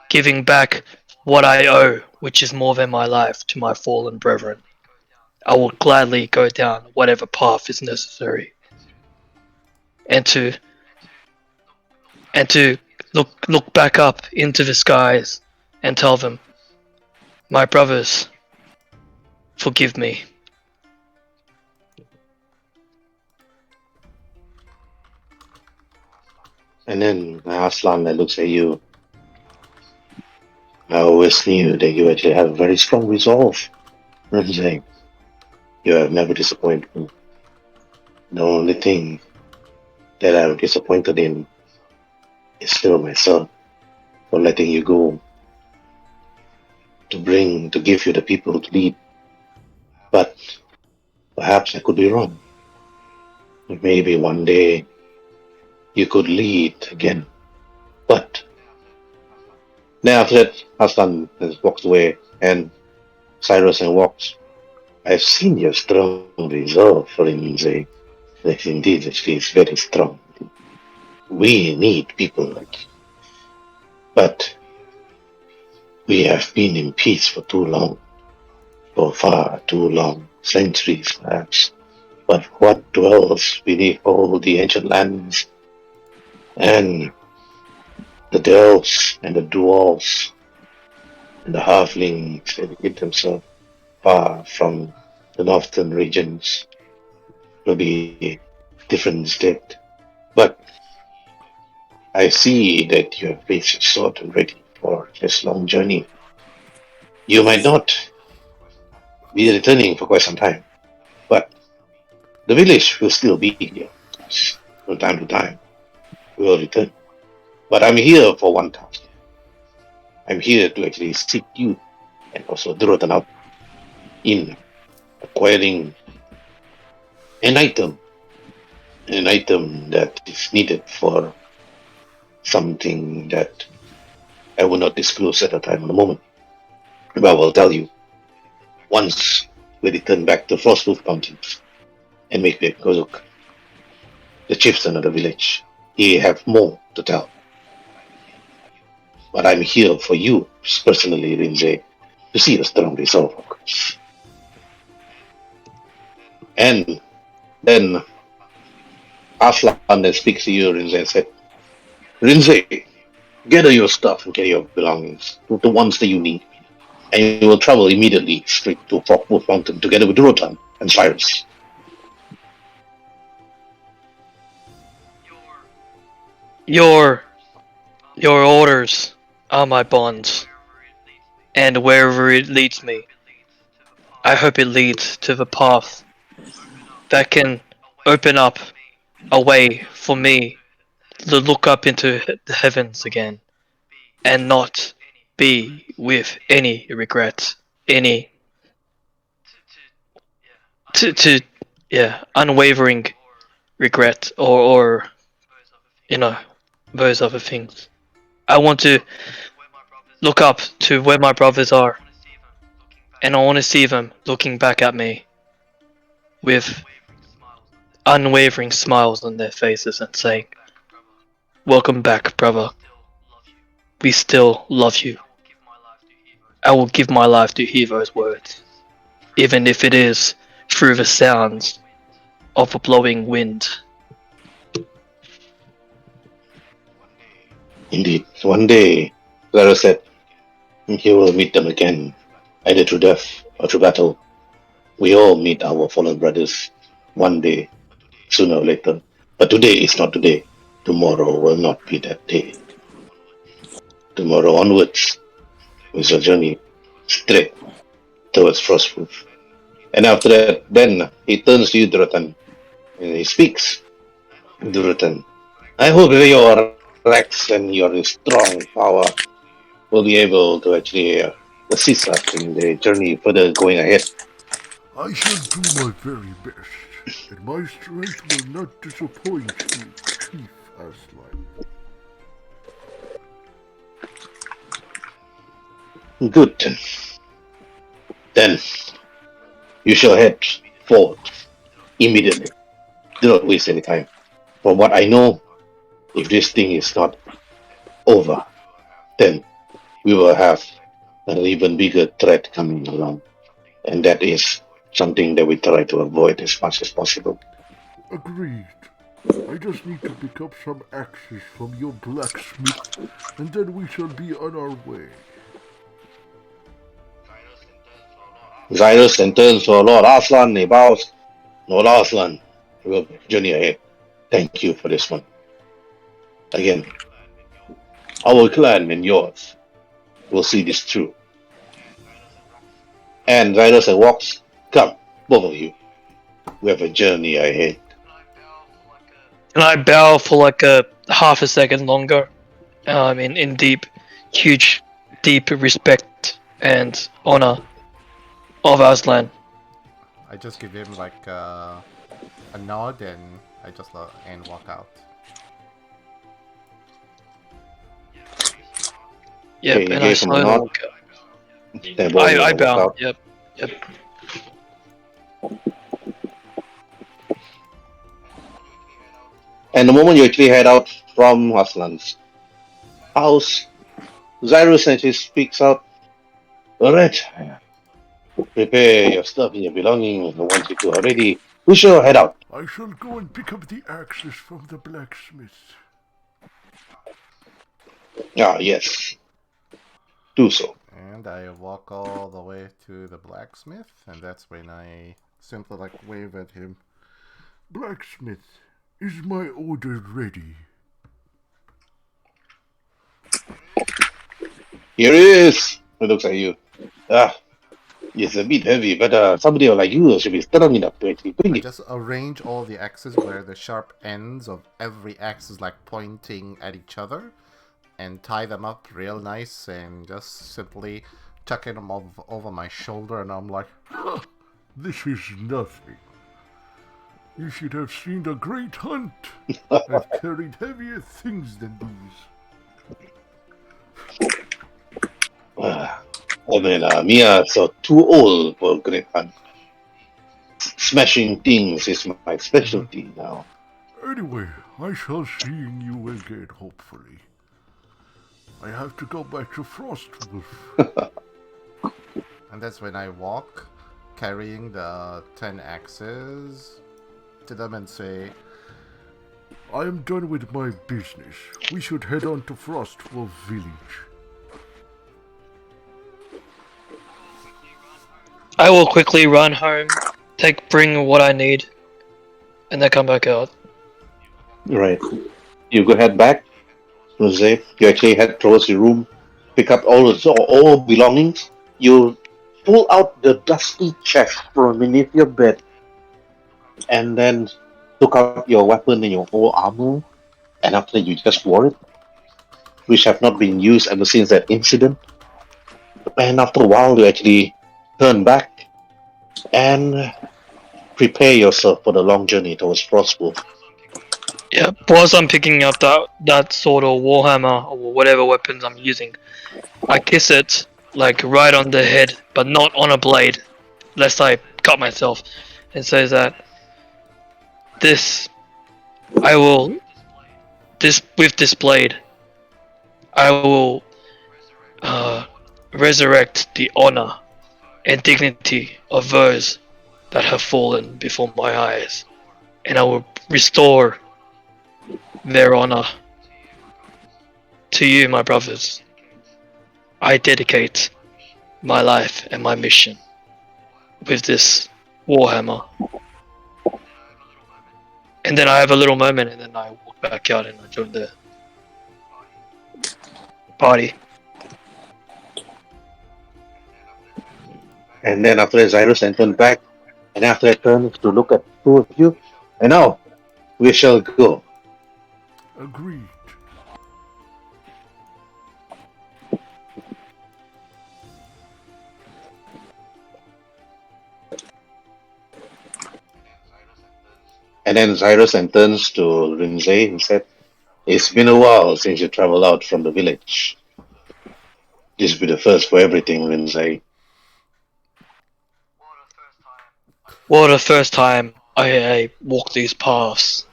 giving back what I owe, which is more than my life, to my fallen brethren. I will gladly go down whatever path is necessary, and to look back up into the skies and tell them, my brothers, forgive me. And then Aslan looks at you. I always knew that you actually have a very strong resolve, Rinzai. You have never disappointed me. The only thing that I'm disappointed in is still myself for letting you go to give you the people to lead. But perhaps I could be wrong. Maybe one day you could lead again. But then after that, Hassan has walked away and Cyrus and walks. I've seen your strong resolve, Rinzai. Yes, indeed, it is very strong. We need people like you. But we have been in peace for too long, for far too long, centuries perhaps. But what dwells beneath all the ancient lands and the delves and the dwarves and the halflings that hid themselves far from the northern regions will be different instead. But I see that you have raised your sword and ready for this long journey. You might not be returning for quite some time, but the village will still be here. From time to time, we will return. But I'm here for one task. I'm here to actually seek you and also Durotan out in acquiring an item, an item that is needed for something that I will not disclose at the time of the moment. But I will tell you once we return back to Frostproof Mountains and make the Kozuk, the chieftain of the village. He have more to tell. But I'm here for you personally, Rinze, to see your strong resolve, of course. And then Aslan then speaks to you, Rinze, and said, Rinze, gather your stuff and get your belongings, the ones that you need, and you will travel immediately straight to Frostproof Mountain together with Rotan and Cyrus. Your orders are my bonds, and wherever it leads me, I hope it leads to the path that can open up a way for me to look up into the heavens again and not be with any regret, any to unwavering regret or those other things. I want to look up to where my brothers are, and I want to see them looking back at me with unwavering smiles on their faces and saying, "Welcome back, brother. We still love you. I will give my life to hear those words, even if it is through the sounds of a blowing wind." Indeed, one day, Clara said, he will meet them again, either through death or through battle. We all meet our fallen brothers one day, sooner or later. But today is not today. Tomorrow will not be that day. Tomorrow onwards is a journey straight towards Frostproof. And after that, then he turns to you, Duratan, and he speaks. Duratan, I hope that your Rex and your strong power will be able to actually assist us in the journey further going ahead. I shall do my very best, and my strength will not disappoint you, Chief Aslan. Good. Then you shall head forward immediately. Do not waste any time. From what I know, if this thing is not over, then we will have an even bigger threat coming along. And that is something that we try to avoid as much as possible. Agreed. I just need to pick up some axes from your blacksmith, and then we shall be on our way. Cyrus then turns to Lord Aslan, he bows. Lord Aslan, we will journey ahead. Thank you for this one. Again, our clan and yours will see this through. And Cyrus walks, come, both of you. We have a journey ahead. And I bow for like a half a second longer. In deep, huge, deep respect and honor of Aslan. I just give him like a nod and I just and walk out. Yep, Okay, you and I gave him a slowly nod. walk out. Then both of you I walk bow. out. Yep. And the moment you actually head out from Aslan's house, Cyrus actually speaks out. Alright, prepare your stuff and your belongings, and once you two are ready, We shall head out. I shall go and pick up the axes from the blacksmith. Ah, yes. Do so. And I walk all the way to the blacksmith, and that's when I simply wave at him. Blacksmith, is my order ready? Here it is. It looks at you. Ah, it's a bit heavy, but somebody like you should be strong enough to actually bring I it. just arrange all the axes where the sharp ends of every axe is pointing at each other, and tie them up real nice, and just simply chucking them over my shoulder, and I'm like, This is nothing. You should have seen the great hunt. I've carried heavier things than these. Mia, so too old for a great hunt. Smashing things is my specialty now. Anyway, I shall see you again, hopefully. I have to go back to Frostwolf. and that's when I walk, carrying the 10 axes to them and say, I am done with my business. We should head on to Frostwolf Village. I will quickly run home, bring what I need, and then come back out. Right. You go head back, Jose. You actually head towards your room, pick up all belongings. You pull out the dusty chest from beneath your bed, and then took out your weapon and your whole armor. And after you just wore it, which have not been used ever since that incident. And after a while, you actually turn back and prepare yourself for the long journey towards Frostwolf. Yeah, whilst I'm picking up that sword or warhammer or whatever weapons I'm using, I kiss it right on the head, but not on a blade, lest I cut myself. And says that with this blade, I will resurrect the honor and dignity of those that have fallen before my eyes, and I will restore their honor to you, my brothers. I dedicate my life and my mission with this warhammer. And then I have a little moment, and then I walk back out and I join the party. And then after that, Zyrus and turn back, and after that turns to look at two of you. And now, we shall go. Agreed. And then Zyrus and turns to Rinzai and said, It's been a while since you traveled out from the village. This will be the first for everything, Rinzai. Well, the first time I walked these paths,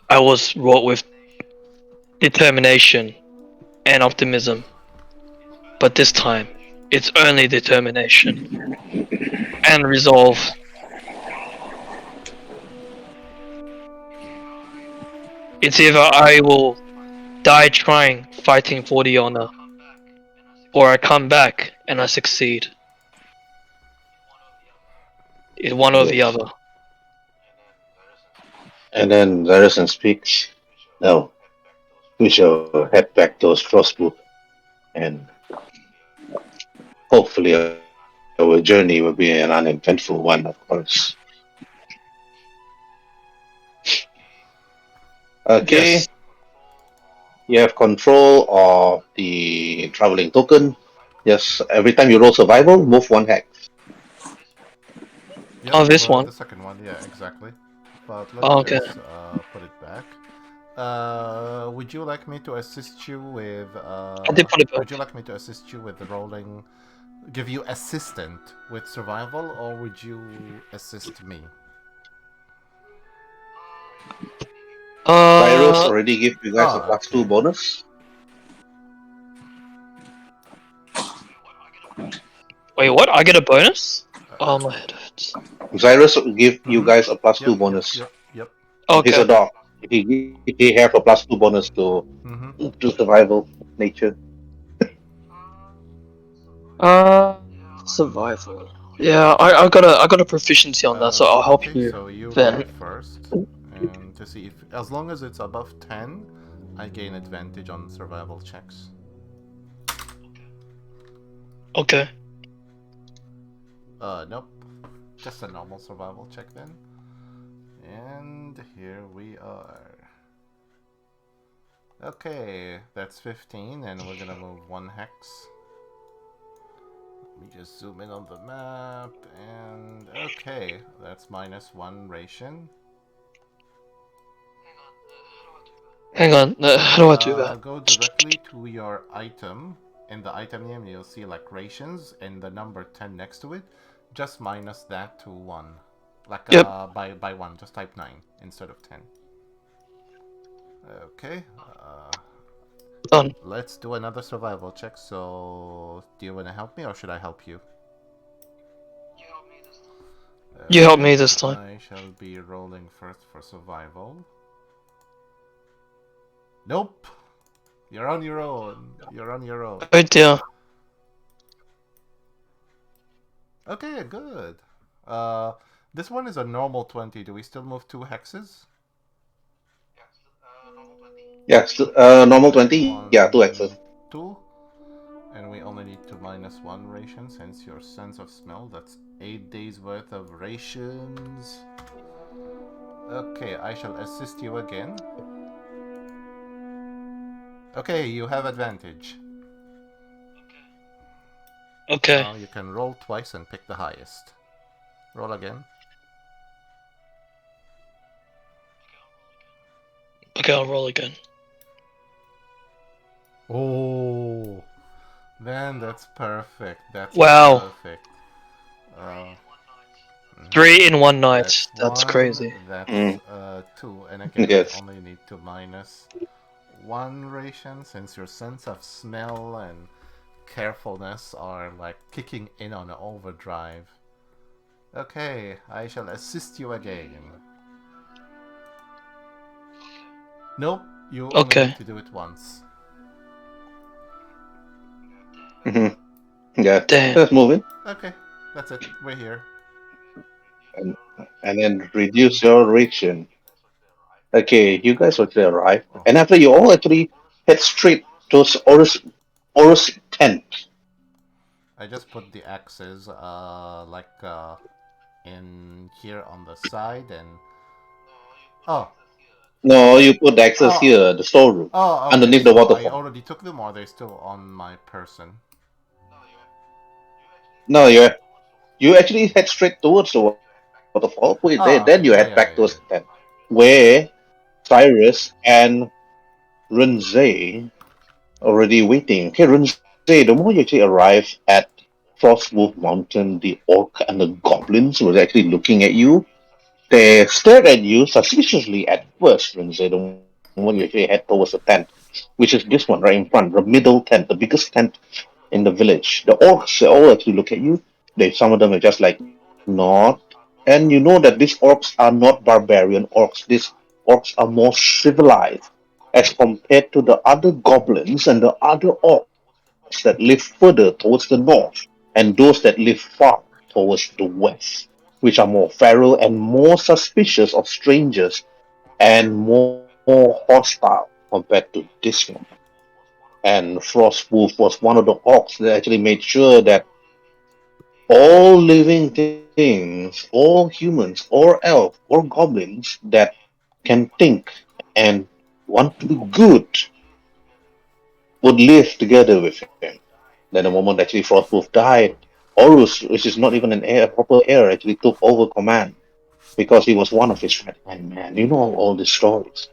I was wrought with determination and optimism. But this time, it's only determination and resolve. It's either I will die trying, fighting for the honor, or I come back and I succeed. It's one or the other. And then Zyrus speaks, Now, we shall head back towards Frostwood, and hopefully our journey will be an uneventful one, of course. Okay, Yes. you have control of the traveling token. Yes, every time you roll survival, move one hex. yep, Oh, this one. The second one, yeah, exactly. But let Oh, me okay. just put it back. Would you like me to assist you with? I did put it back. Would you like me to assist you with rolling? Give you assistant with survival, or would you assist me? Cyrus already gave you guys a Oh, +2 bonus. Wait, what? I get a bonus? Oh, my head hurts. Cyrus will give you Mm-hmm. guys a plus two Yep, yep, bonus. yep, yep. He's a Okay. dog. He have a plus two bonus Mm-hmm. to survival nature. Uh, survival. Yeah, I got a proficiency on that, so I'll help Okay, you so you roll then. first, and to see if, as long as it's above 10, I gain advantage on survival checks. Okay. Nope. Just a normal survival check then. And here we are. Okay, that's 15, and we're gonna move one hex. Let me just zoom in on the map, and okay, that's -1 ration. Hang on. How do I do that? Go directly to your item. In the item name, you'll see like rations and the number 10 next to it. Just minus that to 1. Like Yep. by 1, just type 9 instead of 10. Okay. Done. Let's do another survival check. So, do you want to help me or should I help you? You help Okay, me this time. I shall be rolling first for survival. Nope. You're on your own. You're on your own. Oh dear. Okay, good. This one is a normal 20. Do we still move 2 hexes? Yeah, normal 20. Yeah, 2 X's. 1, 2. And we only need to -1 ration since your sense of smell. That's 8 days worth of rations. Okay, I shall assist you again. Okay, you have advantage. Okay. Now you can roll twice and pick the highest. Roll again. Okay, I'll roll again. Oh, man, that's perfect. That's Wow. perfect. Uh, 3 in one night. that's That's 1, crazy. that's 2, and again, we Yes. only need to -1 ration since your sense of smell and carefulness are like kicking in on overdrive. Okay, I shall assist you again. Nope, you only Okay. need to do it once. Hmm. Yeah. Damn. Let's move in Okay, that's it. We're here. and and then reduce your ration. Okay, you guys actually arrive, Oh, and after you all actually head straight towards Orus tent. I just put the axes in here on the side and oh No, you put the access oh here, the storeroom, oh okay. underneath the So I waterfall. already took them, or they're still on my person. No, you actually head straight towards the waterfall, put it there, then you Oh head okay. back Yeah towards yeah the yeah tent, yeah. where Cyrus and Runze already waiting. Okay, Runze, the moment you actually arrive at Frostwolf Mountain, the orc and the goblins were actually looking at you. They stared at you suspiciously at first, Runze, the moment you actually head towards the tent, which is this one right in front, the middle tent, the biggest tent in the village. The orcs, they all actually look at you. Some of them are just like nod. And you know that these orcs are not barbarian orcs. These orcs are more civilized as compared to the other goblins and the other orcs that live further towards the north and those that live far towards the west, which are more feral and more suspicious of strangers and more hostile compared to this one. And Frostwolf was one of the orcs that actually made sure that all living things, all humans, or elves, or goblins that can think and want to be good would live together with him. Then the moment actually Frostwolf died, Horus, which is not even a proper heir, actually took over command because he was one of his right hand man. You know all these stories.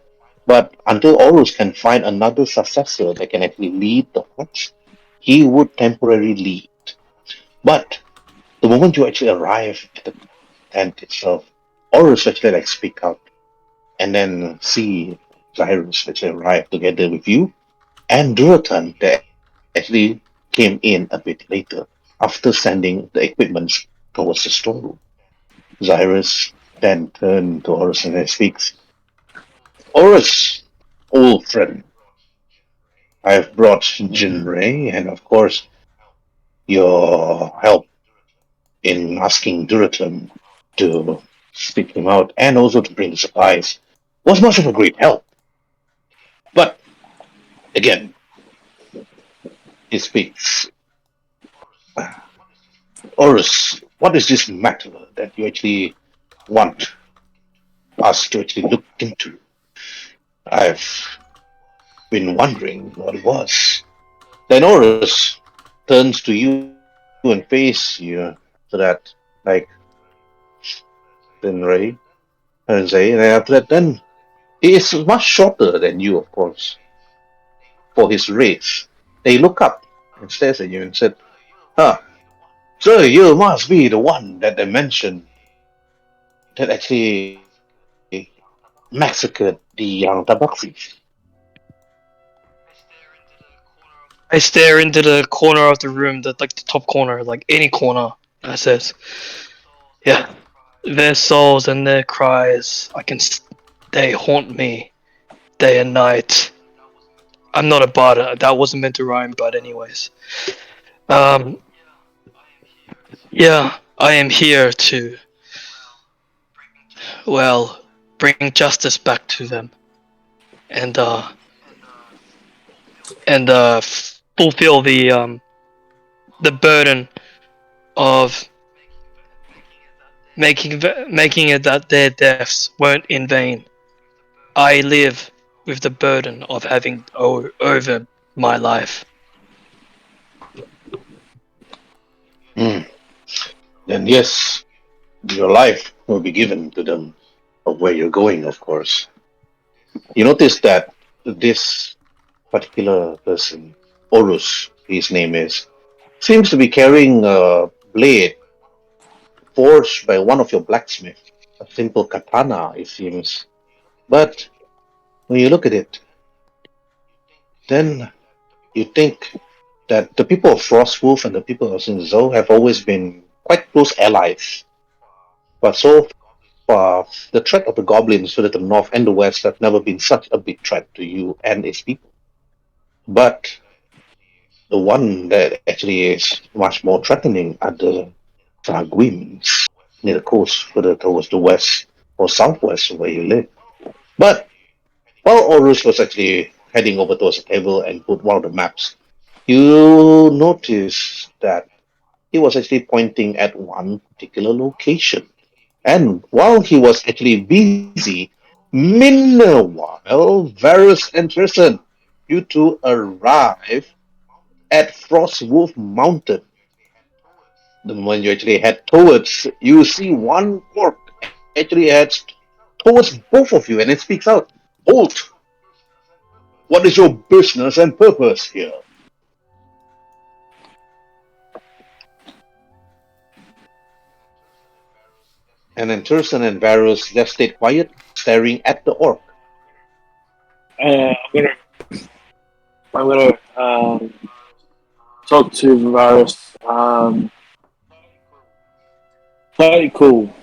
But until Horus can find another successor that can actually lead the Hawks, he would temporarily lead. But the moment you actually arrive at the tent itself, Horus actually like speak out and then see Cyrus actually arrive together with you and Duratan that actually came in a bit later after sending the equipment towards the storeroom. Cyrus then turned to Horus and speaks. Horus, old friend, I have brought Jinray and of course your help in asking Duraton to speak him out and also to bring the supplies was much of a great help. But again, he speaks. Horus, what is this matter that you actually want us to actually look into? I've been wondering what it was. Then Horus turns to you and face you so that, like, then Ray and say, and after that, then he is much shorter than you, of course, for his race. They look up and stares at you and said, "Ah, so you must be the one that they mentioned that actually massacred the young Tabaxis." I stare into the corner of the room, the top corner, like any corner. And I says, "Yeah, their souls and their cries, they haunt me day and night." I'm not a bard. That wasn't meant to rhyme, but anyways. Um, yeah, I am here to, well, bring justice back to them, and fulfill the burden of making it that their deaths weren't in vain. I live with the burden of having over my life. Hmm. Then yes, your life will be given to them of where you're going, of course. You notice that this particular person, Horus, his name is, seems to be carrying a blade forged by one of your blacksmiths. A simple katana, it seems. But when you look at it, then you think that the people of Frostwolf and the people of Sinzo have always been quite close allies. But so far, the threat of the goblins to the north and the west have never been such a big threat to you and its people. But the one that actually is much more threatening are the Draguins near the coast, further towards the west or southwest where you live. But while Horus was actually heading over towards the table and put one of the maps, you notice that he was actually pointing at one particular location. And while he was actually busy, meanwhile, Varus and Tristan, you two arrive at Frostwolf Mountain. The moment you actually head towards, you see one orc actually heads towards both of you and it speaks out. Halt! What is your business and purpose here? And then Turson and Varus just stayed quiet, staring at the orc. I'm gonna talk to Varus. Play it cool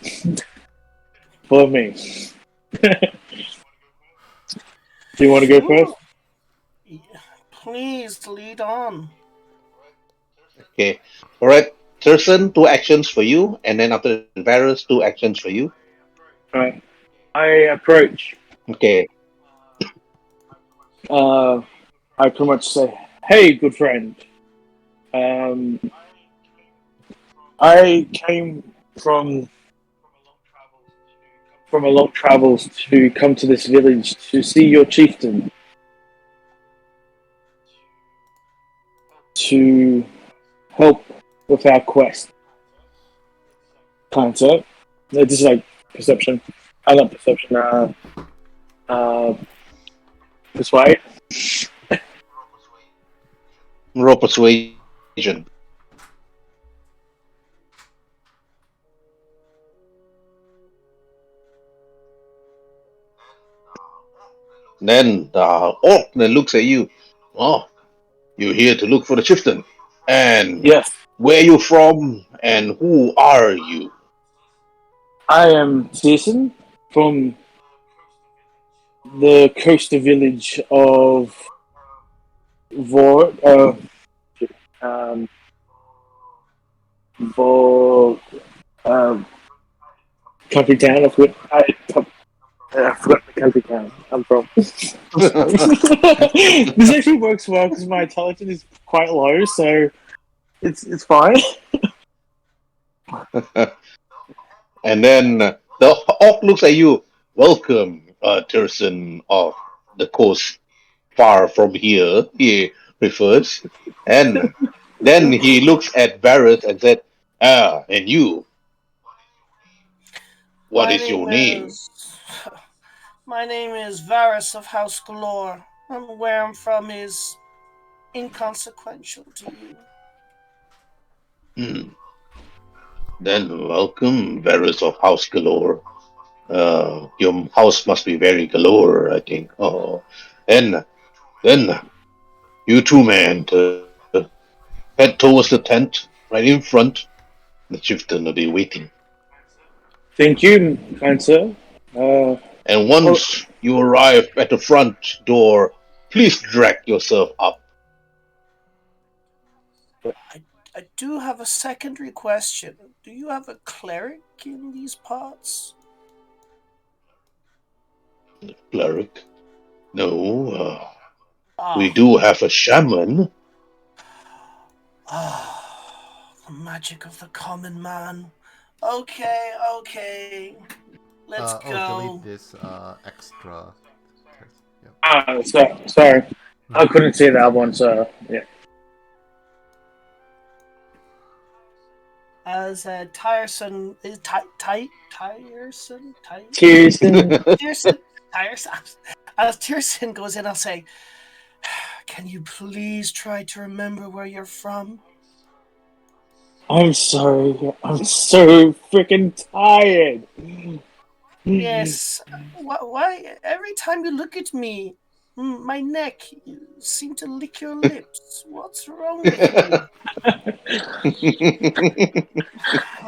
for me. Do you want to go first? Please lead on. Okay. Alright. Turson, 2 actions for you, and then after Varus, 2 actions for you. Alright. I approach. Okay. I pretty much say, "Hey, good friend. I came from a long travels to come to this village to see your chieftain, to help with our quest." Planter. This is like perception. I love perception. Persuade. Roll persuasion. Then the orc then looks at you. Oh, you're here to look for the chieftain. And Yes. where are you from and who are you? I am Jason from the coastal village of Vor. Um, Vor. Um, Country town. I forgot the country town I'm from. I'm sorry. This actually works well because my intelligence is quite low, so it's fine. And then the orc looks at you. Welcome, Tirson of the coast far from here, he refers. And then he looks at Varus and said, Ah, and you, what My is name your name? is my name is Varus of House Galore, and where I'm from is inconsequential to you. Hmm. Then welcome, Varus of House Galore. Your house must be very galore, I think. Oh, and then you two, man, head towards the tent right in front. The chieftain will be waiting. Thank you, kind sir. Uh, And oh, once you arrive at the front door, please drag yourself up. I do have a secondary question. Do you have a cleric in these parts? Cleric. No, we Ah, do have a shaman. the magic of the common man. Okay, okay. Let's Delete go. this extra. Yep. sorry. I couldn't see that one, so yeah. As tiresome is tiresome Cheers. tiresome tiresome. As Tierson goes in, I'll say, "Can you please try to remember where you're from?" I'm sorry. I'm so freaking tired. Yes. Why? Every time you look at me, my neck, you seem to lick your lips. What's wrong with you?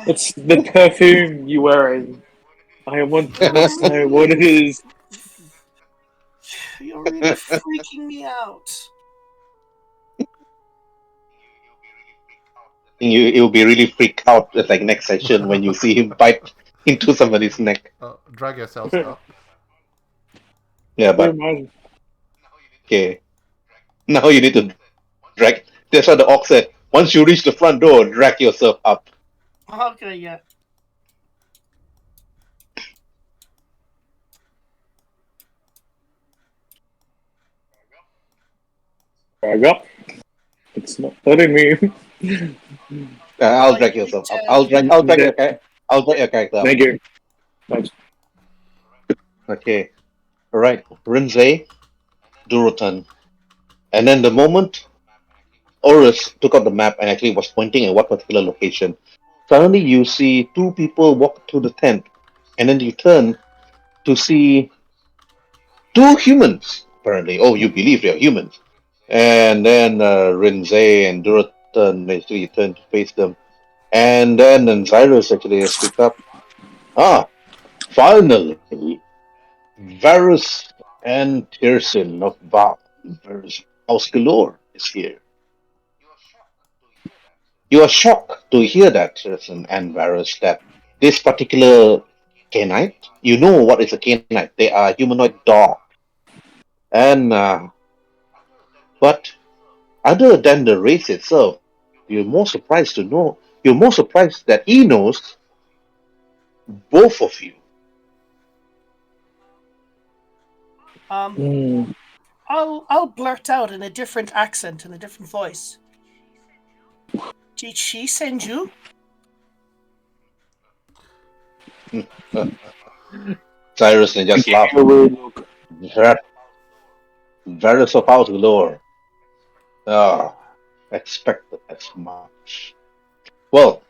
It's the perfume you're wearing. I want to know what it is. You're really freaking me out. You'll be really freaked out at like next session when you see him bite into somebody's neck. Drag yourselves up. Yeah, Who but am I? okay. Now you need to drag. That's what the orc said. Once you reach the front door, drag yourself up. Okay, yeah. Drag up. It's not letting me. I'll Oh, drag you need yourself up. to. I'll drag your I'll drag your character up. Thank you. Thanks. Okay. Alright. Rinzai, Durotan. And then the moment Horus took out the map and actually was pointing at what particular location, suddenly you see two people walk to the tent. And then you turn to see two humans, apparently. Oh, you believe they're humans. And then Rinzai and Duratan basically turn to face them. And then Cyrus actually speaks up. Ah, finally, Varus and Tirsin of Varus House Galore is here. You are shocked to hear that, Tirsin and Varus, that this particular canite, you know what is a canite? They are humanoid dog. And but other than the race itself, you're more surprised that he knows both of you. Um, Mm. I'll blurt out in a different accent, in a different voice. Did she send you? Cyrus and just laughed. Var- Varus of House Galore. Ah, expected as much. Well,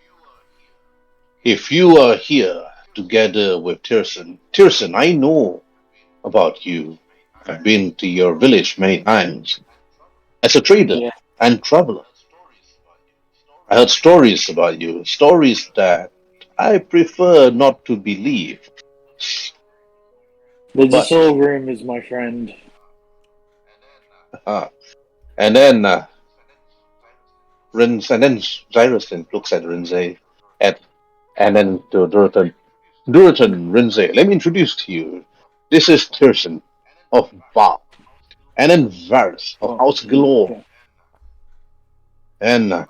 if you are here together with Tirson, I know about you. I've been to your village many times as a trader Yeah. and traveler. I heard stories about you, stories that I prefer not to believe. The But Disol room is my friend. uh, and then and then Cyrus then looks at Rinzai at and then to Duratan. Duratan, Rinzai, let me introduce to you. This is Tirsan of Ba, and then Varus of Oh, House Galore. okay. And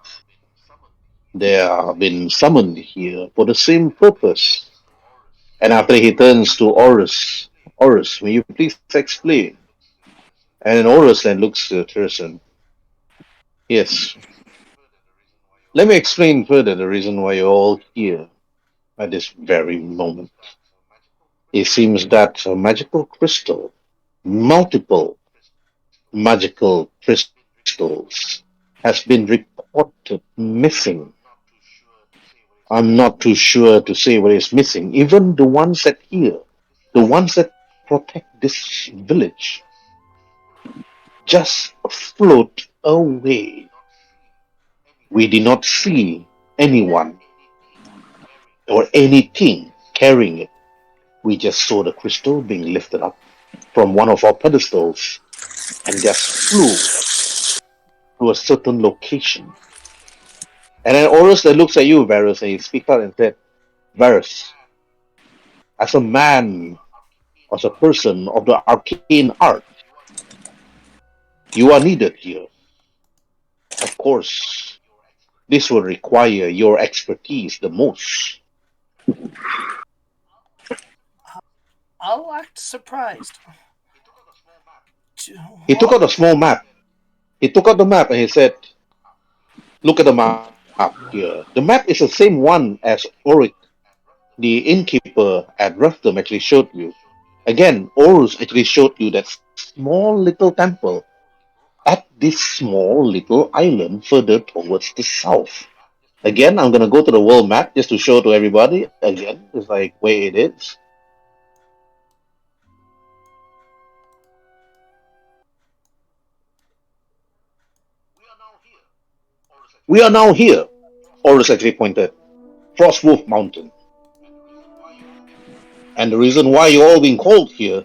they have been summoned here for the same purpose. And after he turns to Horus, Horus, will you please explain? And then Horus then looks to Tirsan. Yes, let me explain further the reason why you're all here at this very moment. It seems that a magical crystal, multiple magical crystals, has been reported missing. I'm not too sure to say what is missing. Even the ones that here, the ones that protect this village, just float away. We did not see anyone or anything carrying it. We just saw the crystal being lifted up from one of our pedestals and just flew to a certain location. And then Horus then looks at you, Varus, and he speaks out and said, Varus, as a man, as a person of the arcane art, you are needed here. Of course, this will require your expertise the most. I'll act surprised. He took out a What? small map. He took out the map and he said, look at the map here. The map is the same one as Oric, the innkeeper at Ruthdom, actually showed you. Again, Horus actually showed you that small little temple at this small little island further towards the south. Again, I'm gonna go to the world map just to show to everybody. Again, it's like where it is. We are now here. Horus actually pointed. Frostwolf Mountain. And the reason why you're all being called here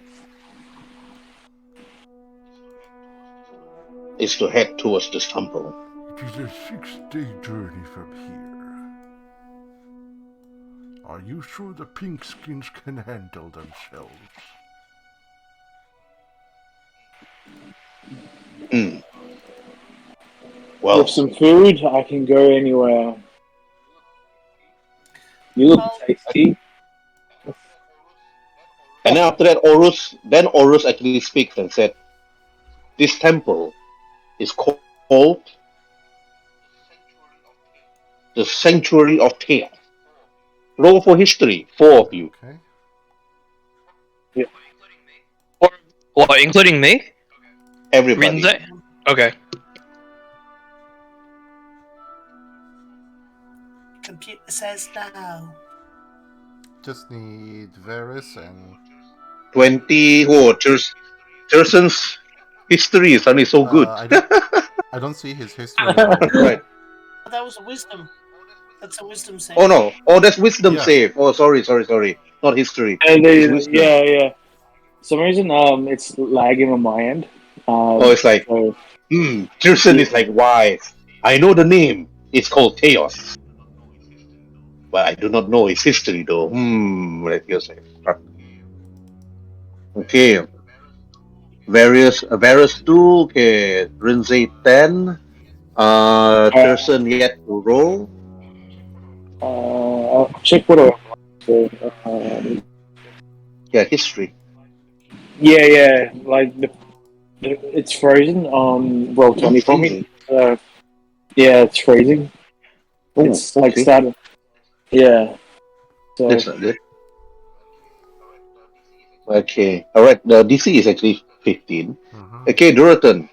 is to head towards this temple. It is a 6-day journey from here. Are you sure the Pinkskins can handle themselves? Hmm. Well, With some food, I can go anywhere. You look Well, tasty. and then after that, Horus actually speaks and said, "This temple is called the Sanctuary of Chaos. Roll for history, four of you, Okay. Or what, including me? everybody." Rinzai? Okay. computer says no. Just need Varus and 20. Oh, Tirsan's history is suddenly so good. I don't see his history at all. Right. Oh, that was a wisdom. That's a wisdom save. Oh no. Oh, that's wisdom Yeah. save. Oh, sorry. Not history. And It's wisdom. yeah. Some reason it's lagging on my end. Oh, it's like, So, Tirsan is yeah. like wise. I know the name. It's called Chaos. But I do not know its history though. Let me say. Okay. Varus 2, okay. Rinzai 10. Tirsan yet to roll. I'll check what I so, Yeah, history. yeah. Like it's frozen on Roll20 for me. Yeah, it's freezing. Oh, It's like okay. started. Yeah. So That's not good. Okay. Alright, the DC is actually 15. Mm-hmm. Okay, Duratan.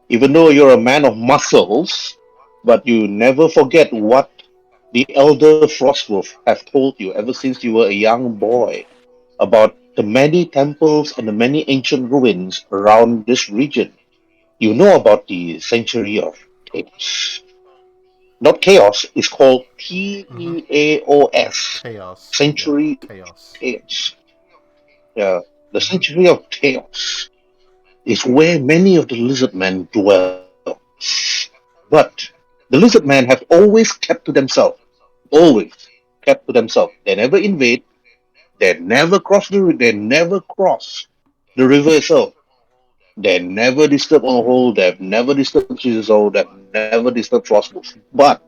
Even though you're a man of muscles, but you never forget what the elder Frostwolf have told you ever since you were a young boy about the many temples and the many ancient ruins around this region. You know about the Century of Tapes. not chaos, it's called Mm-hmm. TEAOS, Chaos. Yeah. Century of Chaos. Chaos. Yeah, the Mm-hmm. Century of Chaos is where many of the lizard men dwell. But the lizard men have always kept to themselves. Always kept to themselves. They never invade. They never cross the river itself. They never disturb on a hole. They've never disturbed Chisel. They've never disturbed Frostbooks. But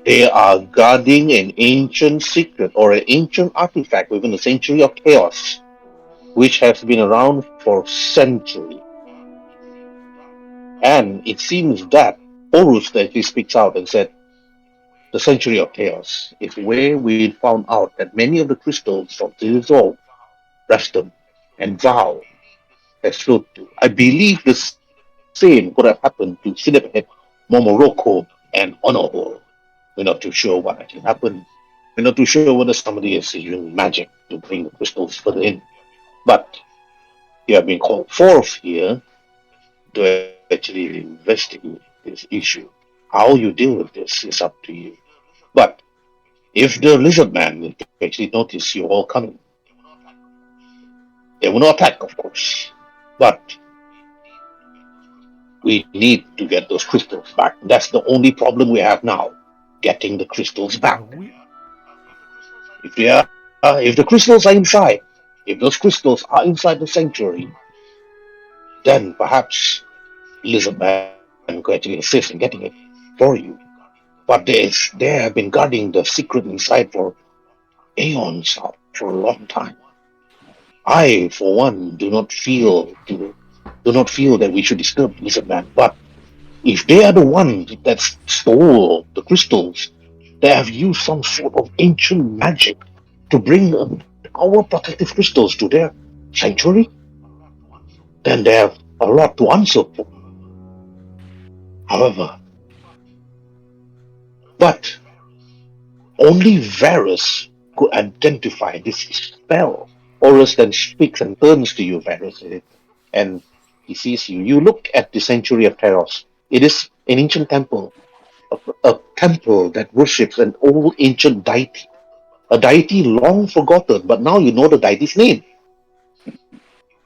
they are guarding an ancient secret or an ancient artifact within the Century of Chaos, which has been around for centuries. And it seems that Horus actually speaks out and said, the Century of Chaos is where we found out that many of the crystals from Chisel, Reston, and Vow has flowed to. I believe the same could have happened to Cinnabar, Momoroko, and Honorable. We're not too sure what actually happened. We're not too sure whether somebody is using magic to bring the crystals further in. But you have been called forth here to actually investigate this issue. How you deal with this is up to you. But if the lizard man actually notice you all coming, they will not attack, of course. But we need to get those crystals back. That's the only problem we have now. Getting the crystals back. We If the crystals are inside, if those crystals are inside the sanctuary, then perhaps Lizardman could actually assist in getting it for you. But they have been guarding the secret inside for aeons now, for a long time. I, for one, do not feel that we should disturb Lizardman. But if they are the ones that stole the crystals, they have used some sort of ancient magic to bring our protective crystals to their sanctuary, then they have a lot to answer for. However, but only Varus could identify this spell. Horus then speaks and turns to you, Varus, and he sees you. You look at the Sanctuary of Teros. It is an ancient temple, a temple that worships an old ancient deity, a deity long forgotten, but now you know the deity's name.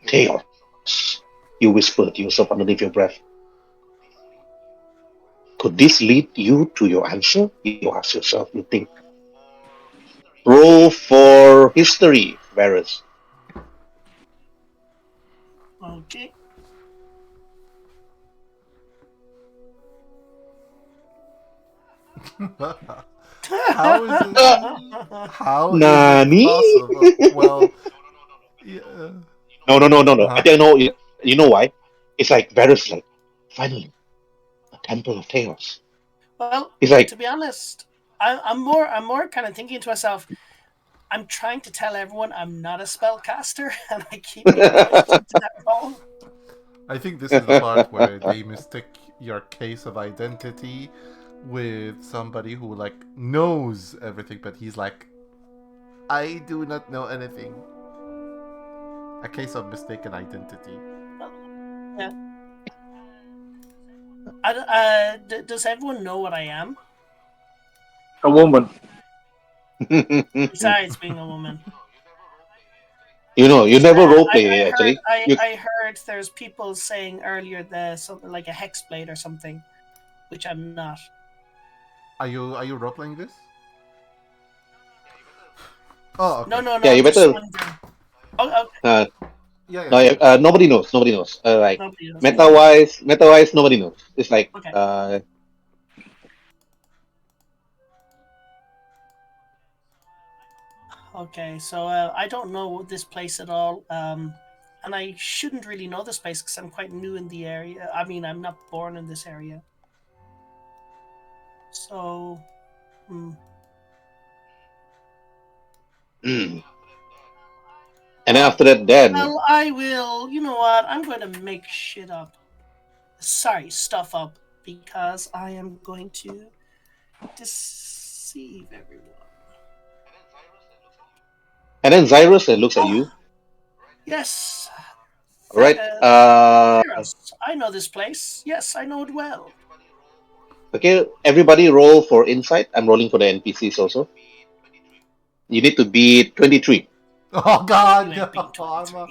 Chaos. You whisper to yourself underneath your breath. Could this lead you to your answer? You ask yourself, you think. Roll for history, Varus. Okay. How is it? How is it Nani? possible? Well, yeah. No. I Uh-huh. don't know. You know why? It's like Varus, like, finally, a temple of chaos. Well, He's like, to be honest, I'm more kind of thinking to myself. I'm trying to tell everyone I'm not a spellcaster, and I keep being pushed into that role. I think this is the part where they mistake your case of identity with somebody who like knows everything, but he's like, I do not know anything. A case of mistaken identity. Yeah. Does everyone know what I am? A woman. Besides being a woman. you never role I play heard actually. You I heard there's people saying earlier the something like a hex blade or something, which I'm not. Are you role playing this? Oh, okay. No. yeah, I'm you just better. wondering. Oh, okay. Uh, Yeah, yeah, no, go yeah, ahead. nobody knows. Nobody knows. Like Nobody knows. meta wise, nobody knows. It's like Okay. Okay. So I don't know this place at all. And I shouldn't really know this place because I'm quite new in the area. I mean, I'm not born in this area. So, hmm. mm. And after that, then Well, I will. You know what? I'm going to make shit up. Sorry, stuff up because I am going to deceive everyone. and then Cyrus looks at Oh, you. yes. All right. Theros, I know this place. Yes, I know it well. Okay. Everybody roll for insight. I'm rolling for the NPCs also. You need to beat 23. Oh You God, ain't being no!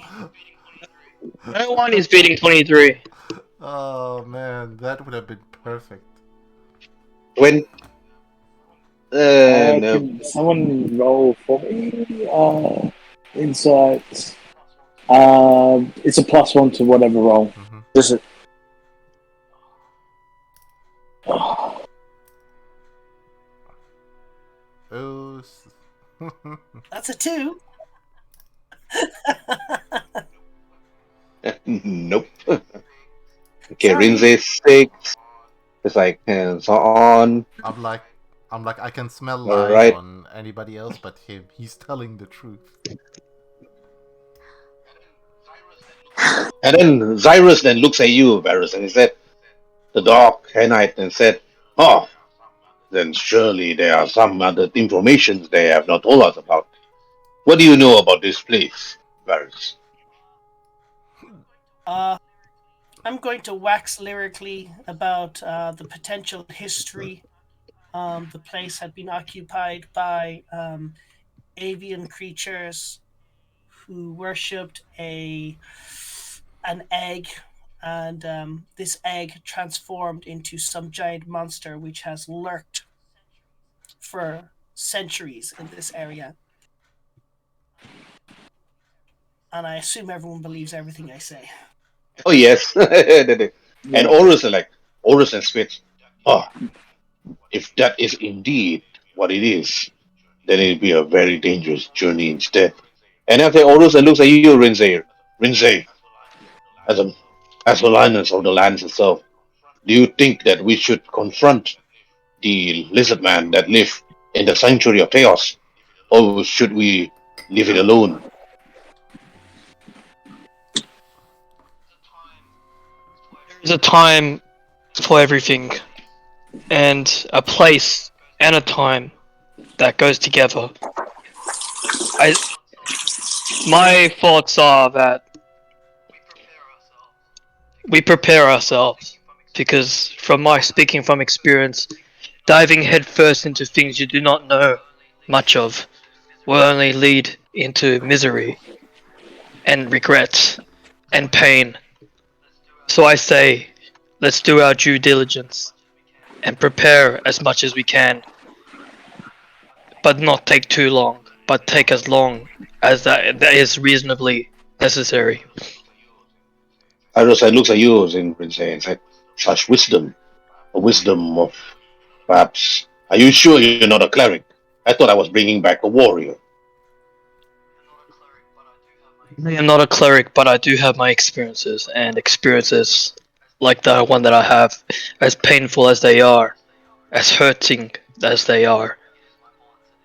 23. No one is beating 23. Oh man, that would have been perfect. When no. Can someone roll for me? Insight. It's a +1 to whatever roll. Mm-hmm. Just a, oh, Oh. That's a 2. Nope. Okay, Sorry. Rinze 6. It's like and so on. I'm like, I can smell All lies right. on anybody else but him. He's telling the truth. And then Cyrus then looks at you, Varus, and he said, the dog, Henite, and said, oh, then surely there are some other informations they have not told us about. What do you know about this place, Varus? I'm going to wax lyrically about the potential history. The place had been occupied by avian creatures who worshipped an egg, and this egg transformed into some giant monster which has lurked for centuries in this area. And I assume everyone believes everything I say. Oh, yes. And yeah. Horus and Spitz, oh, if that is indeed what it is, then it'll be a very dangerous journey instead. And after Horus looks at you, Rinze, Rinze, as a as the lioness of the lands itself, do you think that we should confront the lizard man that live in the sanctuary of chaos, or should we leave it alone? There's a time for everything, and a place and a time that goes together. I My thoughts are that we prepare ourselves because from my speaking from experience, diving headfirst into things you do not know much of will only lead into misery and regret and pain. So I say, let's do our due diligence and prepare as much as we can, but not take too long, but take as long as that is reasonably necessary. Iros looks at you and said, such wisdom, a wisdom of perhaps. Are you sure you're not a cleric? I thought I was bringing back a warrior. I am not a cleric, but I do have my experiences, and experiences like the one that I have, as painful as they are, as hurting as they are,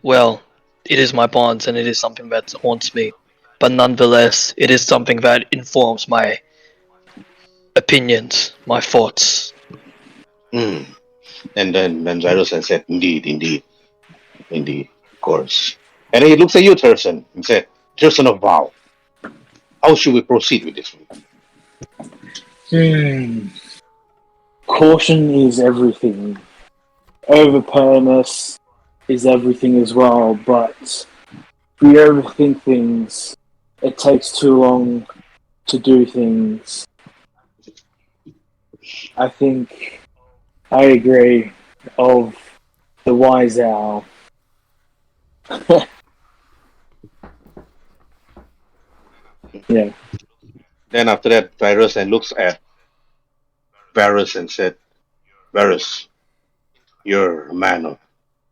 well, it is my bonds and it is something that haunts me. But nonetheless, it is something that informs my opinions, my thoughts. Hmm. And then Zyros said, indeed, indeed, indeed, of course. And then he looks at you, Terson, and said, Terson of Vow, how should we proceed with this? Hmm. Caution is everything. Overpowerness is everything as well, but if we overthink things, it takes too long to do things. I think I agree of the wise owl. Yeah. Then after that, Zyros and looks at Varus and said, Varus, you're a man of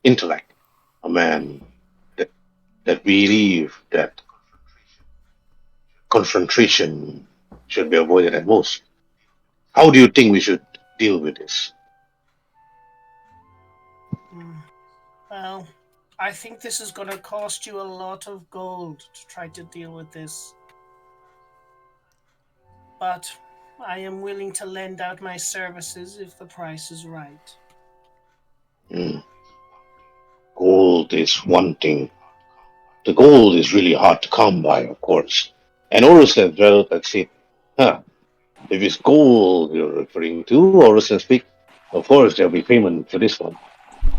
intellect, a man that, that believe that confrontation should be avoided at most. How do you think we should deal with this? Hmm. Well, I think this is going to cost you a lot of gold to try to deal with this. But I am willing to lend out my services if the price is right. Hmm. Gold is one thing. The gold is really hard to come by, of course. And Horus said, well, that's it. Huh. If it's gold you're referring to, or can speak, of course there'll be payment for this one.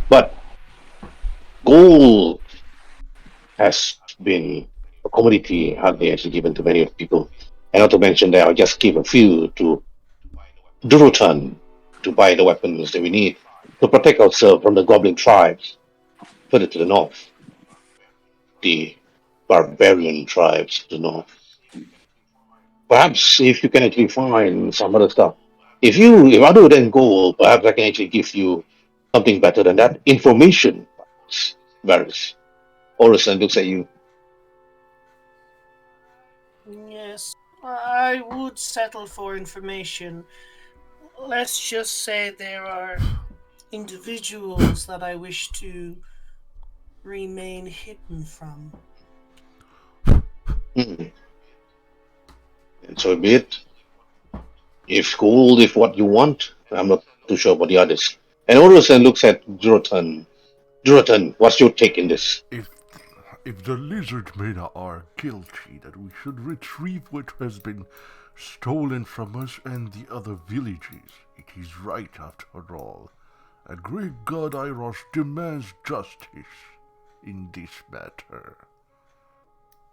But gold has been a commodity hardly actually given to many of people. And not to mention that I'll just give a few to Durotan to buy the weapons that we need to protect ourselves from the goblin tribes further to the north, the barbarian tribes to the north. Perhaps if you can actually find some other stuff. If other than gold, perhaps I can actually give you something better than that. Information, Varys. Orison looks at you. Yes, I would settle for information. Let's just say there are individuals that I wish to remain hidden from. Hmm. And so be it. If gold is what you want, I'm not too sure about the others. And Orison looks at Durotan. Durotan, what's your take in this? If if the lizard men are guilty, that we should retrieve what has been stolen from us and the other villages. It is right after all. A great god Iros demands justice in this matter.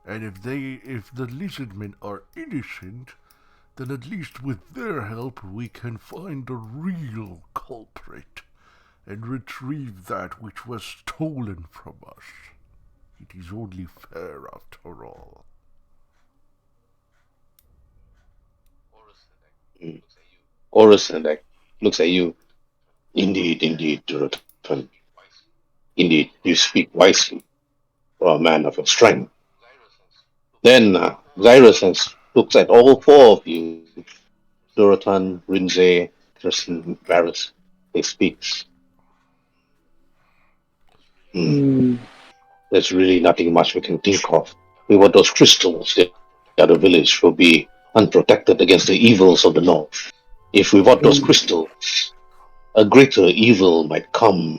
And if the lizard men are innocent, then at least with their help we can find the real culprit and retrieve that which was stolen from us. It is only fair after all. Hmm. Orison looks at you. Indeed, Durotan. Indeed, you speak wisely for a man of your strength. Then Xyrus looks at all four of you, Dorotan, Rinze, Tristan, Varus. He speaks. Hmm. Hmm. There's really nothing much we can think of. We want those crystals. The other village will be unprotected against the evils of the north. If we want those Hmm. crystals, a greater evil might come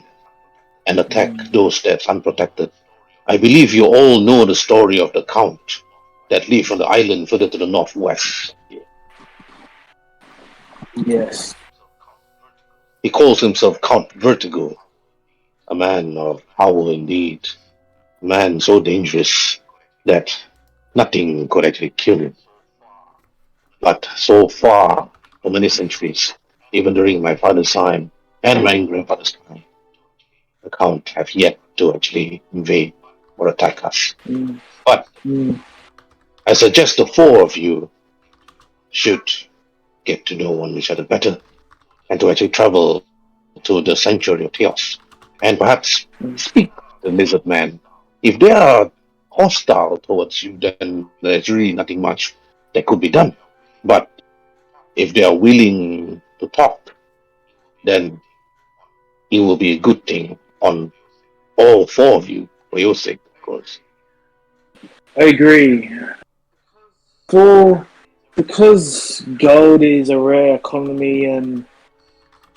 and attack those that's unprotected. I believe you all know the story of the Count that lived on the island further to the northwest. Yes. He calls himself Count Vertigo, a man of power indeed, a man so dangerous that nothing could actually kill him. But so far, for many centuries, even during my father's time and my grandfather's time, the Count have yet to actually invade or attack us. Hmm. But Hmm. I suggest the four of you should get to know one each other better and to actually travel to the Sanctuary of Chaos and perhaps speak to the Lizard Man. If they are hostile towards you, then there's really nothing much that could be done. But if they are willing to talk, then it will be a good thing on all four of you, for your sake, of course. I agree. For because gold is a rare economy and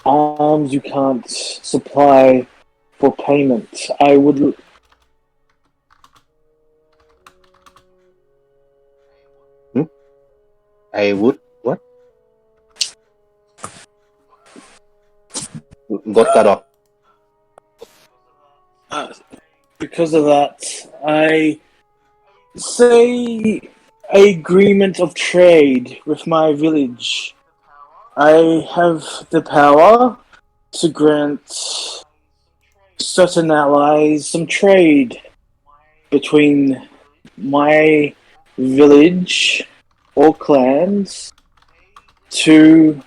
arms you can't supply for payment, I would. Hmm? I would. What? Got cut off. Uh, because of that, I say agreement of trade with my village. I have the power to grant certain allies some trade between my village or clans to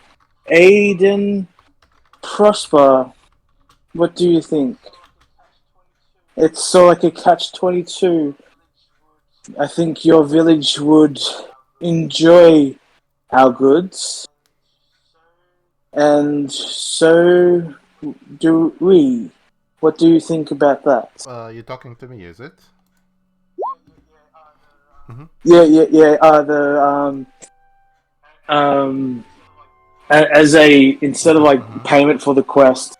aid and prosper. What do you think? It's so like a catch-22. I think your village would enjoy our goods, and so do we. What do you think about that? You talking to me, is it? Yeah. Um, as a instead of like payment for the quest,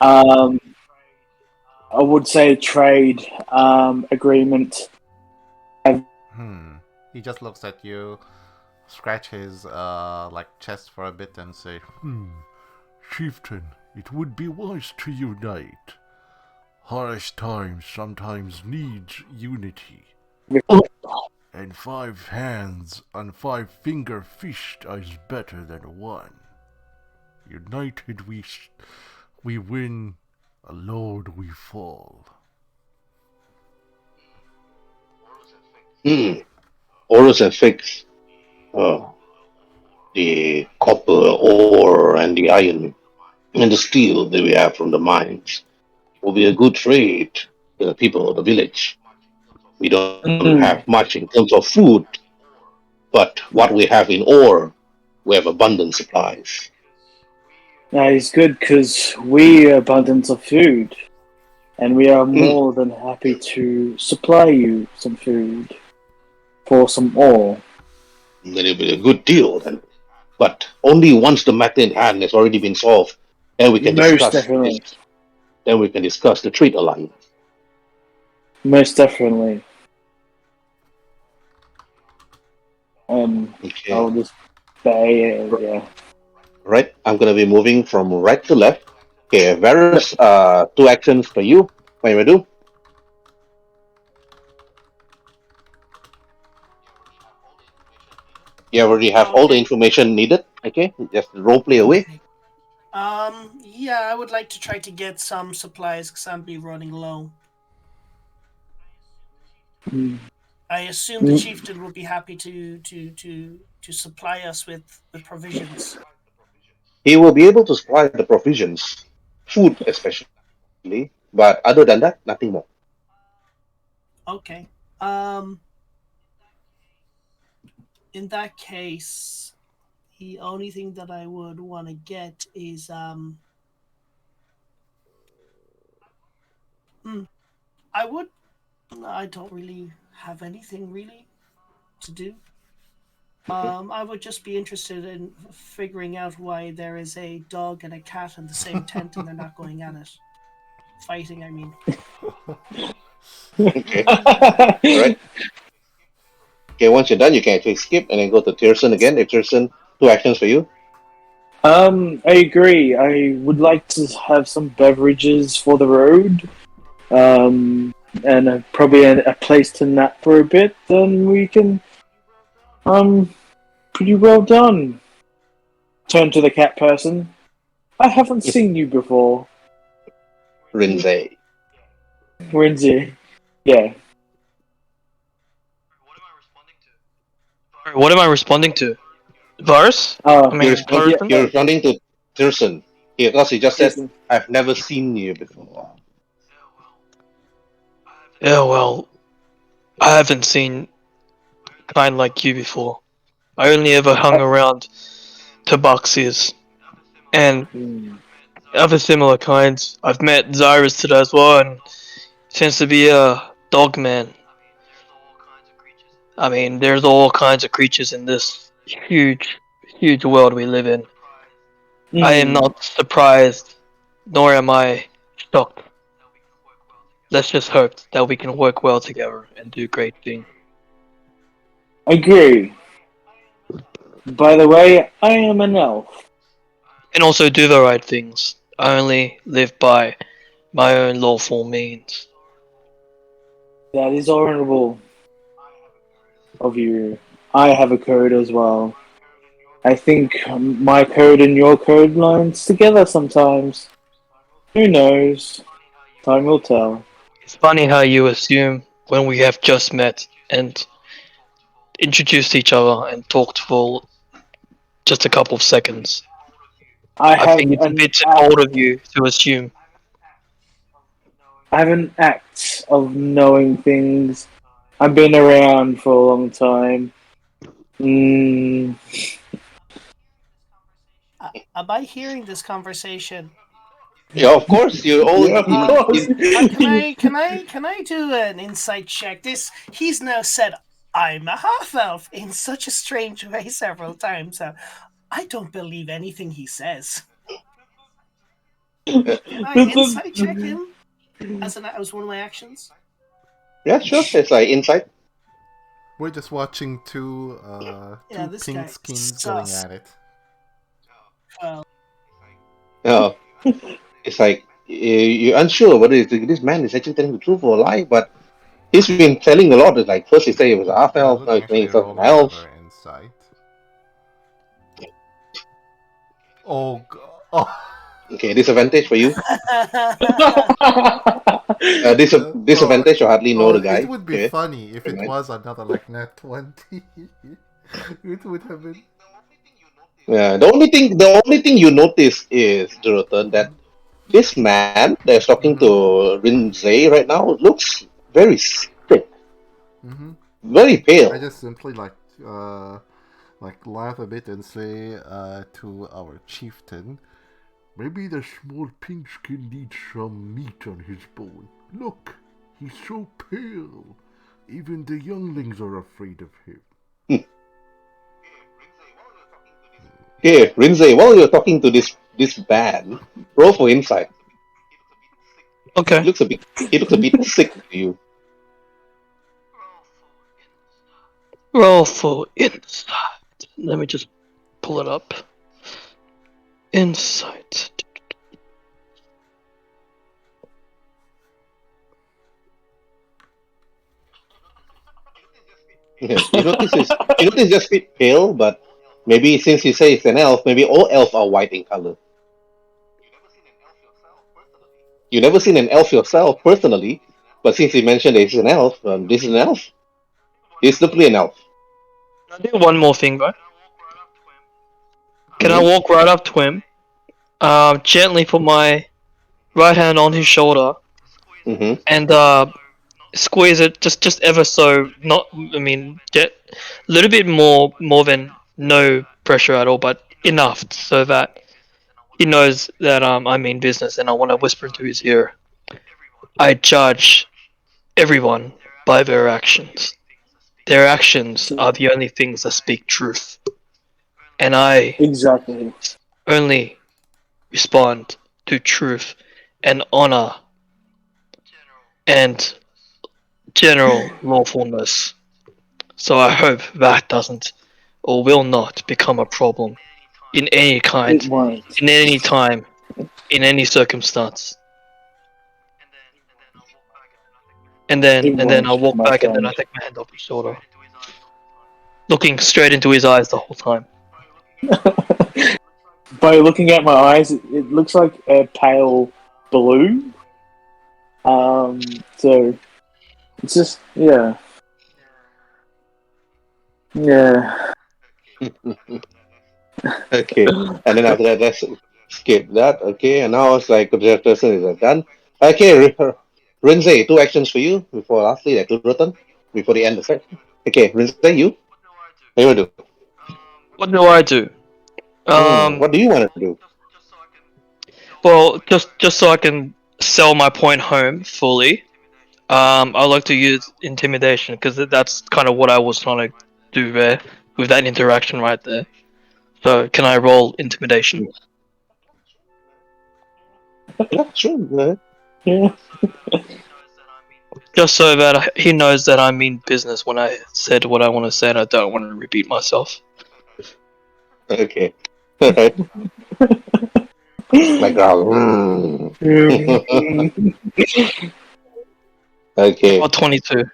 um, I would say trade agreement. He just looks at you. scratch his chest for a bit and say, Chieftain, it would be wise to unite. Harsh times sometimes needs unity. And 5 hands and 5 finger fist is better than one. United we win, alone we fall. Hordes and fix the copper ore and the iron and the steel that we have from the mines will be a good trade to the people of the village. We don't have much in terms of food, but what we have in ore, we have abundant supplies. That is good because we are abundant of food, and we are Mm, more than happy to supply you some food for some ore. it'll be a good deal then. But only once the matter in hand has already been solved, then we can Most discuss this. definitely. Then we can discuss the trade alliance. Most definitely. Okay. I'll just bay it, yeah. Right. I'm gonna be moving from right to left. Okay. Various 2 actions for you. What you do? You already have all the Okay. information needed. Okay. Just role play away. Okay. Yeah, I would like to try to get some supplies because I'm be running low. Mm. I assume the chieftain will be happy to supply us with provisions. He will be able to supply the provisions, food especially. But other than that, nothing more. Okay. In that case, the only thing that I would want to get is I would I don't really have anything really to do. I would just be interested in figuring out why there is a dog and a cat in the same tent and they're not going at it. Fighting, I mean. Okay. All right. Okay. Once you're done, you can actually skip and then go to Tirson again. If Tirson, 2 actions for you. I agree. I would like to have some beverages for the road, and probably a place to nap for a bit. Then we can, pretty well done. Turn to the cat person. I haven't seen you before. Rinzai. Rinzi. Yeah. What am I responding to? Varus? I Oh, You're, mean, respond- yeah. you're Tarzan? responding to Tirson. Because he just said, Jason. I've never seen you before. Yeah, well, I haven't seen kind like you before. I only ever hung around Tabaxi's and Hmm. other similar kinds. I've met Zyrus today as well, and seems to be a dog man. I mean, there's all kinds of creatures in this huge world we live in. I am Hmm. not surprised, nor am I shocked. Let's just hope that we can work well together and do great things. Agree. By the way, I am an elf. And also do the right things. I only live by my own lawful means. That is honorable of you. I have a code as well. I think my code and your code lines together sometimes. Who knows? Time will tell. It's funny how you assume when we have just met and introduced each other and talked for just a couple of seconds. I I have think it's a an bit act. old of you to assume. I have an act of knowing things. I've been around for a long time. Mm, Am I hearing this conversation? Yeah, of course. You're all. yeah, of course. Can I do an insight check? He's now said I'm a half elf in such a strange way several times. I don't believe anything he says. Can I insight check him as one of my actions? Yeah, sure. It's like insight. We're just watching two this pink guy skins going sus. at it. Well, Oh, it's like you're unsure whether this man is actually telling the truth or a lie, but he's been telling a lot. It's like first he said it was a half elf, Let now me he's saying actually it's an roll elf. another insight. Oh, oh. Okay, disadvantage for you. Well, Disadvantage, you hardly know the it guy. would be Okay, funny if never it mind. was another like net 20. It would have been. Yeah, the only thing you notice is, Jonathan, that this man that's talking to Rinzai right now looks very sick, Mm-hmm. very I pale. just simply laugh a bit and say to our chieftain, Maybe the small pink skin needs some meat on his bone. Look, he's so pale. Even the younglings are afraid of him. Here, Rinzai, while you're talking to this man, roll for insight. He Okay. looks a bit he looks a bit sick to you. Roll for insight. Let me just pull it up. Insight. Yeah, you notice just a bit pale, but maybe since you say it's an elf, maybe all elves are white in color. You never seen an elf yourself personally, but since you mentioned that it's an elf, this is an elf. It's simply an elf. Can I do one more thing, bro? Can I Hmm. walk right up to him, gently put my right hand on his shoulder, Hmm. and squeeze it just ever so, not, I mean, get a little bit more than no pressure at all, but enough so that he knows that I mean business, and I want to whisper into his ear. I judge everyone by their actions. Their actions are the only things that speak truth, and I Exactly. only respond to truth and honor and general lawfulness. So I hope that doesn't or will not become a problem in any It kind, won't. in any time, in any circumstance. It And then won't, I'll walk my back and then I friend. take my hand off his shoulder, looking straight into his eyes the whole time. By looking at my eyes, it looks like a pale blue. So it's just yeah. Okay, and then after that, let's skip that. Okay, and now it's like the person is done. Okay, Rinzai, two actions for you before lastly, like Turatan, before the end of the section. Okay, Rinzai, you. What do you want to do? What do I do? What do you want to do? Well, just so I can sell my point home fully. I like to use intimidation because that's kind of what I was trying to do there with that interaction right there. So can I roll intimidation? Yeah, sure. Go ahead. Yeah. Just so that he knows that I mean business when I said what I want to say and I don't want to repeat myself. Okay. Alright. Like growl. Okay. Roll 22.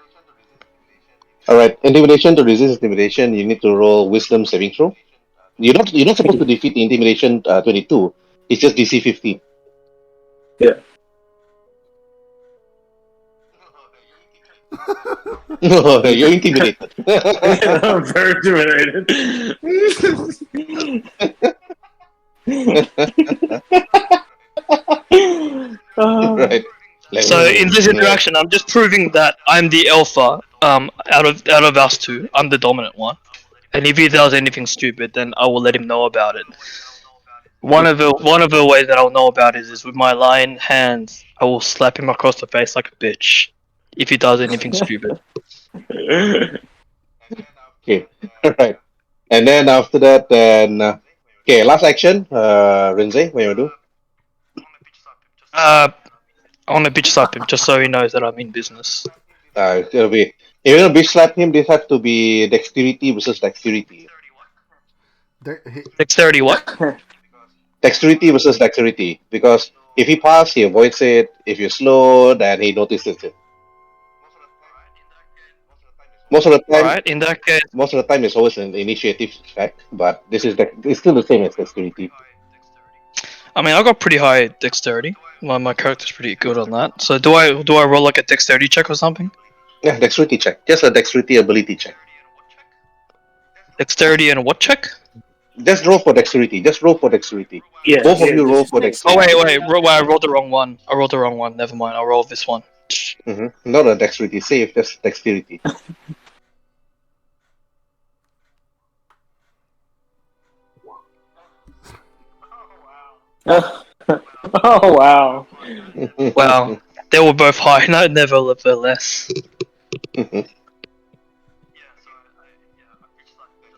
Alright. Intimidation, to resist intimidation, you need to roll wisdom saving throw. You're not supposed to defeat the intimidation 22. It's just DC 15. Yeah. You're intimidated. I'm very intimidated. Right. Like, So in this interaction, I'm just proving that I'm the alpha. Out of us two, I'm the dominant one. And if he does anything stupid, then I will let him know about it. One of the ways that I'll know about it is with my lion hands. I will slap him across the face like a bitch if he does anything stupid. okay. Alright. And then after that, then okay, last action. Rinzai, what you do? I want to bitch slap him just so he knows that I'm in business. It'll be If you're gonna bitch slap him, this has to be dexterity versus dexterity. Dexterity what? Dexterity versus dexterity. Because if he passes, he avoids it. If you're slow, then he notices it. Most of the time, Alright, in that case, most of the time it's always an initiative check, but this is it's still the same as dexterity. I mean, I got pretty high dexterity. My character's pretty good on that. So do I roll like a dexterity check or something? Yeah, dexterity check. Just a dexterity ability check. Dexterity and a what check? Just roll for dexterity. Just roll for dexterity. Yeah, Both of you roll Just for Oh dexterity. I rolled the wrong one. I rolled the wrong one. Never mind. I'll roll this one. Not a dexterity save, just dexterity. oh wow. Wow, they were both high. No, nevertheless.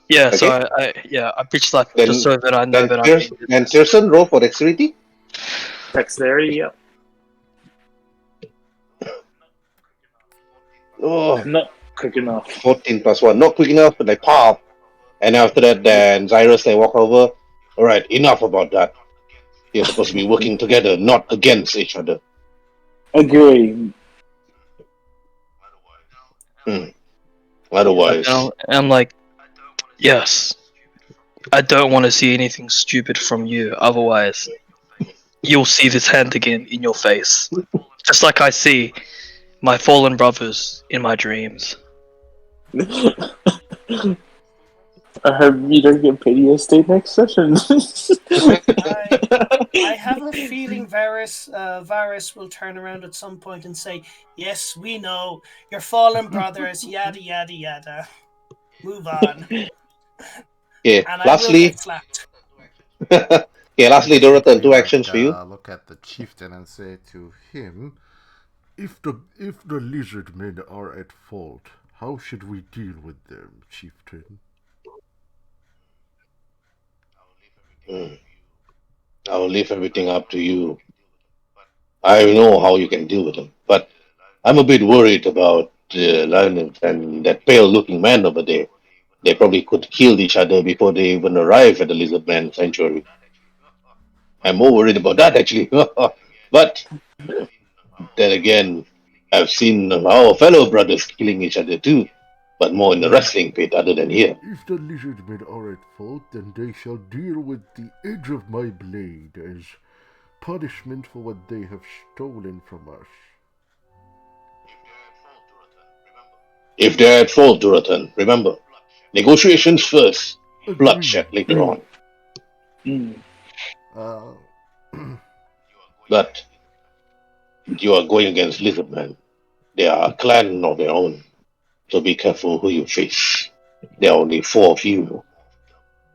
Yeah, so Okay. I bitch slap just so that I know that I'm being Then dismissed. Pearson roll for dexterity. Dexterity, yep. Oh, Not quick enough. 14 plus 1. Not quick enough, but like pop. And after that, then Cyrus they walk over. Alright, enough about that. You're supposed to be working together, not against each other. Agree. Otherwise, And I'm like, yes, I don't want to see anything stupid from you. Otherwise, you'll see this hand again in your face, just like I see my fallen brothers in my dreams. I hope you don't get PTSD next session. I have a feeling Varys will turn around at some point and say, "Yes, we know your fallen brothers, yada yada yada. Move on." okay. And I will Lastly, get slapped. lastly, Dorothy, two Simply, actions for you. Look at the chieftain and say to him, If the lizard men are at fault, how should we deal with them, chieftain? I will leave everything up to you. I know how you can deal with them, but I'm a bit worried about Lionel and that pale-looking man over there. They probably could kill each other before they even arrive at the Lizard Man Sanctuary. I'm more worried about that actually. But then again, I've seen our fellow brothers killing each other too, but more in the wrestling pit other than here. If the lizard men are at fault, then they shall deal with the edge of my blade as punishment for what they have stolen from us. If they're at fault, Duratan, remember, negotiations first, bloodshed Agreed. later on. uh, But you are going against Lizardmen. They are a clan of their own, so be careful who you face. There are only 4 of you,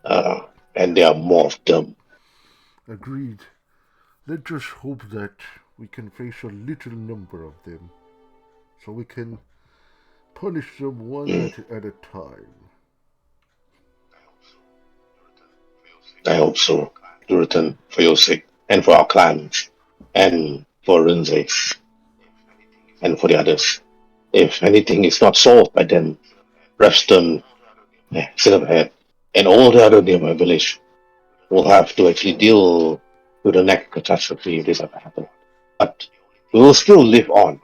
and there are more of them. Agreed. Let us hope that we can face a little number of them, so we can punish them one at a time. I hope so, Duratan, for your sake, and for our clans, and for Rinze's, and for the others. If anything is not solved by then, Reston, Silverhead, and all the other nearby village will have to actually deal with the next catastrophe if this ever happens. But we will still live on.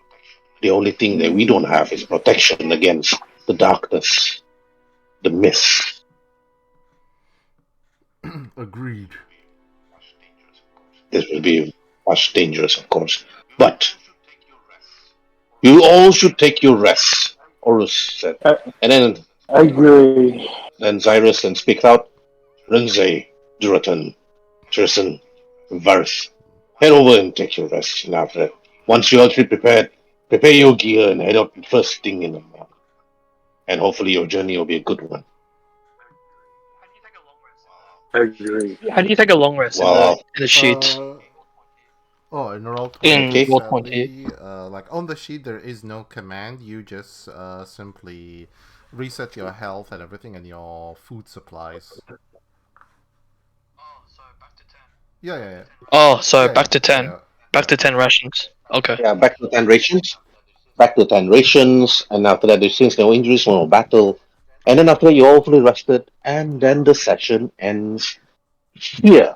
The only thing that we don't have is protection against the darkness, the mist. Agreed. This will be much dangerous, of course. But you all should take your rest, Horus said. And then I agree. Cyrus then speaks out. Rinze, Duratan, Tristan, Varys, head over and take your rest. And after that, once you're all three prepared, prepare your gear and head out first thing in the morning. And hopefully your journey will be a good one. I agree. How do you take a long rest Well, in the sheet? in roll 20, In Okay. roll 20. sadly, like on the sheet, there is no command. You just simply reset your health and everything and your food supplies. Yeah. Oh, so Yeah, back to 10. yeah. Back to 10 rations. Okay. yeah, back to 10 rations. back to 10 rations, and after that, since no injuries, no battle. And then after that, you're all fully rested, and then the session ends here.